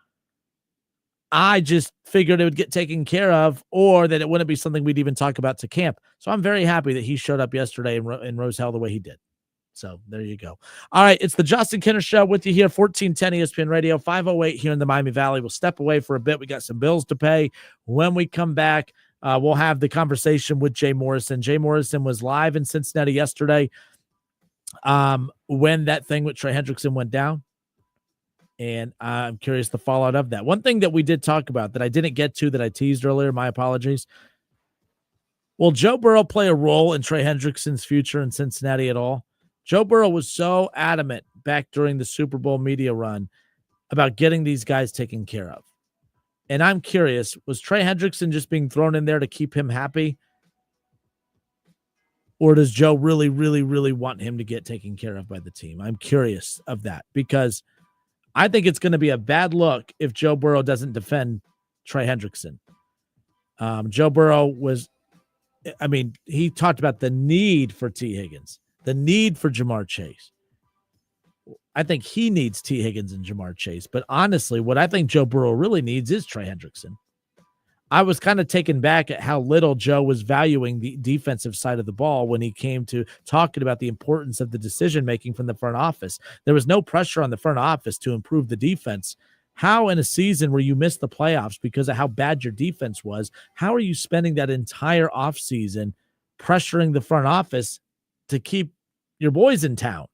I just figured it would get taken care of or that it wouldn't be something we'd even talk about to camp. So I'm very happy that he showed up yesterday and rose hell the way he did. So there you go. All right, it's the Justin Kinner Show with you here, 1410 ESPN Radio, 508 here in the Miami Valley. We'll step away for a bit. We got some bills to pay. When we come back, we'll have the conversation with Jay Morrison. Jay Morrison was live in Cincinnati yesterday when that thing with Trey Hendrickson went down. And I'm curious the fallout of that. One thing that we did talk about that I didn't get to that I teased earlier, my apologies. Will Joe Burrow play a role in Trey Hendrickson's future in Cincinnati at all? Joe Burrow was so adamant back during the Super Bowl media run about getting these guys taken care of. And I'm curious, was Trey Hendrickson just being thrown in there to keep him happy? Or does Joe really, really, really want him to get taken care of by the team? I'm curious of that because I think it's going to be a bad look if Joe Burrow doesn't defend Trey Hendrickson. Joe Burrow he talked about the need for T. Higgins, the need for Jamar Chase. I think he needs T. Higgins and Jamar Chase. But honestly, what I think Joe Burrow really needs is Trey Hendrickson. I was kind of taken back at how little Joe was valuing the defensive side of the ball when he came to talking about the importance of the decision-making from the front office. There was no pressure on the front office to improve the defense. How in a season where you missed the playoffs because of how bad your defense was, how are you spending that entire offseason pressuring the front office to keep your boys in town,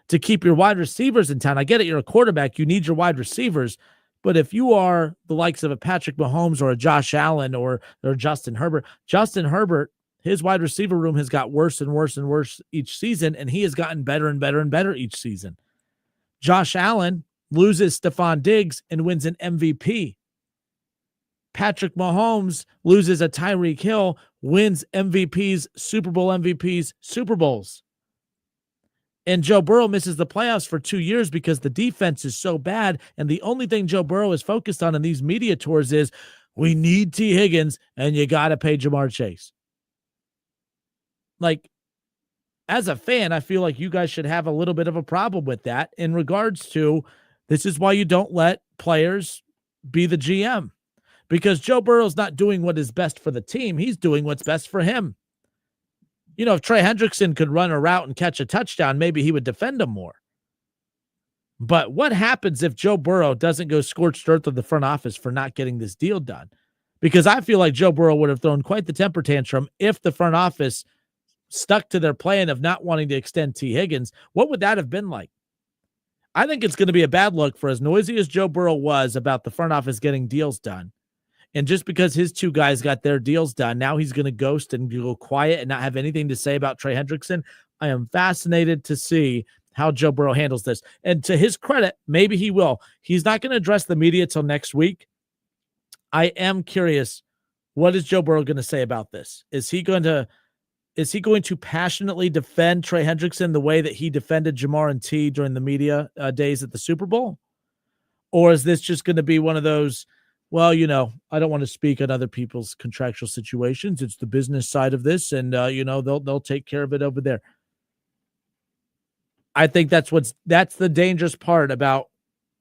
to keep your wide receivers in town? I get it. You're a quarterback. You need your wide receivers. But if you are the likes of a Patrick Mahomes or a Josh Allen or Justin Herbert, his wide receiver room has got worse and worse and worse each season, and he has gotten better and better and better each season. Josh Allen loses Stephon Diggs and wins an MVP. Patrick Mahomes loses a Tyreek Hill, wins MVPs, Super Bowl MVPs, Super Bowls. And Joe Burrow misses the playoffs for 2 years because the defense is so bad. And the only thing Joe Burrow is focused on in these media tours is we need T. Higgins and you got to pay Jamar Chase. Like, as a fan, I feel like you guys should have a little bit of a problem with that in regards to this is why you don't let players be the GM. Because Joe Burrow's not doing what is best for the team. He's doing what's best for him. You know, if Trey Hendrickson could run a route and catch a touchdown, maybe he would defend him more. But what happens if Joe Burrow doesn't go scorched earth of the front office for not getting this deal done? Because I feel like Joe Burrow would have thrown quite the temper tantrum if the front office stuck to their plan of not wanting to extend T. Higgins. What would that have been like? I think it's going to be a bad look for as noisy as Joe Burrow was about the front office getting deals done. And just because his two guys got their deals done, now he's going to ghost and go quiet and not have anything to say about Trey Hendrickson. I am fascinated to see how Joe Burrow handles this. And to his credit, maybe he will. He's not going to address the media till next week. I am curious, what is Joe Burrow going to say about this? Is he going to passionately defend Trey Hendrickson the way that he defended Jamar and T during the media days at the Super Bowl? Or is this just going to be one of those, well, I don't want to speak on other people's contractual situations. It's the business side of this, and they'll take care of it over there. I think that's the dangerous part about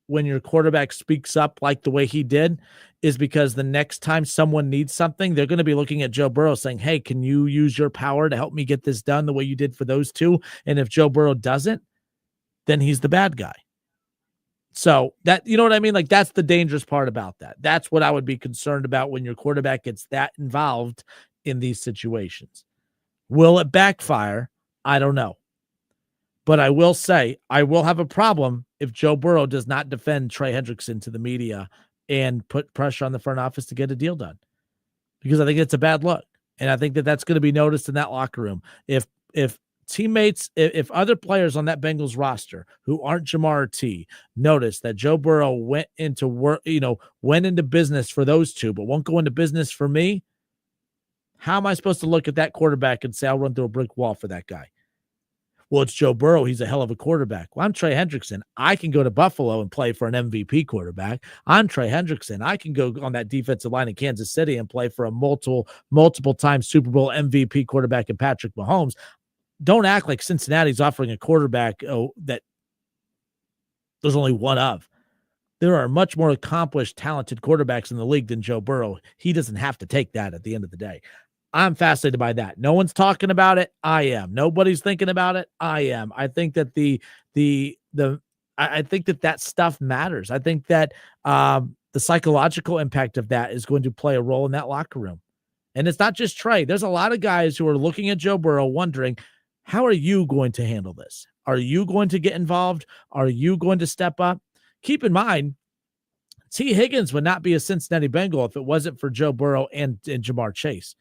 when your quarterback speaks up like the way he did, is because the next time someone needs something, they're going to be looking at Joe Burrow saying, hey, can you use your power to help me get this done the way you did for those two? And if Joe Burrow doesn't, then he's the bad guy. So that, you know what I mean? Like, that's the dangerous part about that. That's what I would be concerned about when your quarterback gets that involved in these situations. Will it backfire? I don't know. But I will say, I will have a problem if Joe Burrow does not defend Trey Hendrickson to the media and put pressure on the front office to get a deal done. Because I think it's a bad look. And I think that that's going to be noticed in that locker room. If teammates, if other players on that Bengals roster who aren't Jamar or T notice that Joe Burrow went into work, went into business for those two, but won't go into business for me, how am I supposed to look at that quarterback and say I'll run through a brick wall for that guy? Well, it's Joe Burrow. He's a hell of a quarterback. Well, I'm Trey Hendrickson. I can go to Buffalo and play for an MVP quarterback. I'm Trey Hendrickson. I can go on that defensive line in Kansas City and play for a multiple time Super Bowl MVP quarterback in Patrick Mahomes. Don't act like Cincinnati's offering a quarterback that there's only one of. There are much more accomplished, talented quarterbacks in the league than Joe Burrow. He doesn't have to take that at the end of the day. I'm fascinated by that. No one's talking about it. I am. Nobody's thinking about it. I am. I think that I think that stuff matters. I think that the psychological impact of that is going to play a role in that locker room. And it's not just Trey. There's a lot of guys who are looking at Joe Burrow wondering, how are you going to handle this? Are you going to get involved? Are you going to step up? Keep in mind, T. Higgins would not be a Cincinnati Bengal if it wasn't for Joe Burrow and Jamar Chase.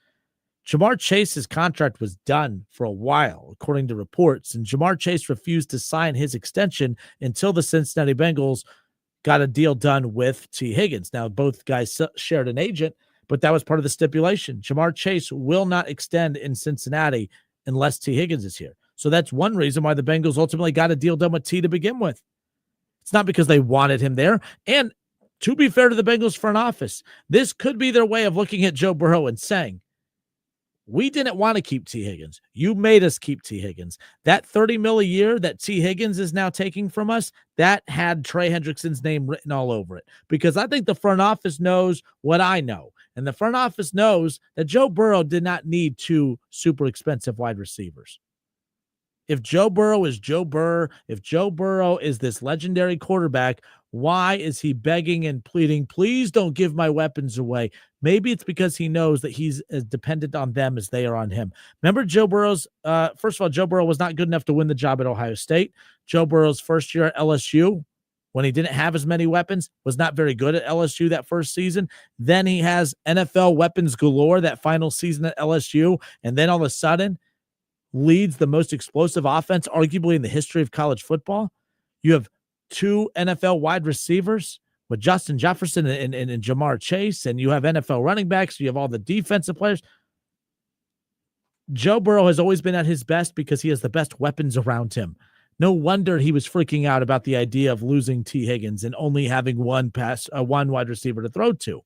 Jamar Chase's contract was done for a while, according to reports, and Jamar Chase refused to sign his extension until the Cincinnati Bengals got a deal done with T. Higgins. Now, both guys shared an agent, but that was part of the stipulation. Jamar Chase will not extend in Cincinnati unless T. Higgins is here. So that's one reason why the Bengals ultimately got a deal done with T to begin with. It's not because they wanted him there. And to be fair to the Bengals front office, this could be their way of looking at Joe Burrow and saying, we didn't want to keep T. Higgins. You made us keep T. Higgins. That $30 million a year that T. Higgins is now taking from us, that had Trey Hendrickson's name written all over it. Because I think the front office knows what I know. And the front office knows that Joe Burrow did not need two super expensive wide receivers. If Joe Burrow is Joe Burr, if Joe Burrow is this legendary quarterback, why is he begging and pleading, please don't give my weapons away? Maybe it's because he knows that he's as dependent on them as they are on him. Remember Joe Burrow's, first of all, Joe Burrow was not good enough to win the job at Ohio State. Joe Burrow's first year at LSU, when he didn't have as many weapons, was not very good at LSU that first season. Then he has NFL weapons galore that final season at LSU. And then all of a sudden leads the most explosive offense, arguably in the history of college football. You have two NFL wide receivers with Justin Jefferson and Jamar Chase, and you have NFL running backs. You have all the defensive players. Joe Burrow has always been at his best because he has the best weapons around him. No wonder he was freaking out about the idea of losing T. Higgins and only having one wide receiver to throw to.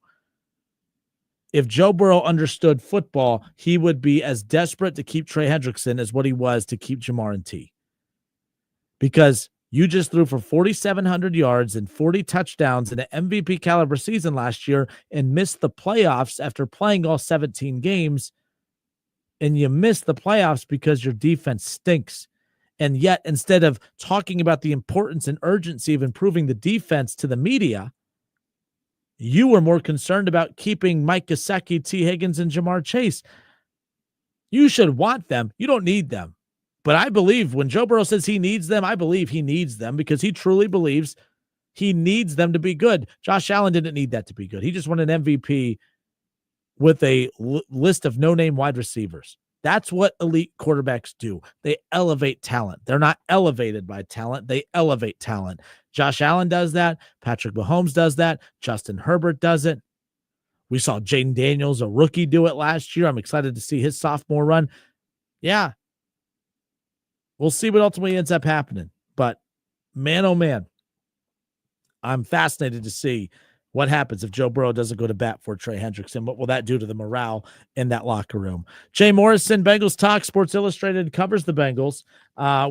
If Joe Burrow understood football, he would be as desperate to keep Trey Hendrickson as what he was to keep Jamar and T. Because you just threw for 4,700 yards and 40 touchdowns in an MVP caliber season last year and missed the playoffs after playing all 17 games. And you missed the playoffs because your defense stinks. And yet, instead of talking about the importance and urgency of improving the defense to the media, you were more concerned about keeping Mike Gesicki, T. Higgins, and Jamar Chase. You should want them. You don't need them. But I believe when Joe Burrow says he needs them, I believe he needs them because he truly believes he needs them to be good. Josh Allen didn't need that to be good. He just won an MVP with a list of no-name wide receivers. That's what elite quarterbacks do. They elevate talent. They're not elevated by talent. They elevate talent. Josh Allen does that. Patrick Mahomes does that. Justin Herbert does it. We saw Jaden Daniels, a rookie, do it last year. I'm excited to see his sophomore run. Yeah. We'll see what ultimately ends up happening. But man, oh man, I'm fascinated to see what happens if Joe Burrow doesn't go to bat for Trey Hendrickson. What will that do to the morale in that locker room? Jay Morrison, Bengals Talk, Sports Illustrated covers the Bengals.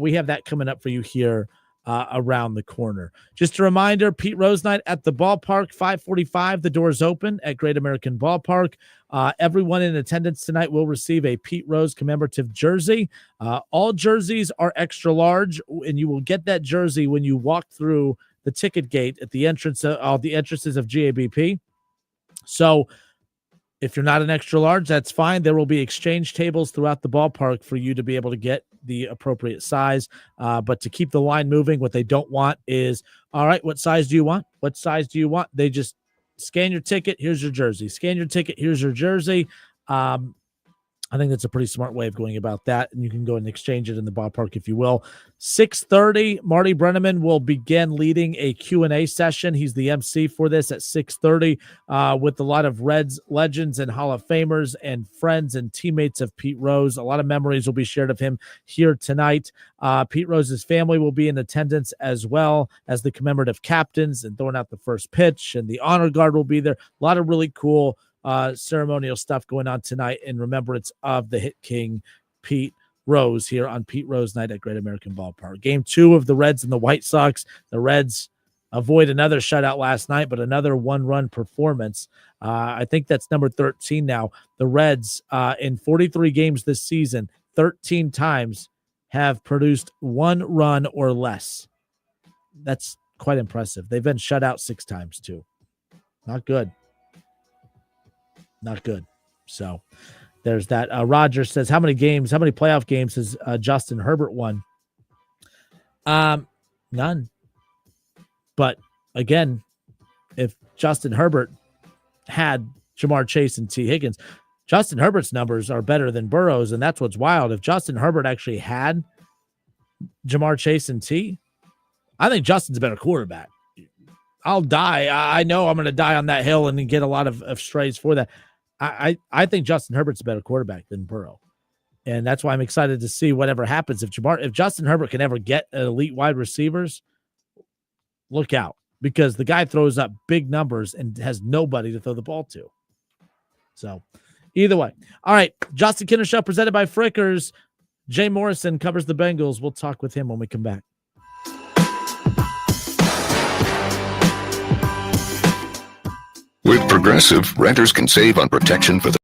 We have that coming up for you here around the corner. Just a reminder, Pete Rose night at the ballpark, 5:45. The doors open at Great American Ballpark. Everyone in attendance tonight will receive a Pete Rose commemorative jersey. All jerseys are extra large, and you will get that jersey when you walk through the ticket gate at the entrance of the entrances of GABP. So if you're not an extra large, that's fine. There will be exchange tables throughout the ballpark for you to be able to get the appropriate size. But to keep the line moving, what they don't want is, all right, what size do you want? What size do you want? They just scan your ticket. Here's your jersey. Scan your ticket. Here's your jersey. I think that's a pretty smart way of going about that, and you can go and exchange it in the ballpark if you will. 6:30, Marty Brenneman will begin leading a Q&A session. He's the MC for this at 6:30 with a lot of Reds legends and Hall of Famers and friends and teammates of Pete Rose. A lot of memories will be shared of him here tonight. Pete Rose's family will be in attendance as well as the commemorative captains and throwing out the first pitch, and the honor guard will be there. A lot of really cool ceremonial stuff going on tonight in remembrance of the hit king Pete Rose here on Pete Rose night at Great American Ballpark. Game 2 of the Reds and the White Sox. The Reds avoid another shutout last night, but another one-run performance. I think that's number 13 now. The Reds in 43 games this season, 13 times have produced one run or less. That's quite impressive. They've been shut out 6 times too. Not good. Not good. So there's that. Roger says, how many playoff games has Justin Herbert won? None. But again, if Justin Herbert had Jamar Chase and T. Higgins, Justin Herbert's numbers are better than Burrow's, and that's what's wild. If Justin Herbert actually had Jamar Chase and T, I think Justin's a better quarterback. I'll die. I know I'm going to die on that hill and get a lot of strays for that. I think Justin Herbert's a better quarterback than Burrow. And that's why I'm excited to see whatever happens. If Justin Herbert can ever get elite wide receivers, look out. Because the guy throws up big numbers and has nobody to throw the ball to. So, either way. All right, Justin Kinner Show presented by Frickers. Jay Morrison covers the Bengals. We'll talk with him when we come back. With Progressive, renters can save on protection for their